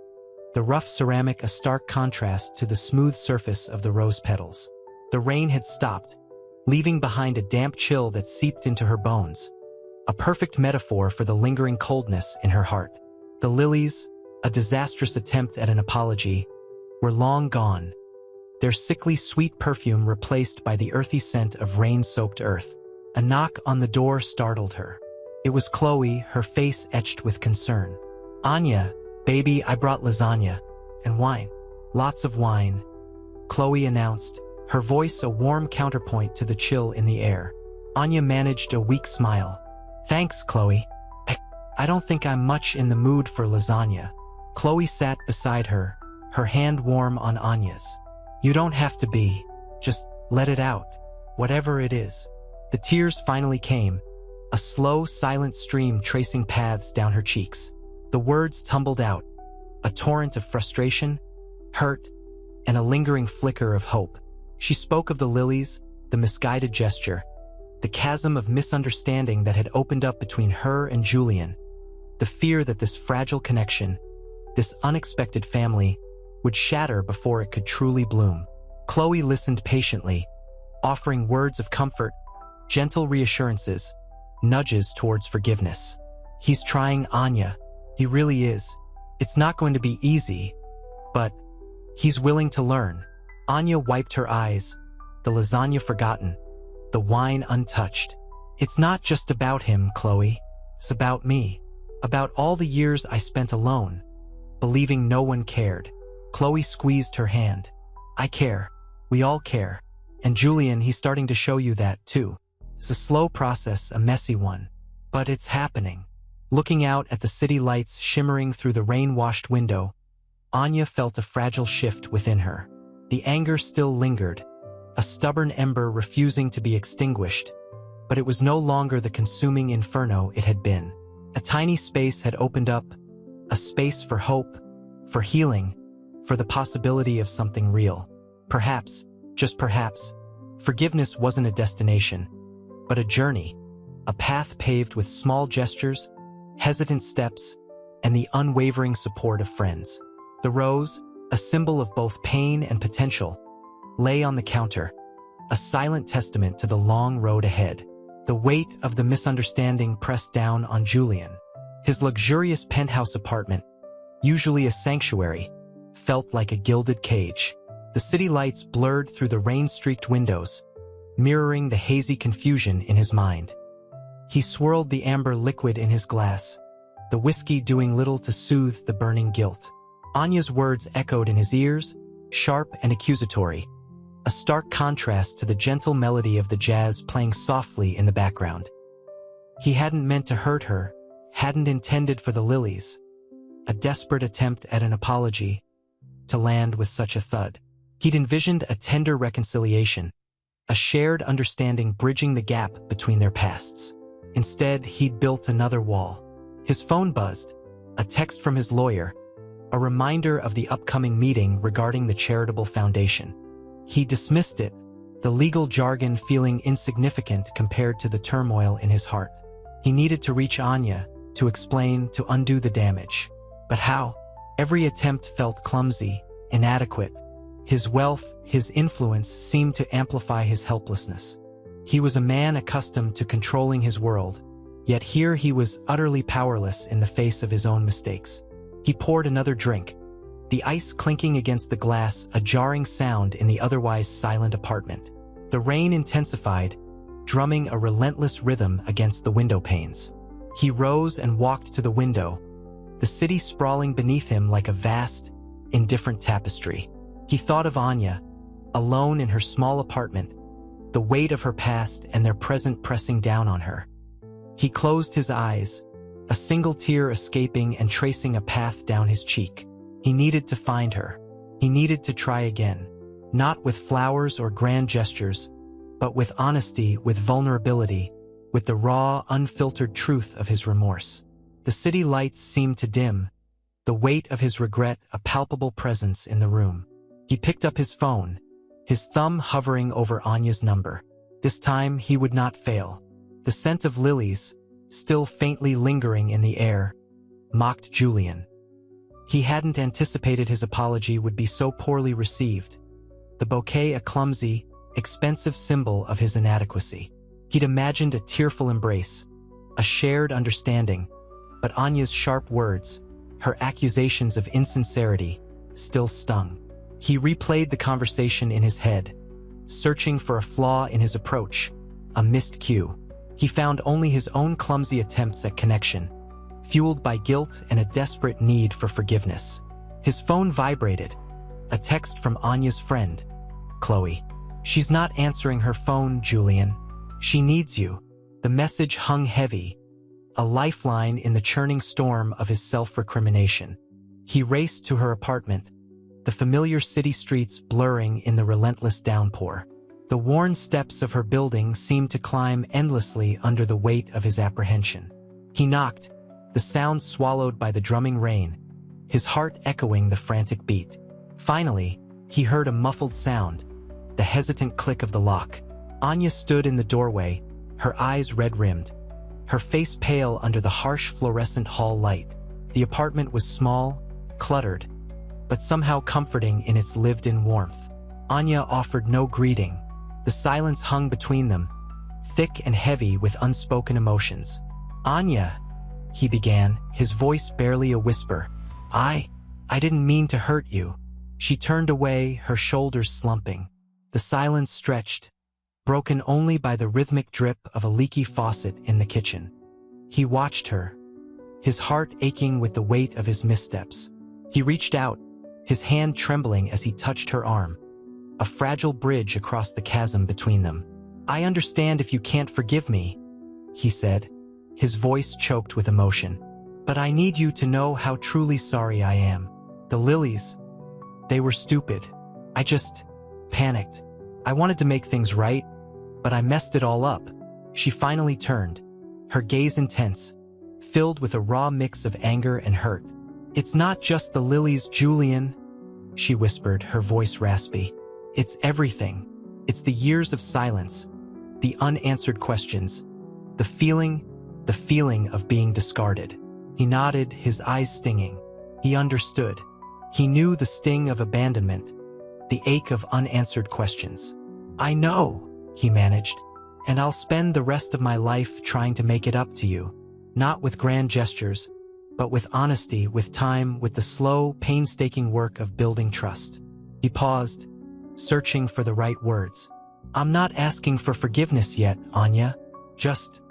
the rough ceramic a stark contrast to the smooth surface of the rose petals. The rain had stopped, leaving behind a damp chill that seeped into her bones, a perfect metaphor for the lingering coldness in her heart. The lilies, a disastrous attempt at an apology, were long gone, their sickly sweet perfume replaced by the earthy scent of rain-soaked earth. A knock on the door startled her. It was Chloe, her face etched with concern. "Anya, baby, I brought lasagna. And wine. Lots of wine," Chloe announced, her voice a warm counterpoint to the chill in the air. Anya managed a weak smile. "Thanks, Chloe. I don't think I'm much in the mood for lasagna." Chloe sat beside her, her hand warm on Anya's. "You don't have to be. Just let it out. Whatever it is." The tears finally came, a slow, silent stream tracing paths down her cheeks. The words tumbled out, a torrent of frustration, hurt, and a lingering flicker of hope. She spoke of the lilies, the misguided gesture, the chasm of misunderstanding that had opened up between her and Julian, the fear that this fragile connection, this unexpected family, would shatter before it could truly bloom. Chloe listened patiently, offering words of comfort, gentle reassurances, nudges towards forgiveness. "He's trying, Anya. He really is. It's not going to be easy, but he's willing to learn." Anya wiped her eyes, the lasagna forgotten, the wine untouched. "It's not just about him, Chloe. It's about me. About all the years I spent alone, believing no one cared." Chloe squeezed her hand. "I care. We all care. And Julian, he's starting to show you that, too. It's a slow process, a messy one. But it's happening." Looking out at the city lights shimmering through the rain-washed window, Anya felt a fragile shift within her. The anger still lingered, a stubborn ember refusing to be extinguished, but it was no longer the consuming inferno it had been. A tiny space had opened up, a space for hope, for healing, for the possibility of something real. Perhaps, just perhaps, forgiveness wasn't a destination, but a journey, a path paved with small gestures, hesitant steps, and the unwavering support of friends. The rose, a symbol of both pain and potential, lay on the counter, a silent testament to the long road ahead. The weight of the misunderstanding pressed down on Julian. His luxurious penthouse apartment, usually a sanctuary, felt like a gilded cage. The city lights blurred through the rain-streaked windows, mirroring the hazy confusion in his mind. He swirled the amber liquid in his glass, the whiskey doing little to soothe the burning guilt. Anya's words echoed in his ears, sharp and accusatory, a stark contrast to the gentle melody of the jazz playing softly in the background. He hadn't meant to hurt her, hadn't intended for the lilies. A desperate attempt at an apology, to land with such a thud. He'd envisioned a tender reconciliation, a shared understanding bridging the gap between their pasts. Instead, he'd built another wall. His phone buzzed, a text from his lawyer, a reminder of the upcoming meeting regarding the charitable foundation. He dismissed it, the legal jargon feeling insignificant compared to the turmoil in his heart. He needed to reach Anya, to explain, to undo the damage. But how? Every attempt felt clumsy, inadequate. His wealth, his influence seemed to amplify his helplessness. He was a man accustomed to controlling his world, yet here he was utterly powerless in the face of his own mistakes. He poured another drink, the ice clinking against the glass, a jarring sound in the otherwise silent apartment. The rain intensified, drumming a relentless rhythm against the window panes. He rose and walked to the window, the city sprawling beneath him like a vast, indifferent tapestry. He thought of Anya, alone in her small apartment, the weight of her past and their present pressing down on her. He closed his eyes, a single tear escaping and tracing a path down his cheek. He needed to find her. He needed to try again, not with flowers or grand gestures, but with honesty, with vulnerability, with the raw, unfiltered truth of his remorse. The city lights seemed to dim, the weight of his regret a palpable presence in the room. He picked up his phone, his thumb hovering over Anya's number. This time he would not fail. The scent of lilies, still faintly lingering in the air, mocked Julian. He hadn't anticipated his apology would be so poorly received. The bouquet a clumsy, expensive symbol of his inadequacy. He'd imagined a tearful embrace, a shared understanding, but Anya's sharp words, her accusations of insincerity, still stung. He replayed the conversation in his head, searching for a flaw in his approach, a missed cue. He found only his own clumsy attempts at connection, fueled by guilt and a desperate need for forgiveness. His phone vibrated, a text from Anya's friend, Chloe. "She's not answering her phone, Julian. She needs you." The message hung heavy, a lifeline in the churning storm of his self-recrimination. He raced to her apartment, the familiar city streets blurring in the relentless downpour. The worn steps of her building seemed to climb endlessly under the weight of his apprehension. He knocked, the sound swallowed by the drumming rain, his heart echoing the frantic beat. Finally, he heard a muffled sound, the hesitant click of the lock. Anya stood in the doorway, her eyes red-rimmed, her face pale under the harsh fluorescent hall light. The apartment was small, cluttered, but somehow comforting in its lived-in warmth. Anya offered no greeting. The silence hung between them, thick and heavy with unspoken emotions. "Anya," he began, his voice barely a whisper. I didn't mean to hurt you." She turned away, her shoulders slumping. The silence stretched, broken only by the rhythmic drip of a leaky faucet in the kitchen. He watched her, his heart aching with the weight of his missteps. He reached out, his hand trembling as he touched her arm, a fragile bridge across the chasm between them. "I understand if you can't forgive me," he said, his voice choked with emotion. "But I need you to know how truly sorry I am. The lilies, they were stupid. I just panicked. I wanted to make things right, but I messed it all up." She finally turned, her gaze intense, filled with a raw mix of anger and hurt. "It's not just the lilies, Julian," she whispered, her voice raspy. "It's everything. It's the years of silence, the unanswered questions, the feeling of being discarded." He nodded, his eyes stinging. He understood. He knew the sting of abandonment, the ache of unanswered questions. "I know," he managed, "and I'll spend the rest of my life trying to make it up to you. Not with grand gestures, but with honesty, with time, with the slow, painstaking work of building trust." He paused, searching for the right words. "I'm not asking for forgiveness yet, Anya. Just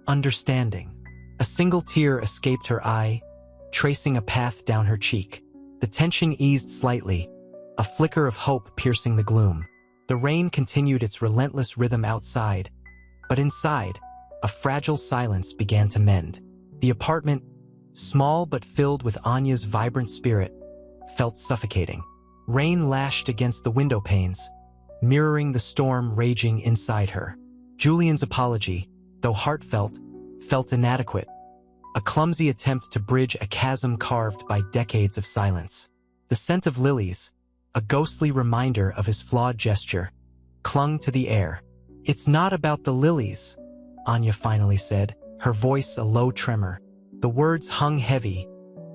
understanding." A single tear escaped her eye, tracing a path down her cheek. The tension eased slightly, a flicker of hope piercing the gloom. The rain continued its relentless rhythm outside, but inside, a fragile silence began to mend. The apartment, small but filled with Anya's vibrant spirit, felt suffocating. Rain lashed against the window panes, mirroring the storm raging inside her. Julian's apology, though heartfelt, felt inadequate, a clumsy attempt to bridge a chasm carved by decades of silence. The scent of lilies, a ghostly reminder of his flawed gesture, clung to the air. "It's not about the lilies," Anya finally said, her voice a low tremor. The words hung heavy,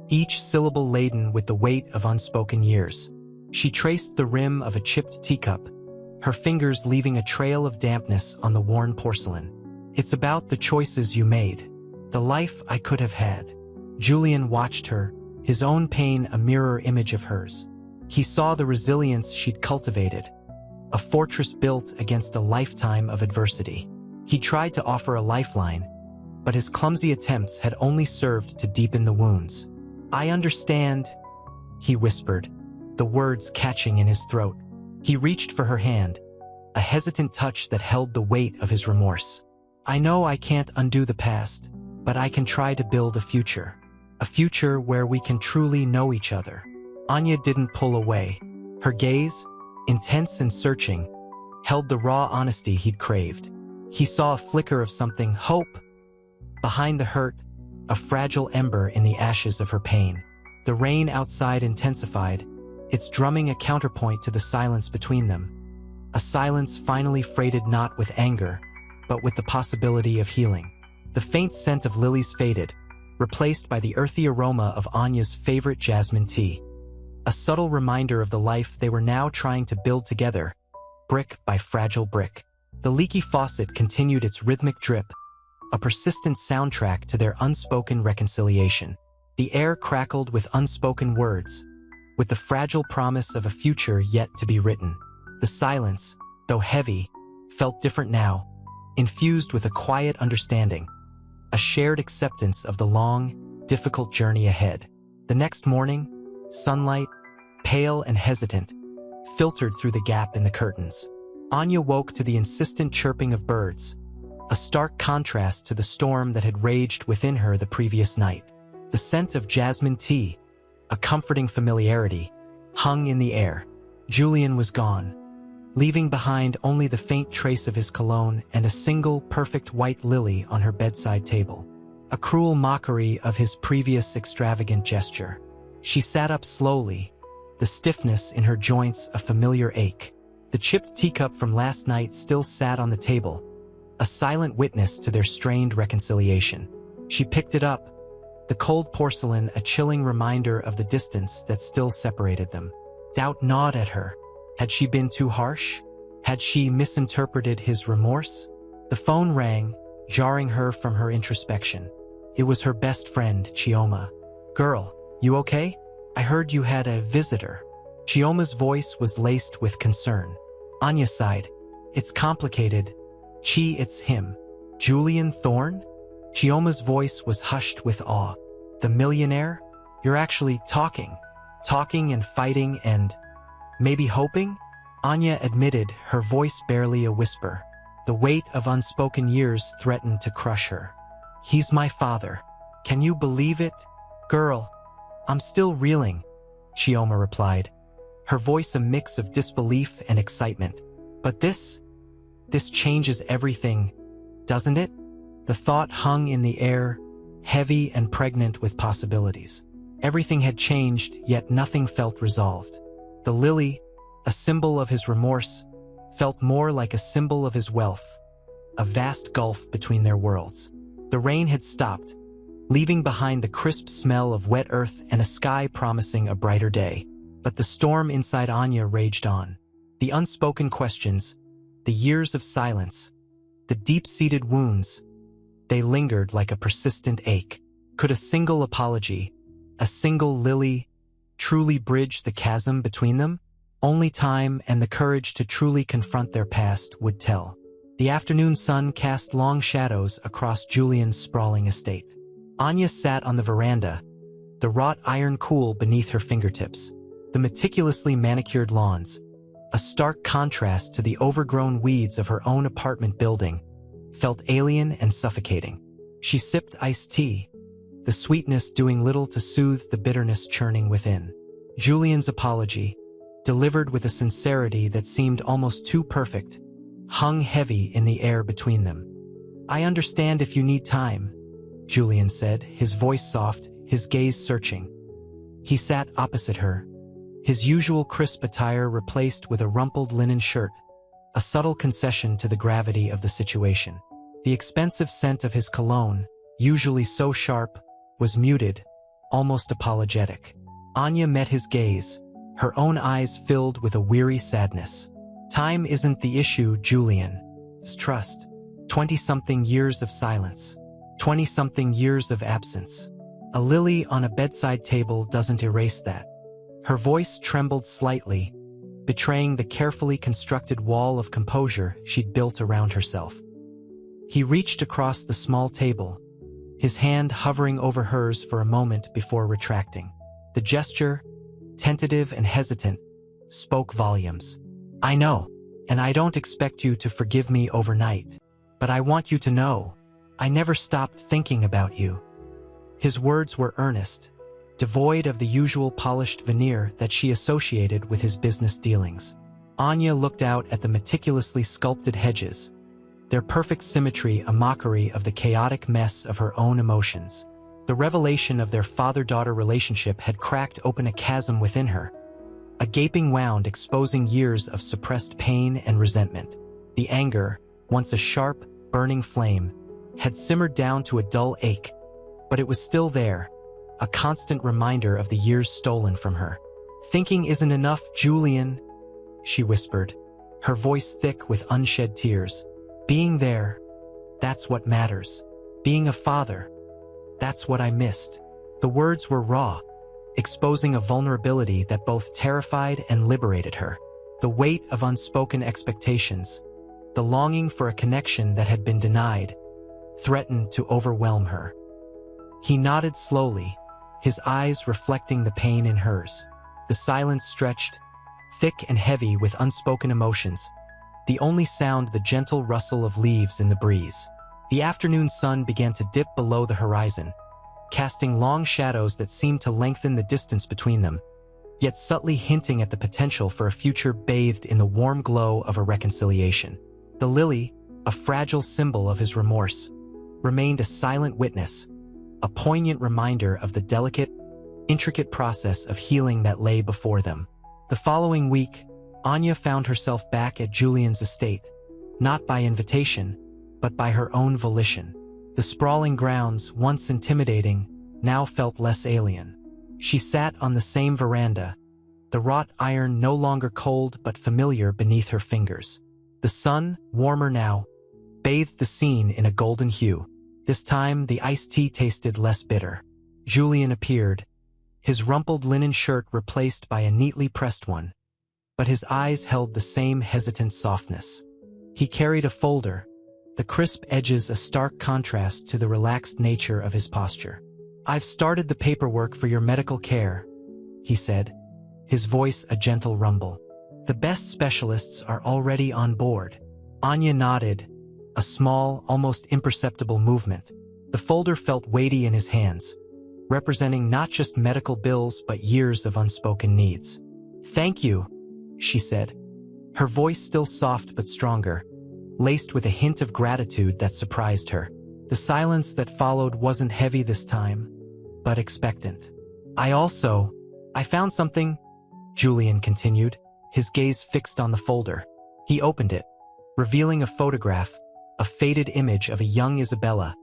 each syllable laden with the weight of unspoken years. She traced the rim of a chipped teacup, her fingers leaving a trail of dampness on the worn porcelain. "It's about the choices you made, the life I could have had." Julian watched her, his own pain a mirror image of hers. He saw the resilience she'd cultivated, a fortress built against a lifetime of adversity. He tried to offer a lifeline, but his clumsy attempts had only served to deepen the wounds. "I understand," he whispered, the words catching in his throat. He reached for her hand, a hesitant touch that held the weight of his remorse. "I know I can't undo the past, but I can try to build a future where we can truly know each other." Anya didn't pull away. Her gaze, intense and searching, held the raw honesty he'd craved. He saw a flicker of something, hope, behind the hurt, a fragile ember in the ashes of her pain. The rain outside intensified, its drumming a counterpoint to the silence between them. A silence finally freighted not with anger, but with the possibility of healing. The faint scent of lilies faded, replaced by the earthy aroma of Anya's favorite jasmine tea. A subtle reminder of the life they were now trying to build together, brick by fragile brick. The leaky faucet continued its rhythmic drip, a persistent soundtrack to their unspoken reconciliation. The air crackled with unspoken words, with the fragile promise of a future yet to be written. The silence, though heavy, felt different now, infused with a quiet understanding, a shared acceptance of the long, difficult journey ahead. The next morning, sunlight, pale and hesitant, filtered through the gap in the curtains. Anya woke to the insistent chirping of birds, a stark contrast to the storm that had raged within her the previous night. The scent of jasmine tea, a comforting familiarity, hung in the air. Julian was gone, leaving behind only the faint trace of his cologne and a single perfect white lily on her bedside table, a cruel mockery of his previous extravagant gesture. She sat up slowly, the stiffness in her joints a familiar ache. The chipped teacup from last night still sat on the table, a silent witness to their strained reconciliation. She picked it up, the cold porcelain a chilling reminder of the distance that still separated them. Doubt gnawed at her. Had she been too harsh? Had she misinterpreted his remorse? The phone rang, jarring her from her introspection. It was her best friend, Chioma. "Girl, you okay? I heard you had a visitor." Chioma's voice was laced with concern. Anya sighed. "It's complicated. Chi, it's him." "Julian Thorne?" Chioma's voice was hushed with awe. "The millionaire? You're actually talking and fighting and maybe hoping?" Anya admitted, her voice barely a whisper. The weight of unspoken years threatened to crush her. "He's my father. Can you believe it?" "Girl, I'm still reeling," Chioma replied, her voice a mix of disbelief and excitement. "But this changes everything, doesn't it?" The thought hung in the air, heavy and pregnant with possibilities. Everything had changed, yet nothing felt resolved. The lily, a symbol of his remorse, felt more like a symbol of his wealth, a vast gulf between their worlds. The rain had stopped, leaving behind the crisp smell of wet earth and a sky promising a brighter day. But the storm inside Anya raged on. The unspoken questions, the years of silence, the deep-seated wounds, they lingered like a persistent ache. Could a single apology, a single lily, truly bridge the chasm between them? Only time and the courage to truly confront their past would tell. The afternoon sun cast long shadows across Julian's sprawling estate. Anya sat on the veranda, the wrought iron cool beneath her fingertips. The meticulously manicured lawns, a stark contrast to the overgrown weeds of her own apartment building, felt alien and suffocating. She sipped iced tea, the sweetness doing little to soothe the bitterness churning within. Julian's apology, delivered with a sincerity that seemed almost too perfect, hung heavy in the air between them. "I understand if you need time," Julian said, his voice soft, his gaze searching. He sat opposite her, his usual crisp attire replaced with a rumpled linen shirt, a subtle concession to the gravity of the situation. The expensive scent of his cologne, usually so sharp, was muted, almost apologetic. Anya met his gaze, her own eyes filled with a weary sadness. "Time isn't the issue, Julian. It's trust. 20-something years of silence. 20-something years of absence. A lily on a bedside table doesn't erase that." Her voice trembled slightly, betraying the carefully constructed wall of composure she'd built around herself. He reached across the small table, his hand hovering over hers for a moment before retracting. The gesture, tentative and hesitant, spoke volumes. "I know, and I don't expect you to forgive me overnight, but I want you to know, I never stopped thinking about you." His words were earnest, devoid of the usual polished veneer that she associated with his business dealings. Anya looked out at the meticulously sculpted hedges, their perfect symmetry a mockery of the chaotic mess of her own emotions. The revelation of their father-daughter relationship had cracked open a chasm within her, a gaping wound exposing years of suppressed pain and resentment. The anger, once a sharp, burning flame, had simmered down to a dull ache, but it was still there, a constant reminder of the years stolen from her. "Thinking isn't enough, Julian," she whispered, her voice thick with unshed tears. Being there, that's what matters. Being a father, that's what I missed. The words were raw, exposing a vulnerability that both terrified and liberated her. The weight of unspoken expectations, the longing for a connection that had been denied, threatened to overwhelm her. He nodded slowly, his eyes reflecting the pain in hers. The silence stretched, thick and heavy with unspoken emotions, the only sound the gentle rustle of leaves in the breeze. The afternoon sun began to dip below the horizon, casting long shadows that seemed to lengthen the distance between them, yet subtly hinting at the potential for a future bathed in the warm glow of a reconciliation. The lily, a fragile symbol of his remorse, remained a silent witness, a poignant reminder of the delicate, intricate process of healing that lay before them. The following week, Anya found herself back at Julian's estate, not by invitation, but by her own volition. The sprawling grounds, once intimidating, now felt less alien. She sat on the same veranda, the wrought iron no longer cold but familiar beneath her fingers. The sun, warmer now, bathed the scene in a golden hue. This time, the iced tea tasted less bitter. Julian appeared, his rumpled linen shirt replaced by a neatly pressed one, but his eyes held the same hesitant softness. He carried a folder, the crisp edges a stark contrast to the relaxed nature of his posture. "I've started the paperwork for your medical care," he said, his voice a gentle rumble. "The best specialists are already on board." Anya nodded, a small, almost imperceptible movement. The folder felt weighty in his hands, representing not just medical bills but years of unspoken needs. "Thank you," she said, her voice still soft but stronger, laced with a hint of gratitude that surprised her. The silence that followed wasn't heavy this time, but expectant. I found something," Julian continued, his gaze fixed on the folder. He opened it, revealing a photograph, a faded image of a young Isabella,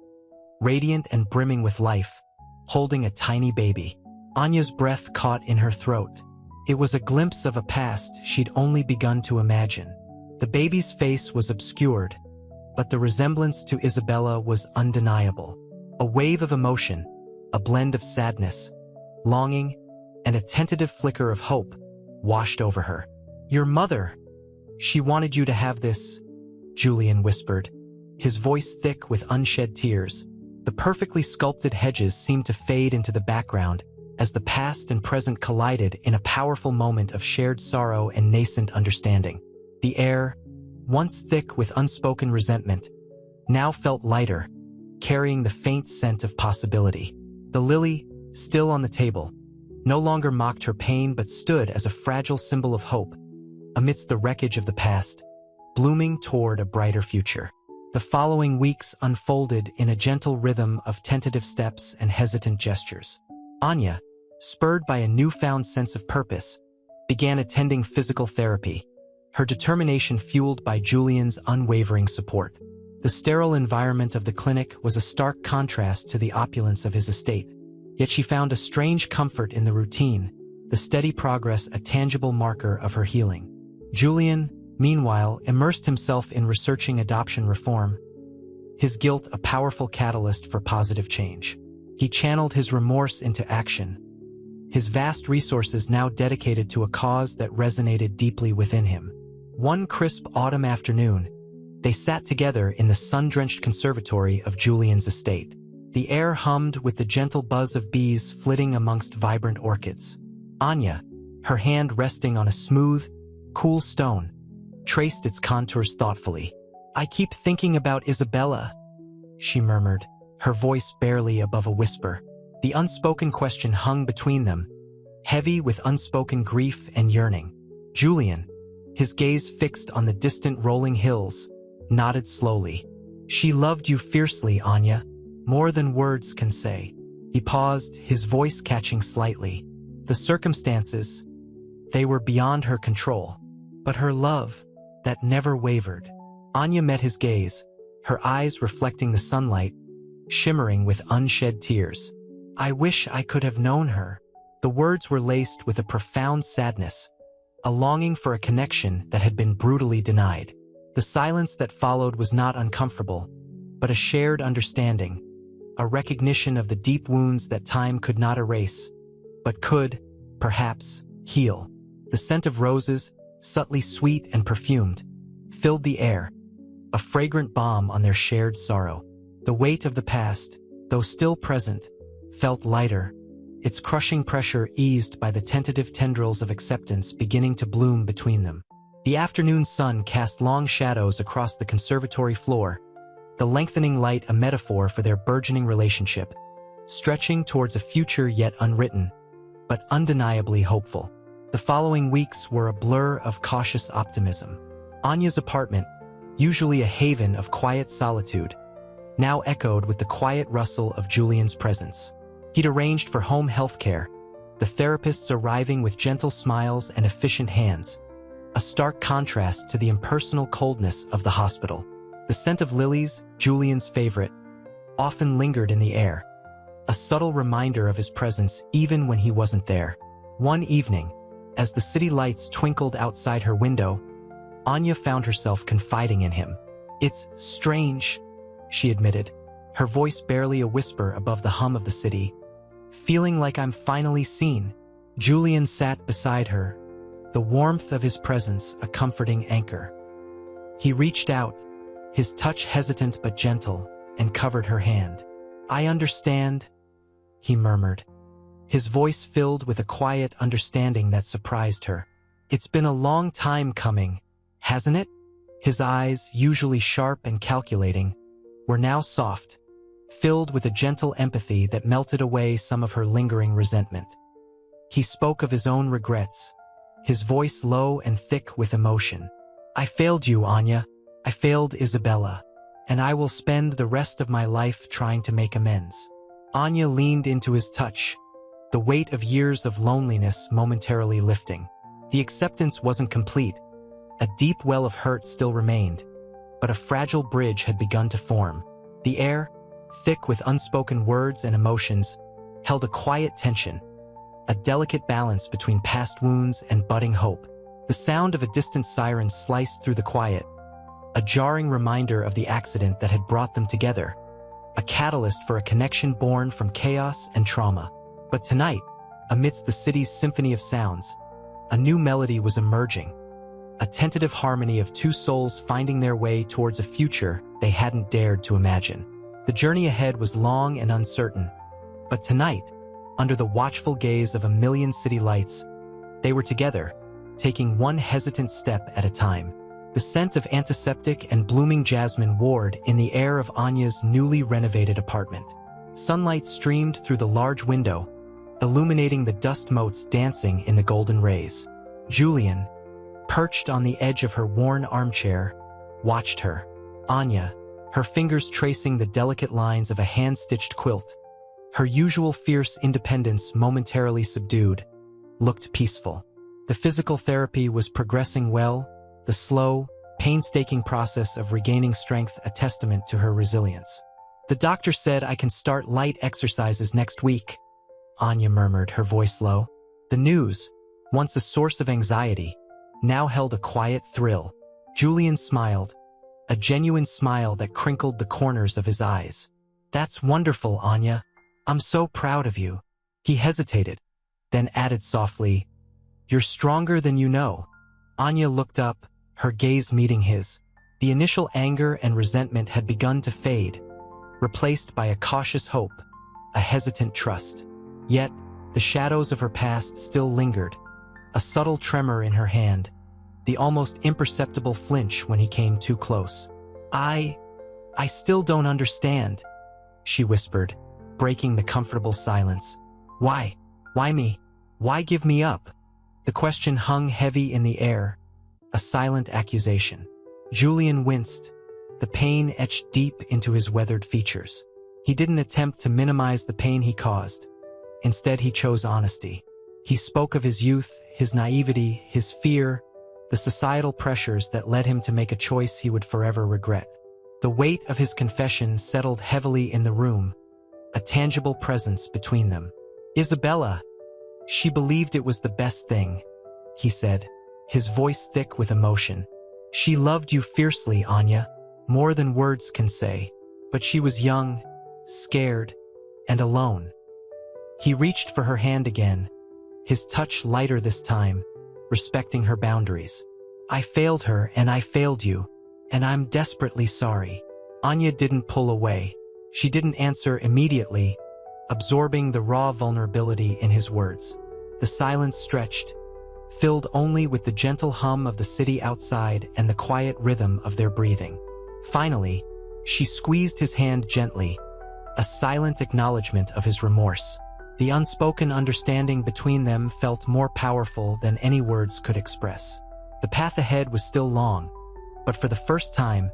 radiant and brimming with life, holding a tiny baby. Anya's breath caught in her throat. It was a glimpse of a past she'd only begun to imagine. The baby's face was obscured, but the resemblance to Isabella was undeniable. A wave of emotion, a blend of sadness, longing, and a tentative flicker of hope washed over her. "Your mother, she wanted you to have this," Julian whispered, his voice thick with unshed tears. The perfectly sculpted hedges seemed to fade into the background as the past and present collided in a powerful moment of shared sorrow and nascent understanding. The air, once thick with unspoken resentment, now felt lighter, carrying the faint scent of possibility. The lily, still on the table, no longer mocked her pain but stood as a fragile symbol of hope, amidst the wreckage of the past, blooming toward a brighter future. The following weeks unfolded in a gentle rhythm of tentative steps and hesitant gestures. Anya, spurred by a newfound sense of purpose, began attending physical therapy, her determination fueled by Julian's unwavering support. The sterile environment of the clinic was a stark contrast to the opulence of his estate, yet she found a strange comfort in the routine, the steady progress a tangible marker of her healing. Julian, meanwhile, immersed himself in researching adoption reform, his guilt a powerful catalyst for positive change. He channeled his remorse into action, his vast resources now dedicated to a cause that resonated deeply within him. One crisp autumn afternoon, they sat together in the sun-drenched conservatory of Julian's estate. The air hummed with the gentle buzz of bees flitting amongst vibrant orchids. Anya, her hand resting on a smooth, cool stone, traced its contours thoughtfully. "I keep thinking about Isabella," she murmured, her voice barely above a whisper. The unspoken question hung between them, heavy with unspoken grief and yearning. Julian, his gaze fixed on the distant rolling hills, nodded slowly. "She loved you fiercely, Anya, more than words can say." He paused, his voice catching slightly. The circumstances, they were beyond her control, but her love, that never wavered. Anya met his gaze, her eyes reflecting the sunlight, shimmering with unshed tears. "I wish I could have known her." The words were laced with a profound sadness, a longing for a connection that had been brutally denied. The silence that followed was not uncomfortable, but a shared understanding, a recognition of the deep wounds that time could not erase, but could, perhaps, heal. The scent of roses, subtly sweet and perfumed, filled the air, a fragrant balm on their shared sorrow. The weight of the past, though still present, felt lighter, its crushing pressure eased by the tentative tendrils of acceptance beginning to bloom between them. The afternoon sun cast long shadows across the conservatory floor, the lengthening light a metaphor for their burgeoning relationship, stretching towards a future yet unwritten, but undeniably hopeful. The following weeks were a blur of cautious optimism. Anya's apartment, usually a haven of quiet solitude, now echoed with the quiet rustle of Julian's presence. He'd arranged for home health care, the therapists arriving with gentle smiles and efficient hands, a stark contrast to the impersonal coldness of the hospital. The scent of lilies, Julian's favorite, often lingered in the air, a subtle reminder of his presence even when he wasn't there. One evening, as the city lights twinkled outside her window, Anya found herself confiding in him. "It's strange," she admitted, her voice barely a whisper above the hum of the city. "Feeling like I'm finally seen." Julian sat beside her, the warmth of his presence a comforting anchor. He reached out, his touch hesitant but gentle, and covered her hand. "I understand," he murmured, his voice filled with a quiet understanding that surprised her. "It's been a long time coming, hasn't it?" His eyes, usually sharp and calculating, were now soft, filled with a gentle empathy that melted away some of her lingering resentment. He spoke of his own regrets, his voice low and thick with emotion. "I failed you, Anya. I failed Isabella, and I will spend the rest of my life trying to make amends." Anya leaned into his touch, the weight of years of loneliness momentarily lifting. The acceptance wasn't complete. A deep well of hurt still remained, but a fragile bridge had begun to form. The air, thick with unspoken words and emotions, held a quiet tension, a delicate balance between past wounds and budding hope. The sound of a distant siren sliced through the quiet, a jarring reminder of the accident that had brought them together, a catalyst for a connection born from chaos and trauma. But tonight, amidst the city's symphony of sounds, a new melody was emerging, a tentative harmony of two souls finding their way towards a future they hadn't dared to imagine. The journey ahead was long and uncertain, but tonight, under the watchful gaze of a million city lights, they were together, taking one hesitant step at a time. The scent of antiseptic and blooming jasmine warred in the air of Anya's newly renovated apartment. Sunlight streamed through the large window, illuminating the dust motes dancing in the golden rays. Julian, perched on the edge of her worn armchair, watched her. Anya, her fingers tracing the delicate lines of a hand-stitched quilt, her usual fierce independence momentarily subdued, looked peaceful. The physical therapy was progressing well, the slow, painstaking process of regaining strength a testament to her resilience. "The doctor said I can start light exercises next week," Anya murmured, her voice low. The news, once a source of anxiety, now held a quiet thrill. Julian smiled, a genuine smile that crinkled the corners of his eyes. "That's wonderful, Anya. I'm so proud of you." He hesitated, then added softly, "You're stronger than you know." Anya looked up, her gaze meeting his. The initial anger and resentment had begun to fade, replaced by a cautious hope, a hesitant trust. Yet, the shadows of her past still lingered, a subtle tremor in her hand, the almost imperceptible flinch when he came too close. I still don't understand," she whispered, breaking the comfortable silence. "Why? Why me? Why give me up?" The question hung heavy in the air, a silent accusation. Julian winced, the pain etched deep into his weathered features. He didn't attempt to minimize the pain he caused. Instead, he chose honesty. He spoke of his youth, his naivety, his fear, the societal pressures that led him to make a choice he would forever regret. The weight of his confession settled heavily in the room, a tangible presence between them. "Isabella, she believed it was the best thing," he said, his voice thick with emotion. She loved you fiercely, Anya, more than words can say. But she was young, scared, and alone. He reached for her hand again, his touch lighter this time, respecting her boundaries. I failed her and I failed you, and I'm desperately sorry. Anya didn't pull away. She didn't answer immediately, absorbing the raw vulnerability in his words. The silence stretched, filled only with the gentle hum of the city outside and the quiet rhythm of their breathing. Finally, she squeezed his hand gently, a silent acknowledgement of his remorse. The unspoken understanding between them felt more powerful than any words could express. The path ahead was still long, but for the first time,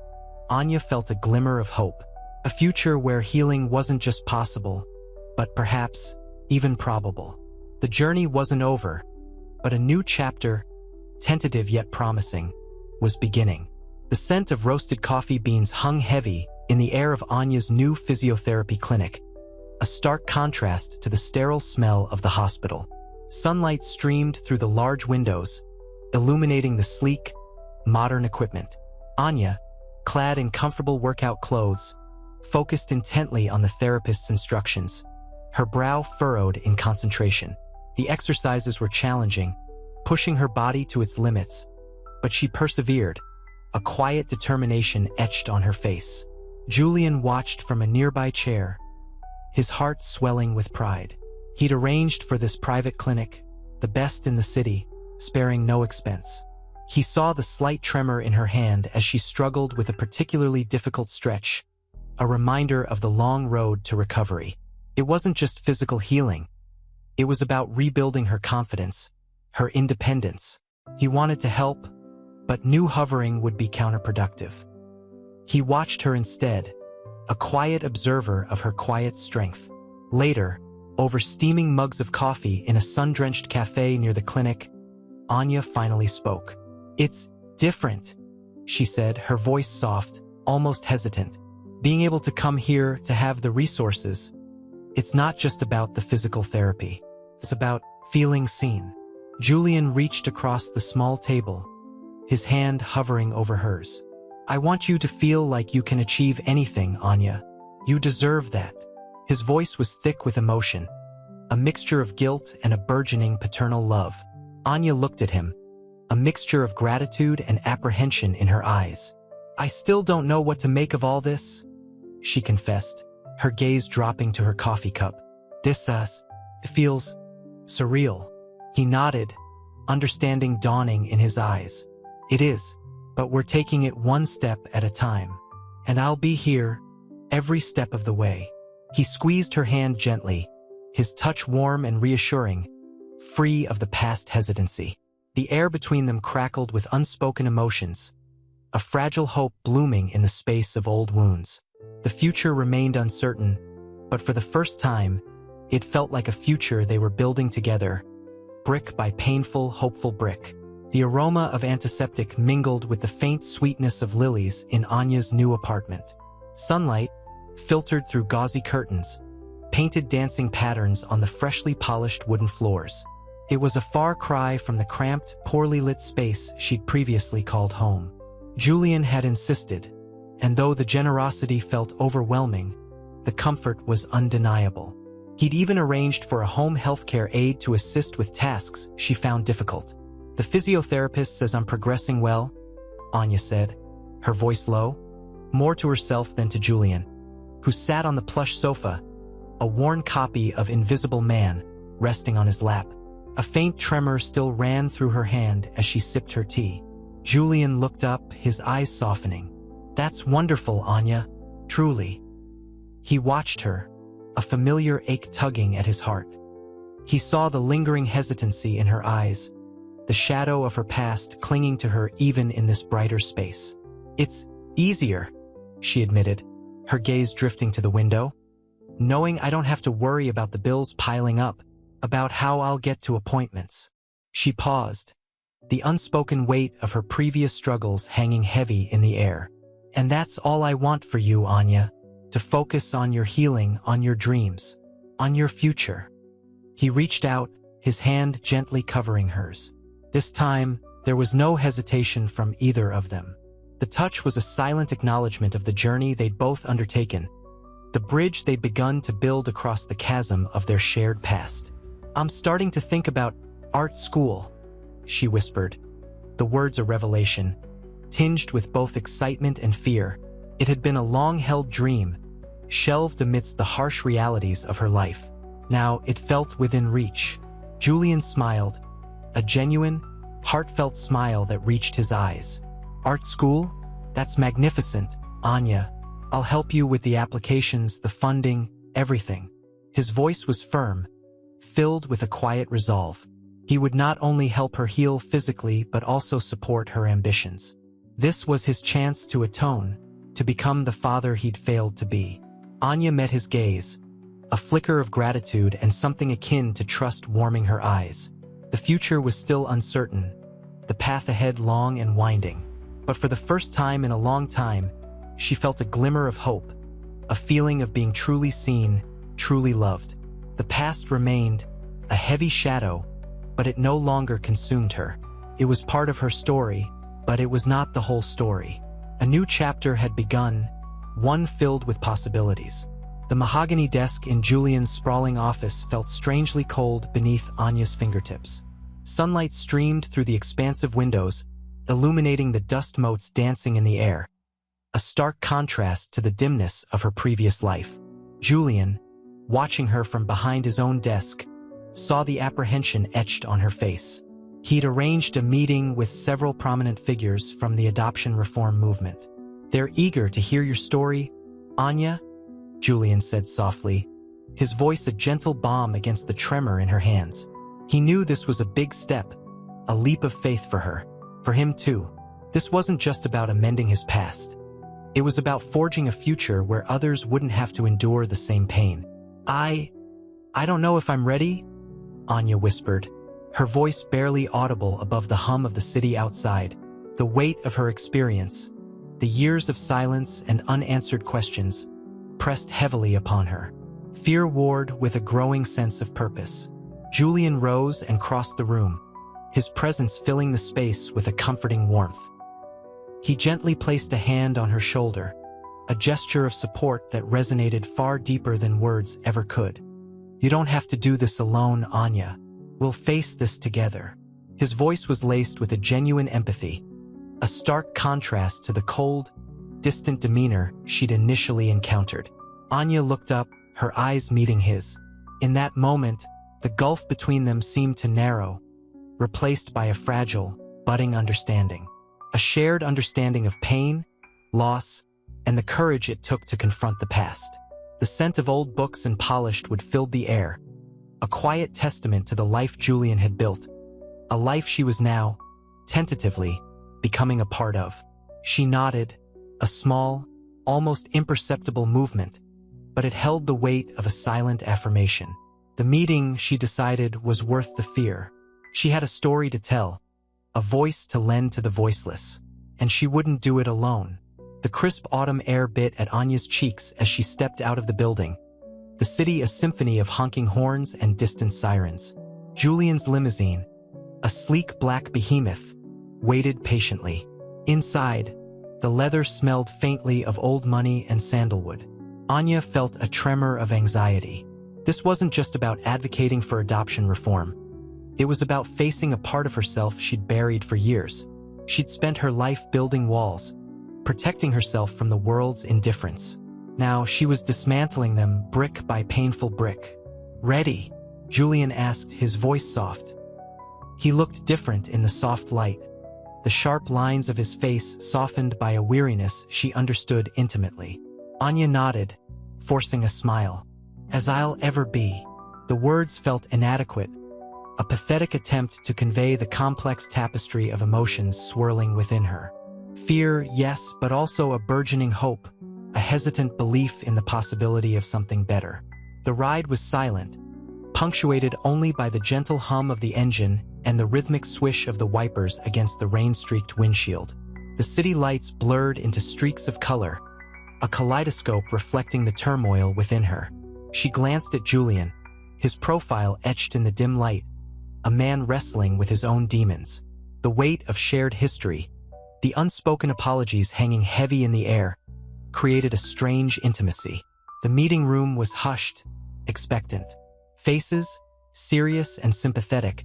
Anya felt a glimmer of hope, a future where healing wasn't just possible, but perhaps even probable. The journey wasn't over, but a new chapter, tentative yet promising, was beginning. The scent of roasted coffee beans hung heavy in the air of Anya's new physiotherapy clinic, a stark contrast to the sterile smell of the hospital. Sunlight streamed through the large windows, illuminating the sleek, modern equipment. Anya, clad in comfortable workout clothes, focused intently on the therapist's instructions, her brow furrowed in concentration. The exercises were challenging, pushing her body to its limits, but she persevered, a quiet determination etched on her face. Julian watched from a nearby chair, his heart swelling with pride. He'd arranged for this private clinic, the best in the city, sparing no expense. He saw the slight tremor in her hand as she struggled with a particularly difficult stretch, a reminder of the long road to recovery. It wasn't just physical healing. It was about rebuilding her confidence, her independence. He wanted to help, but knew hovering would be counterproductive. He watched her instead, a quiet observer of her quiet strength. Later, over steaming mugs of coffee in a sun-drenched cafe near the clinic, Anya finally spoke. It's different, she said, her voice soft, almost hesitant. Being able to come here, to have the resources, it's not just about the physical therapy. It's about feeling seen. Julian reached across the small table, his hand hovering over hers. I want you to feel like you can achieve anything, Anya. You deserve that. His voice was thick with emotion, a mixture of guilt and a burgeoning paternal love. Anya looked at him, a mixture of gratitude and apprehension in her eyes. I still don't know what to make of all this, she confessed, her gaze dropping to her coffee cup. This feels surreal. He nodded, understanding dawning in his eyes. It is, but we're taking it one step at a time. And I'll be here, every step of the way. He squeezed her hand gently, his touch warm and reassuring, free of the past hesitancy. The air between them crackled with unspoken emotions, a fragile hope blooming in the space of old wounds. The future remained uncertain, but for the first time, it felt like a future they were building together, brick by painful, hopeful brick. The aroma of antiseptic mingled with the faint sweetness of lilies in Anya's new apartment. Sunlight, filtered through gauzy curtains, painted dancing patterns on the freshly polished wooden floors. It was a far cry from the cramped, poorly lit space she'd previously called home. Julian had insisted, and though the generosity felt overwhelming, the comfort was undeniable. He'd even arranged for a home healthcare aide to assist with tasks she found difficult. The physiotherapist says I'm progressing well, Anya said, her voice low, more to herself than to Julian, who sat on the plush sofa, a worn copy of Invisible Man resting on his lap. A faint tremor still ran through her hand as she sipped her tea. Julian looked up, his eyes softening. That's wonderful, Anya, truly. He watched her, a familiar ache tugging at his heart. He saw the lingering hesitancy in her eyes, the shadow of her past clinging to her even in this brighter space. It's easier, she admitted, her gaze drifting to the window. Knowing I don't have to worry about the bills piling up, about how I'll get to appointments. She paused, the unspoken weight of her previous struggles hanging heavy in the air. And that's all I want for you, Anya, to focus on your healing, on your dreams, on your future. He reached out, his hand gently covering hers. This time, There was no hesitation from either of them. The touch was a silent acknowledgement of the journey they'd both undertaken, the bridge they'd begun to build across the chasm of their shared past. "I'm starting to think about art school," she whispered, the words a revelation, tinged with both excitement and fear. It had been a long-held dream, shelved amidst the harsh realities of her life. Now it felt within reach. Julian smiled, a genuine, heartfelt smile that reached his eyes. "Art school? That's magnificent, Anya. I'll help you with the applications, the funding, everything." His voice was firm, filled with a quiet resolve. He would not only help her heal physically but also support her ambitions. This was his chance to atone, to become the father he'd failed to be. Anya met his gaze, a flicker of gratitude and something akin to trust warming her eyes. The future was still uncertain, the path ahead long and winding. But for the first time in a long time, she felt a glimmer of hope, a feeling of being truly seen, truly loved. The past remained, a heavy shadow, but it no longer consumed her. It was part of her story, but it was not the whole story. A new chapter had begun, one filled with possibilities. The mahogany desk in Julian's sprawling office felt strangely cold beneath Anya's fingertips. Sunlight streamed through the expansive windows, illuminating the dust motes dancing in the air, a stark contrast to the dimness of her previous life. Julian, watching her from behind his own desk, saw the apprehension etched on her face. He'd arranged a meeting with several prominent figures from the adoption reform movement. "They're eager to hear your story, Anya," Julian said softly, his voice a gentle balm against the tremor in her hands. He knew this was a big step, a leap of faith for her, for him too. This wasn't just about amending his past. It was about forging a future where others wouldn't have to endure the same pain. I don't know if I'm ready," Anya whispered, her voice barely audible above the hum of the city outside. The weight of her experience, the years of silence and unanswered questions, pressed heavily upon her. Fear warred with a growing sense of purpose. Julian rose and crossed the room, his presence filling the space with a comforting warmth. He gently placed a hand on her shoulder, a gesture of support that resonated far deeper than words ever could. "You don't have to do this alone, Anya. We'll face this together." His voice was laced with a genuine empathy, a stark contrast to the cold, distant demeanor she'd initially encountered. Anya looked up, her eyes meeting his. In that moment, the gulf between them seemed to narrow, replaced by a fragile, budding understanding. A shared understanding of pain, loss, and the courage it took to confront the past. The scent of old books and polished wood filled the air, a quiet testament to the life Julian had built, a life she was now, tentatively, becoming a part of. She nodded, a small, almost imperceptible movement, but it held the weight of a silent affirmation. The meeting, she decided, was worth the fear. She had a story to tell, a voice to lend to the voiceless, and she wouldn't do it alone. The crisp autumn air bit at Anya's cheeks as she stepped out of the building, the city a symphony of honking horns and distant sirens. Julian's limousine, a sleek black behemoth, waited patiently. Inside, the leather smelled faintly of old money and sandalwood. Anya felt a tremor of anxiety. This wasn't just about advocating for adoption reform. It was about facing a part of herself she'd buried for years. She'd spent her life building walls, protecting herself from the world's indifference. Now she was dismantling them brick by painful brick. "Ready?" Julian asked, his voice soft. He looked different in the soft light, the sharp lines of his face softened by a weariness she understood intimately. Anya nodded, forcing a smile. "As I'll ever be." The words felt inadequate, a pathetic attempt to convey the complex tapestry of emotions swirling within her. Fear, yes, but also a burgeoning hope, a hesitant belief in the possibility of something better. The ride was silent, punctuated only by the gentle hum of the engine and the rhythmic swish of the wipers against the rain-streaked windshield. The city lights blurred into streaks of color, a kaleidoscope reflecting the turmoil within her. She glanced at Julian, his profile etched in the dim light, a man wrestling with his own demons. The weight of shared history, the unspoken apologies hanging heavy in the air, created a strange intimacy. The meeting room was hushed, expectant. Faces, serious and sympathetic,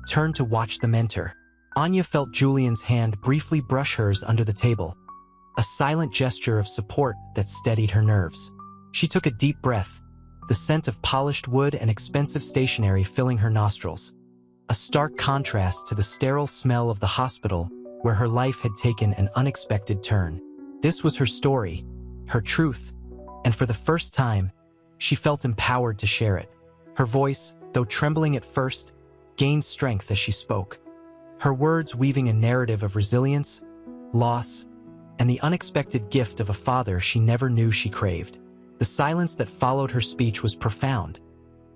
turned to watch the mentor. Anya felt Julian's hand briefly brush hers under the table, a silent gesture of support that steadied her nerves. She took a deep breath, the scent of polished wood and expensive stationery filling her nostrils, a stark contrast to the sterile smell of the hospital where her life had taken an unexpected turn. This was her story, her truth, and for the first time, she felt empowered to share it. Her voice, though trembling at first, gained strength as she spoke, her words weaving a narrative of resilience, loss, and the unexpected gift of a father she never knew she craved. The silence that followed her speech was profound,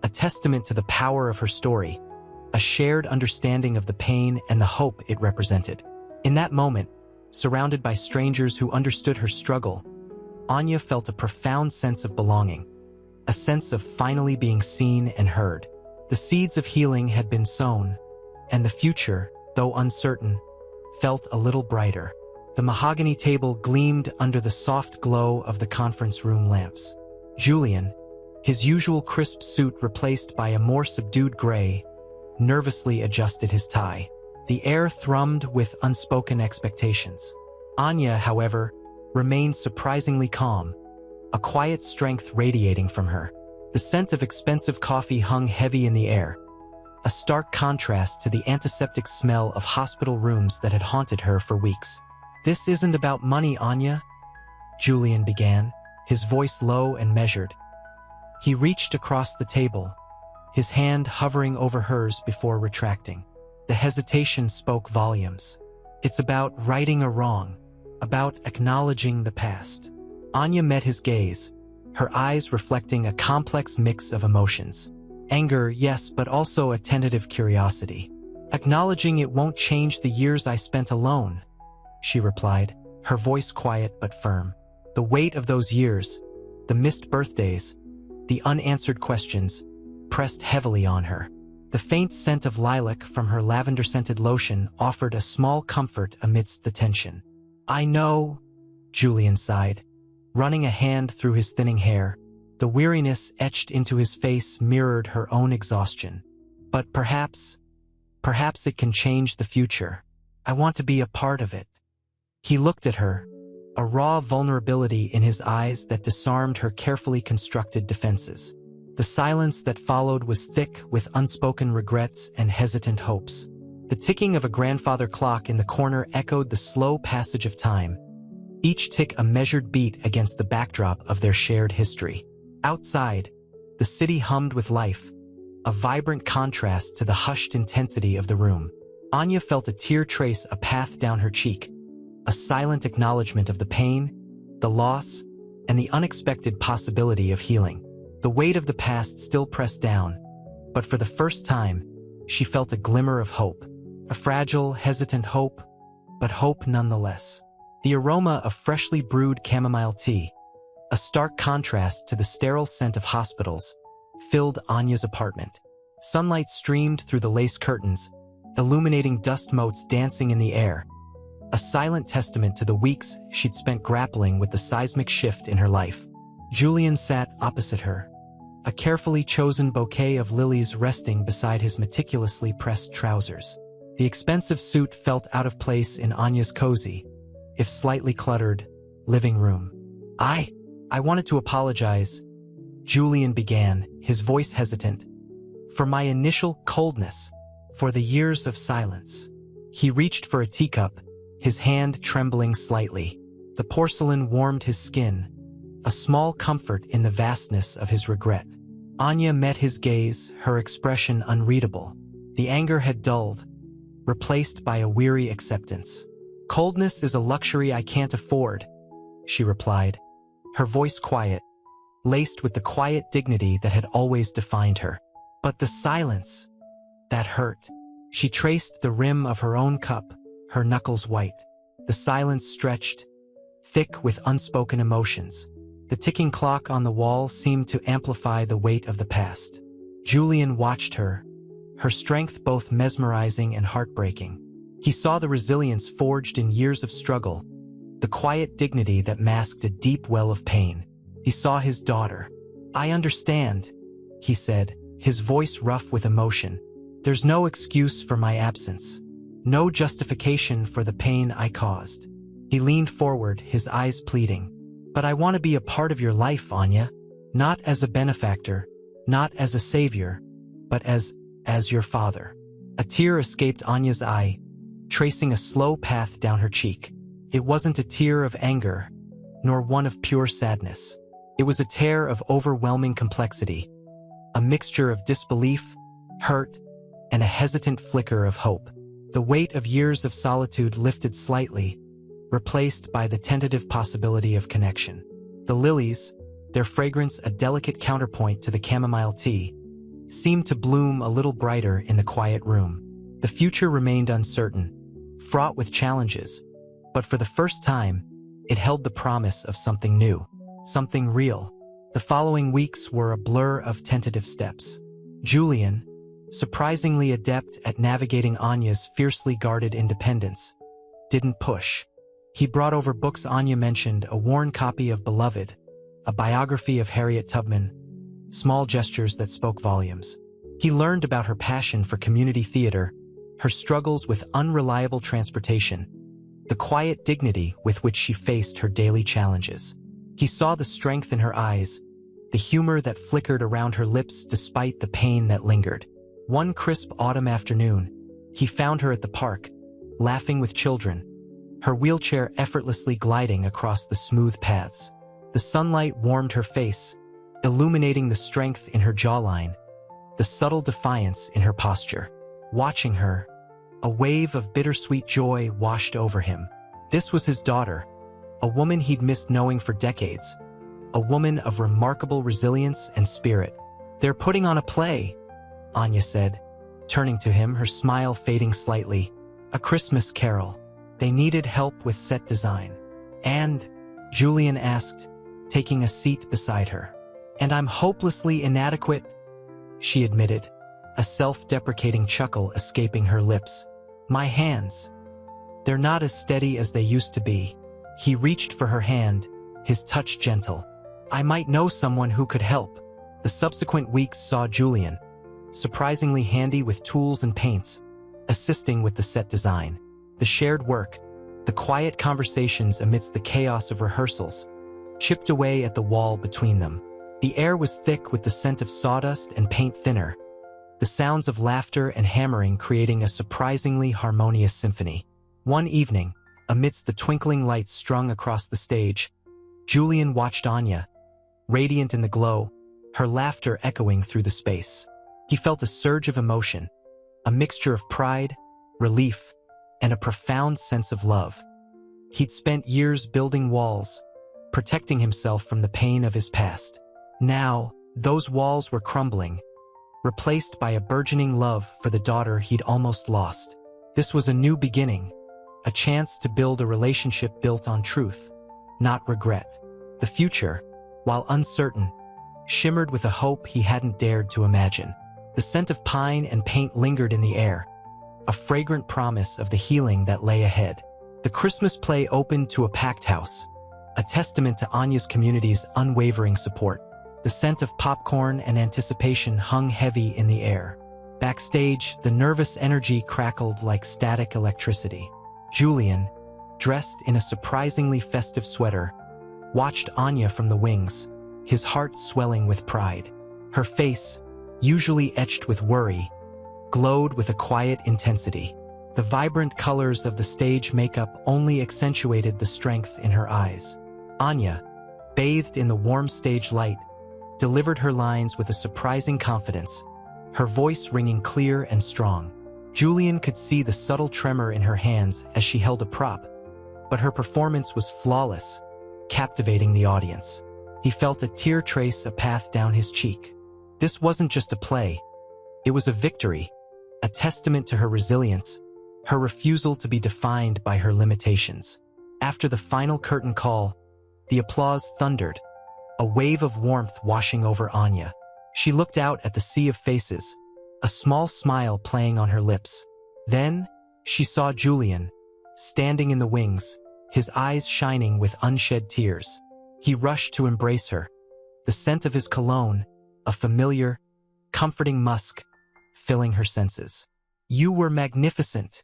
a testament to the power of her story, a shared understanding of the pain and the hope it represented. In that moment, surrounded by strangers who understood her struggle, Anya felt a profound sense of belonging, a sense of finally being seen and heard. The seeds of healing had been sown, and the future, though uncertain, felt a little brighter. The mahogany table gleamed under the soft glow of the conference room lamps. Julian, his usual crisp suit replaced by a more subdued gray, nervously adjusted his tie. The air thrummed with unspoken expectations. Anya, however, remained surprisingly calm, a quiet strength radiating from her. The scent of expensive coffee hung heavy in the air, a stark contrast to the antiseptic smell of hospital rooms that had haunted her for weeks. "This isn't about money, Anya," Julian began, his voice low and measured. He reached across the table, his hand hovering over hers before retracting. The hesitation spoke volumes. "It's about righting a wrong, about acknowledging the past." Anya met his gaze, her eyes reflecting a complex mix of emotions. Anger, yes, but also a tentative curiosity. "Acknowledging it won't change the years I spent alone," she replied, her voice quiet but firm. The weight of those years, the missed birthdays, the unanswered questions, pressed heavily on her. The faint scent of lilac from her lavender-scented lotion offered a small comfort amidst the tension. "I know," Julian sighed, running a hand through his thinning hair. The weariness etched into his face mirrored her own exhaustion. "But perhaps it can change the future. I want to be a part of it." He looked at her, a raw vulnerability in his eyes that disarmed her carefully constructed defenses. The silence that followed was thick with unspoken regrets and hesitant hopes. The ticking of a grandfather clock in the corner echoed the slow passage of time, each tick a measured beat against the backdrop of their shared history. Outside, the city hummed with life, a vibrant contrast to the hushed intensity of the room. Anya felt a tear trace a path down her cheek, a silent acknowledgement of the pain, the loss, and the unexpected possibility of healing. The weight of the past still pressed down, but for the first time, she felt a glimmer of hope, a fragile, hesitant hope, but hope nonetheless. The aroma of freshly brewed chamomile tea, a stark contrast to the sterile scent of hospitals, filled Anya's apartment. Sunlight streamed through the lace curtains, illuminating dust motes dancing in the air, a silent testament to the weeks she'd spent grappling with the seismic shift in her life. Julian sat opposite her, a carefully chosen bouquet of lilies resting beside his meticulously pressed trousers. The expensive suit felt out of place in Anya's cozy, if slightly cluttered, living room. I wanted to apologize," Julian began, his voice hesitant, "for my initial coldness, for the years of silence." He reached for a teacup, his hand trembling slightly. The porcelain warmed his skin, a small comfort in the vastness of his regret. Anya met his gaze, her expression unreadable. The anger had dulled, replaced by a weary acceptance. "Coldness is a luxury I can't afford," she replied, her voice quiet, laced with the quiet dignity that had always defined her. But the silence, that hurt. She traced the rim of her own cup, her knuckles white. The silence stretched, thick with unspoken emotions. The ticking clock on the wall seemed to amplify the weight of the past. Julian watched her, her strength both mesmerizing and heartbreaking. He saw the resilience forged in years of struggle, the quiet dignity that masked a deep well of pain. He saw his daughter. "I understand," he said, his voice rough with emotion. "There's no excuse for my absence. No justification for the pain I caused." He leaned forward, his eyes pleading. "But I want to be a part of your life, Anya. Not as a benefactor, not as a savior, but as your father." A tear escaped Anya's eye, tracing a slow path down her cheek. It wasn't a tear of anger, nor one of pure sadness. It was a tear of overwhelming complexity, a mixture of disbelief, hurt, and a hesitant flicker of hope. The weight of years of solitude lifted slightly, replaced by the tentative possibility of connection. The lilies, their fragrance a delicate counterpoint to the chamomile tea, seemed to bloom a little brighter in the quiet room. The future remained uncertain, fraught with challenges, but for the first time, it held the promise of something new, something real. The following weeks were a blur of tentative steps. Julian, surprisingly adept at navigating Anya's fiercely guarded independence, didn't push. He brought over books Anya mentioned, a worn copy of Beloved, a biography of Harriet Tubman, small gestures that spoke volumes. He learned about her passion for community theater, her struggles with unreliable transportation, the quiet dignity with which she faced her daily challenges. He saw the strength in her eyes, the humor that flickered around her lips despite the pain that lingered. One crisp autumn afternoon, he found her at the park, laughing with children, her wheelchair effortlessly gliding across the smooth paths. The sunlight warmed her face, illuminating the strength in her jawline, the subtle defiance in her posture. Watching her, a wave of bittersweet joy washed over him. This was his daughter, a woman he'd missed knowing for decades, a woman of remarkable resilience and spirit. "They're putting on a play," Anya said, turning to him, her smile fading slightly. "A Christmas Carol. They needed help with set design." "And?" Julian asked, taking a seat beside her. "And I'm hopelessly inadequate," she admitted, a self-deprecating chuckle escaping her lips. "My hands. They're not as steady as they used to be." He reached for her hand, his touch gentle. "I might know someone who could help." The subsequent weeks saw Julian, surprisingly handy with tools and paints, assisting with the set design. The shared work, the quiet conversations amidst the chaos of rehearsals, chipped away at the wall between them. The air was thick with the scent of sawdust and paint thinner, the sounds of laughter and hammering creating a surprisingly harmonious symphony. One evening, amidst the twinkling lights strung across the stage, Julian watched Anya, radiant in the glow, her laughter echoing through the space. He felt a surge of emotion, a mixture of pride, relief, and a profound sense of love. He'd spent years building walls, protecting himself from the pain of his past. Now, those walls were crumbling, replaced by a burgeoning love for the daughter he'd almost lost. This was a new beginning, a chance to build a relationship built on truth, not regret. The future, while uncertain, shimmered with a hope he hadn't dared to imagine. The scent of pine and paint lingered in the air, a fragrant promise of the healing that lay ahead. The Christmas play opened to a packed house, a testament to Anya's community's unwavering support. The scent of popcorn and anticipation hung heavy in the air. Backstage, the nervous energy crackled like static electricity. Julian, dressed in a surprisingly festive sweater, watched Anya from the wings, his heart swelling with pride. Her face, usually etched with worry, glowed with a quiet intensity. The vibrant colors of the stage makeup only accentuated the strength in her eyes. Anya, bathed in the warm stage light, delivered her lines with a surprising confidence, her voice ringing clear and strong. Julian could see the subtle tremor in her hands as she held a prop, but her performance was flawless, captivating the audience. He felt a tear trace a path down his cheek. This wasn't just a play. It was a victory, a testament to her resilience, her refusal to be defined by her limitations. After the final curtain call, the applause thundered, a wave of warmth washing over Anya. She looked out at the sea of faces, a small smile playing on her lips. Then, She saw Julian, standing in the wings, his eyes shining with unshed tears. He rushed to embrace her. The scent of his cologne, a familiar, comforting musk, filling her senses. "You were magnificent,"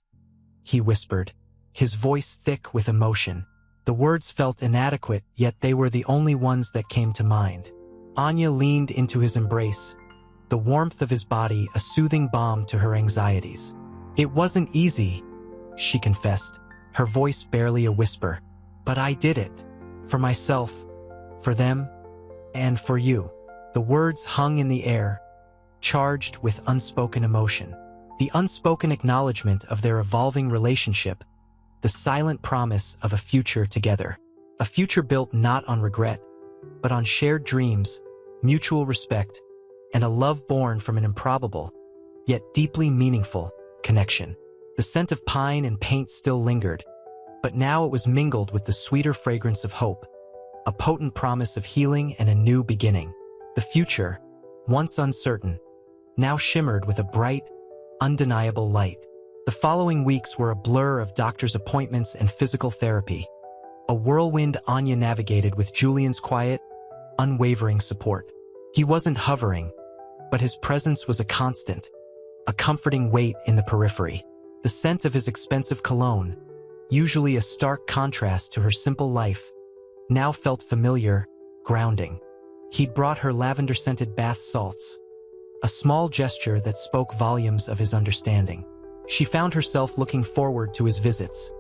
he whispered, his voice thick with emotion. The words felt inadequate, yet they were the only ones that came to mind. Anya leaned into his embrace, the warmth of his body a soothing balm to her anxieties. "It wasn't easy," she confessed, her voice barely a whisper. "But I did it. For myself, for them, and for you." The words hung in the air, charged with unspoken emotion. The unspoken acknowledgement of their evolving relationship, the silent promise of a future together. A future built not on regret, but on shared dreams, mutual respect, and a love born from an improbable, yet deeply meaningful, connection. The scent of pine and paint still lingered, but now it was mingled with the sweeter fragrance of hope, a potent promise of healing and a new beginning. The future, once uncertain, now shimmered with a bright, undeniable light. The following weeks were a blur of doctor's appointments and physical therapy, a whirlwind Anya navigated with Julian's quiet, unwavering support. He wasn't hovering, but his presence was a constant, a comforting weight in the periphery. The scent of his expensive cologne, usually a stark contrast to her simple life, now felt familiar, grounding. He'd brought her lavender-scented bath salts, a small gesture that spoke volumes of his understanding. She found herself looking forward to his visits,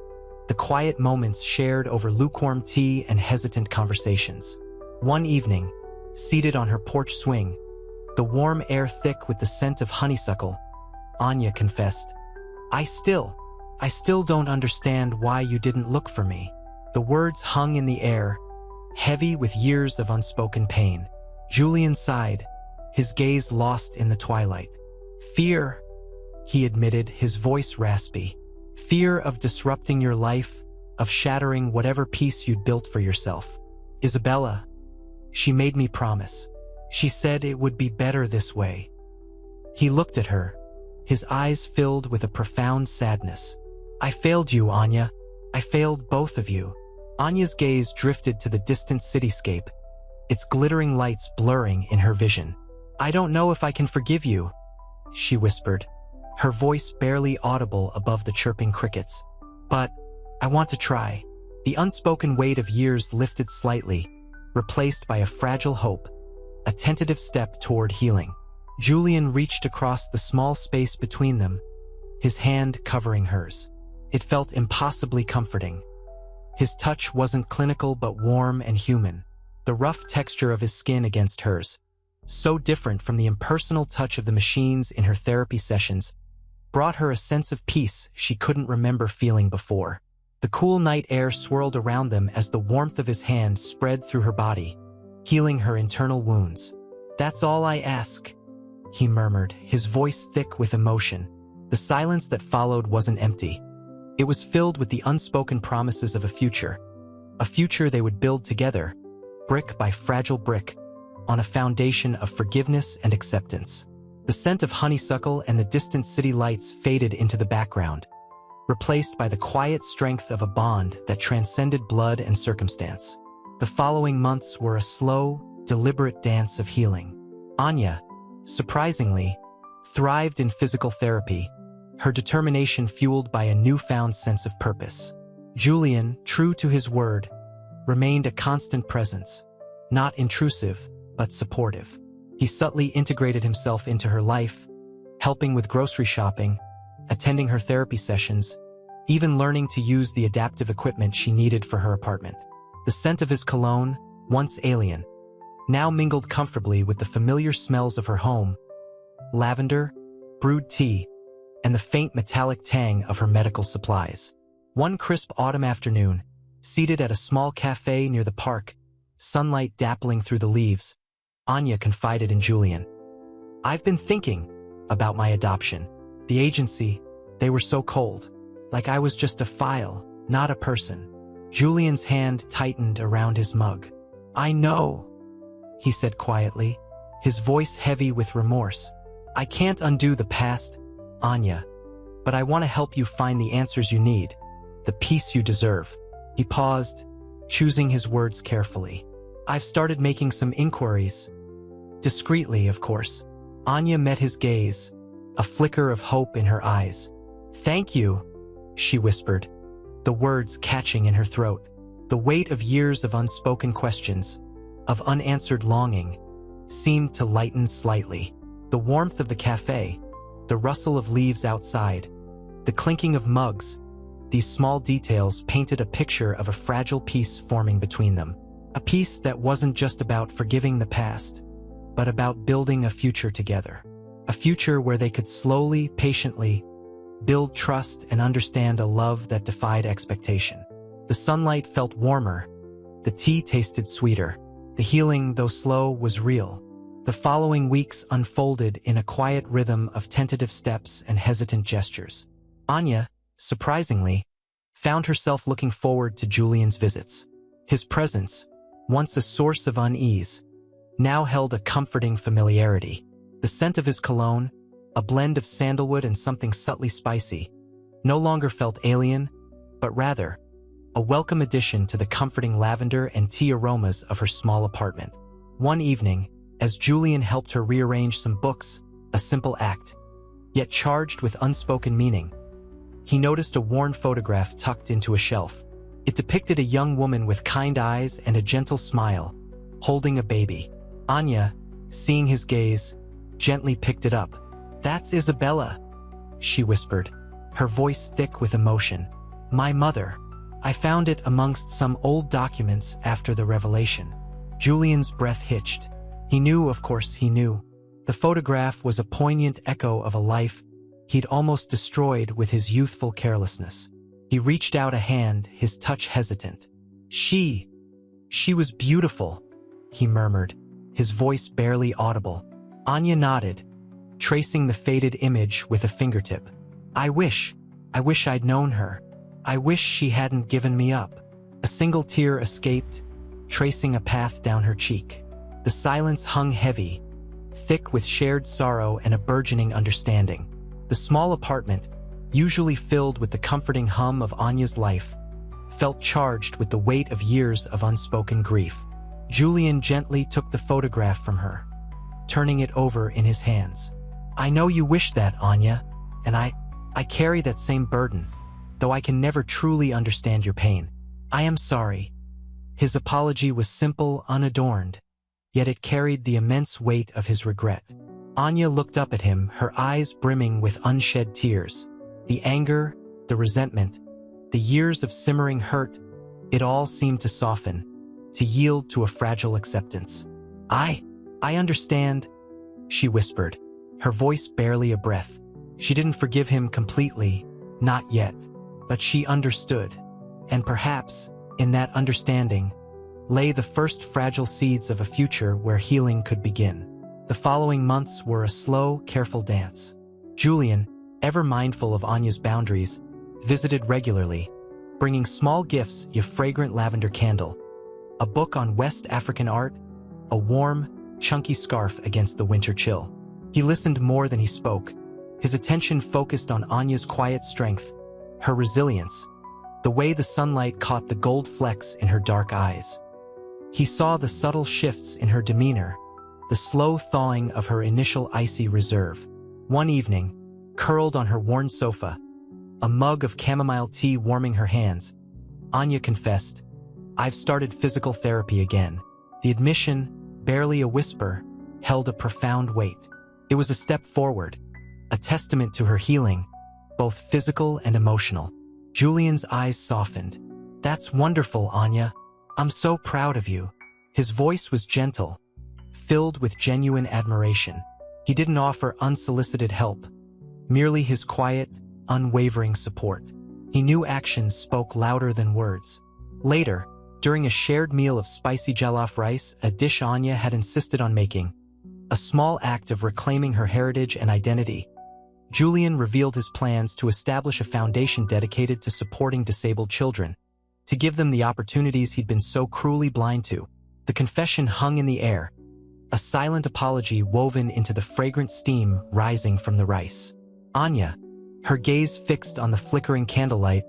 the quiet moments shared over lukewarm tea and hesitant conversations. One evening, seated on her porch swing, the warm air thick with the scent of honeysuckle, Anya confessed, I still don't understand why you didn't look for me." The words hung in the air, heavy with years of unspoken pain. Julian sighed, his gaze lost in the twilight. "Fear," he admitted, his voice raspy. "Fear of disrupting your life, of shattering whatever peace you'd built for yourself. Isabella, she made me promise. She said it would be better this way." He looked at her, his eyes filled with a profound sadness. "I failed you, Anya. I failed both of you." Anya's gaze drifted to the distant cityscape, its glittering lights blurring in her vision. "I don't know if I can forgive you," she whispered, her voice barely audible above the chirping crickets. "But I want to try." The unspoken weight of years lifted slightly, replaced by a fragile hope, a tentative step toward healing. Julian reached across the small space between them, his hand covering hers. It felt impossibly comforting. His touch wasn't clinical but warm and human, the rough texture of his skin against hers, so different from the impersonal touch of the machines in her therapy sessions, brought her a sense of peace she couldn't remember feeling before. The cool night air swirled around them as the warmth of his hand spread through her body, healing her internal wounds. "That's all I ask," he murmured, his voice thick with emotion. The silence that followed wasn't empty. It was filled with the unspoken promises of a future they would build together, brick by fragile brick, on a foundation of forgiveness and acceptance. The scent of honeysuckle and the distant city lights faded into the background, replaced by the quiet strength of a bond that transcended blood and circumstance. The following months were a slow, deliberate dance of healing. Anya, surprisingly, thrived in physical therapy, her determination fueled by a newfound sense of purpose. Julian, true to his word, remained a constant presence, not intrusive, but supportive. He subtly integrated himself into her life, helping with grocery shopping, attending her therapy sessions, even learning to use the adaptive equipment she needed for her apartment. The scent of his cologne, once alien, now mingled comfortably with the familiar smells of her home: lavender, brewed tea, and the faint metallic tang of her medical supplies. One crisp autumn afternoon, seated at a small cafe near the park, sunlight dappling through the leaves, Anya confided in Julian. "I've been thinking about my adoption. The agency, they were so cold, like I was just a file, not a person." Julian's hand tightened around his mug. "I know," he said quietly, his voice heavy with remorse. "I can't undo the past, Anya, but I want to help you find the answers you need, the peace you deserve. He paused, choosing his words carefully. I've started making some inquiries. Discreetly, of course. Anya met his gaze, a flicker of hope in her eyes. Thank you, she whispered, the words catching in her throat. The weight of years of unspoken questions, of unanswered longing, seemed to lighten slightly. The warmth of the cafe, the rustle of leaves outside, the clinking of mugs, these small details painted a picture of a fragile peace forming between them. A peace that wasn't just about forgiving the past, but about building a future together. A future where they could slowly, patiently, build trust and understand a love that defied expectation. The sunlight felt warmer, the tea tasted sweeter. The healing, though slow, was real. The following weeks unfolded in a quiet rhythm of tentative steps and hesitant gestures. Anya, surprisingly, found herself looking forward to Julian's visits. His presence, once a source of unease, now held a comforting familiarity. The scent of his cologne, a blend of sandalwood and something subtly spicy, no longer felt alien, but rather a welcome addition to the comforting lavender and tea aromas of her small apartment. One evening, as Julian helped her rearrange some books, a simple act, yet charged with unspoken meaning, he noticed a worn photograph tucked into a shelf. It depicted a young woman with kind eyes and a gentle smile, holding a baby. Anya, seeing his gaze, gently picked it up. "That's Isabella," she whispered, her voice thick with emotion. "My mother. I found it amongst some old documents after the revelation." Julian's breath hitched. He knew, of course he knew. The photograph was a poignant echo of a life he'd almost destroyed with his youthful carelessness. He reached out a hand, his touch hesitant. She was beautiful," he murmured, his voice barely audible. Anya nodded, tracing the faded image with a fingertip. I wish I'd known her. I wish she hadn't given me up." A single tear escaped, tracing a path down her cheek. The silence hung heavy, thick with shared sorrow and a burgeoning understanding. The small apartment, usually filled with the comforting hum of Anya's life, felt charged with the weight of years of unspoken grief. Julian gently took the photograph from her, turning it over in his hands. "I know you wish that, Anya, and I carry that same burden, though I can never truly understand your pain. I am sorry." His apology was simple, unadorned, yet it carried the immense weight of his regret. Anya looked up at him, her eyes brimming with unshed tears. The anger, the resentment, the years of simmering hurt, it all seemed to soften, to yield to a fragile acceptance. I understand," she whispered, her voice barely a breath. She didn't forgive him completely, not yet, but she understood, and perhaps, in that understanding, lay the first fragile seeds of a future where healing could begin. The following months were a slow, careful dance. Julian, ever mindful of Anya's boundaries, visited regularly, bringing small gifts, a fragrant lavender candle, a book on West African art, a warm, chunky scarf against the winter chill. He listened more than he spoke, his attention focused on Anya's quiet strength, her resilience, the way the sunlight caught the gold flecks in her dark eyes. He saw the subtle shifts in her demeanor, the slow thawing of her initial icy reserve. One evening, curled on her worn sofa, a mug of chamomile tea warming her hands, Anya confessed, "I've started physical therapy again." The admission, barely a whisper, held a profound weight. It was a step forward, a testament to her healing, both physical and emotional. Julian's eyes softened. "That's wonderful, Anya. I'm so proud of you." His voice was gentle, filled with genuine admiration. He didn't offer unsolicited help, merely his quiet, unwavering support. He knew actions spoke louder than words. Later, during a shared meal of spicy jollof rice, a dish Anya had insisted on making, a small act of reclaiming her heritage and identity, Julian revealed his plans to establish a foundation dedicated to supporting disabled children, to give them the opportunities he'd been so cruelly blind to. The confession hung in the air, a silent apology woven into the fragrant steam rising from the rice. Anya, Her gaze fixed on the flickering candlelight,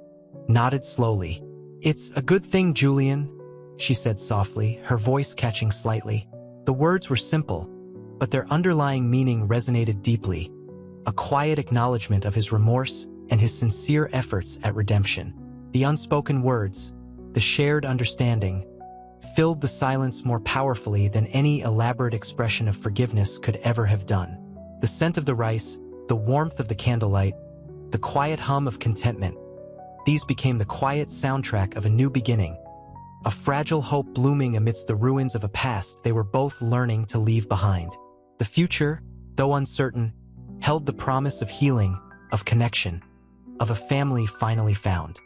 nodded slowly. "It's a good thing, Julian," she said softly, her voice catching slightly. The words were simple, but their underlying meaning resonated deeply, a quiet acknowledgement of his remorse and his sincere efforts at redemption. The unspoken words, the shared understanding, filled the silence more powerfully than any elaborate expression of forgiveness could ever have done. The scent of the rice, the warmth of the candlelight, the quiet hum of contentment, these became the quiet soundtrack of a new beginning, a fragile hope blooming amidst the ruins of a past they were both learning to leave behind. The future, though uncertain, held the promise of healing, of connection, of a family finally found.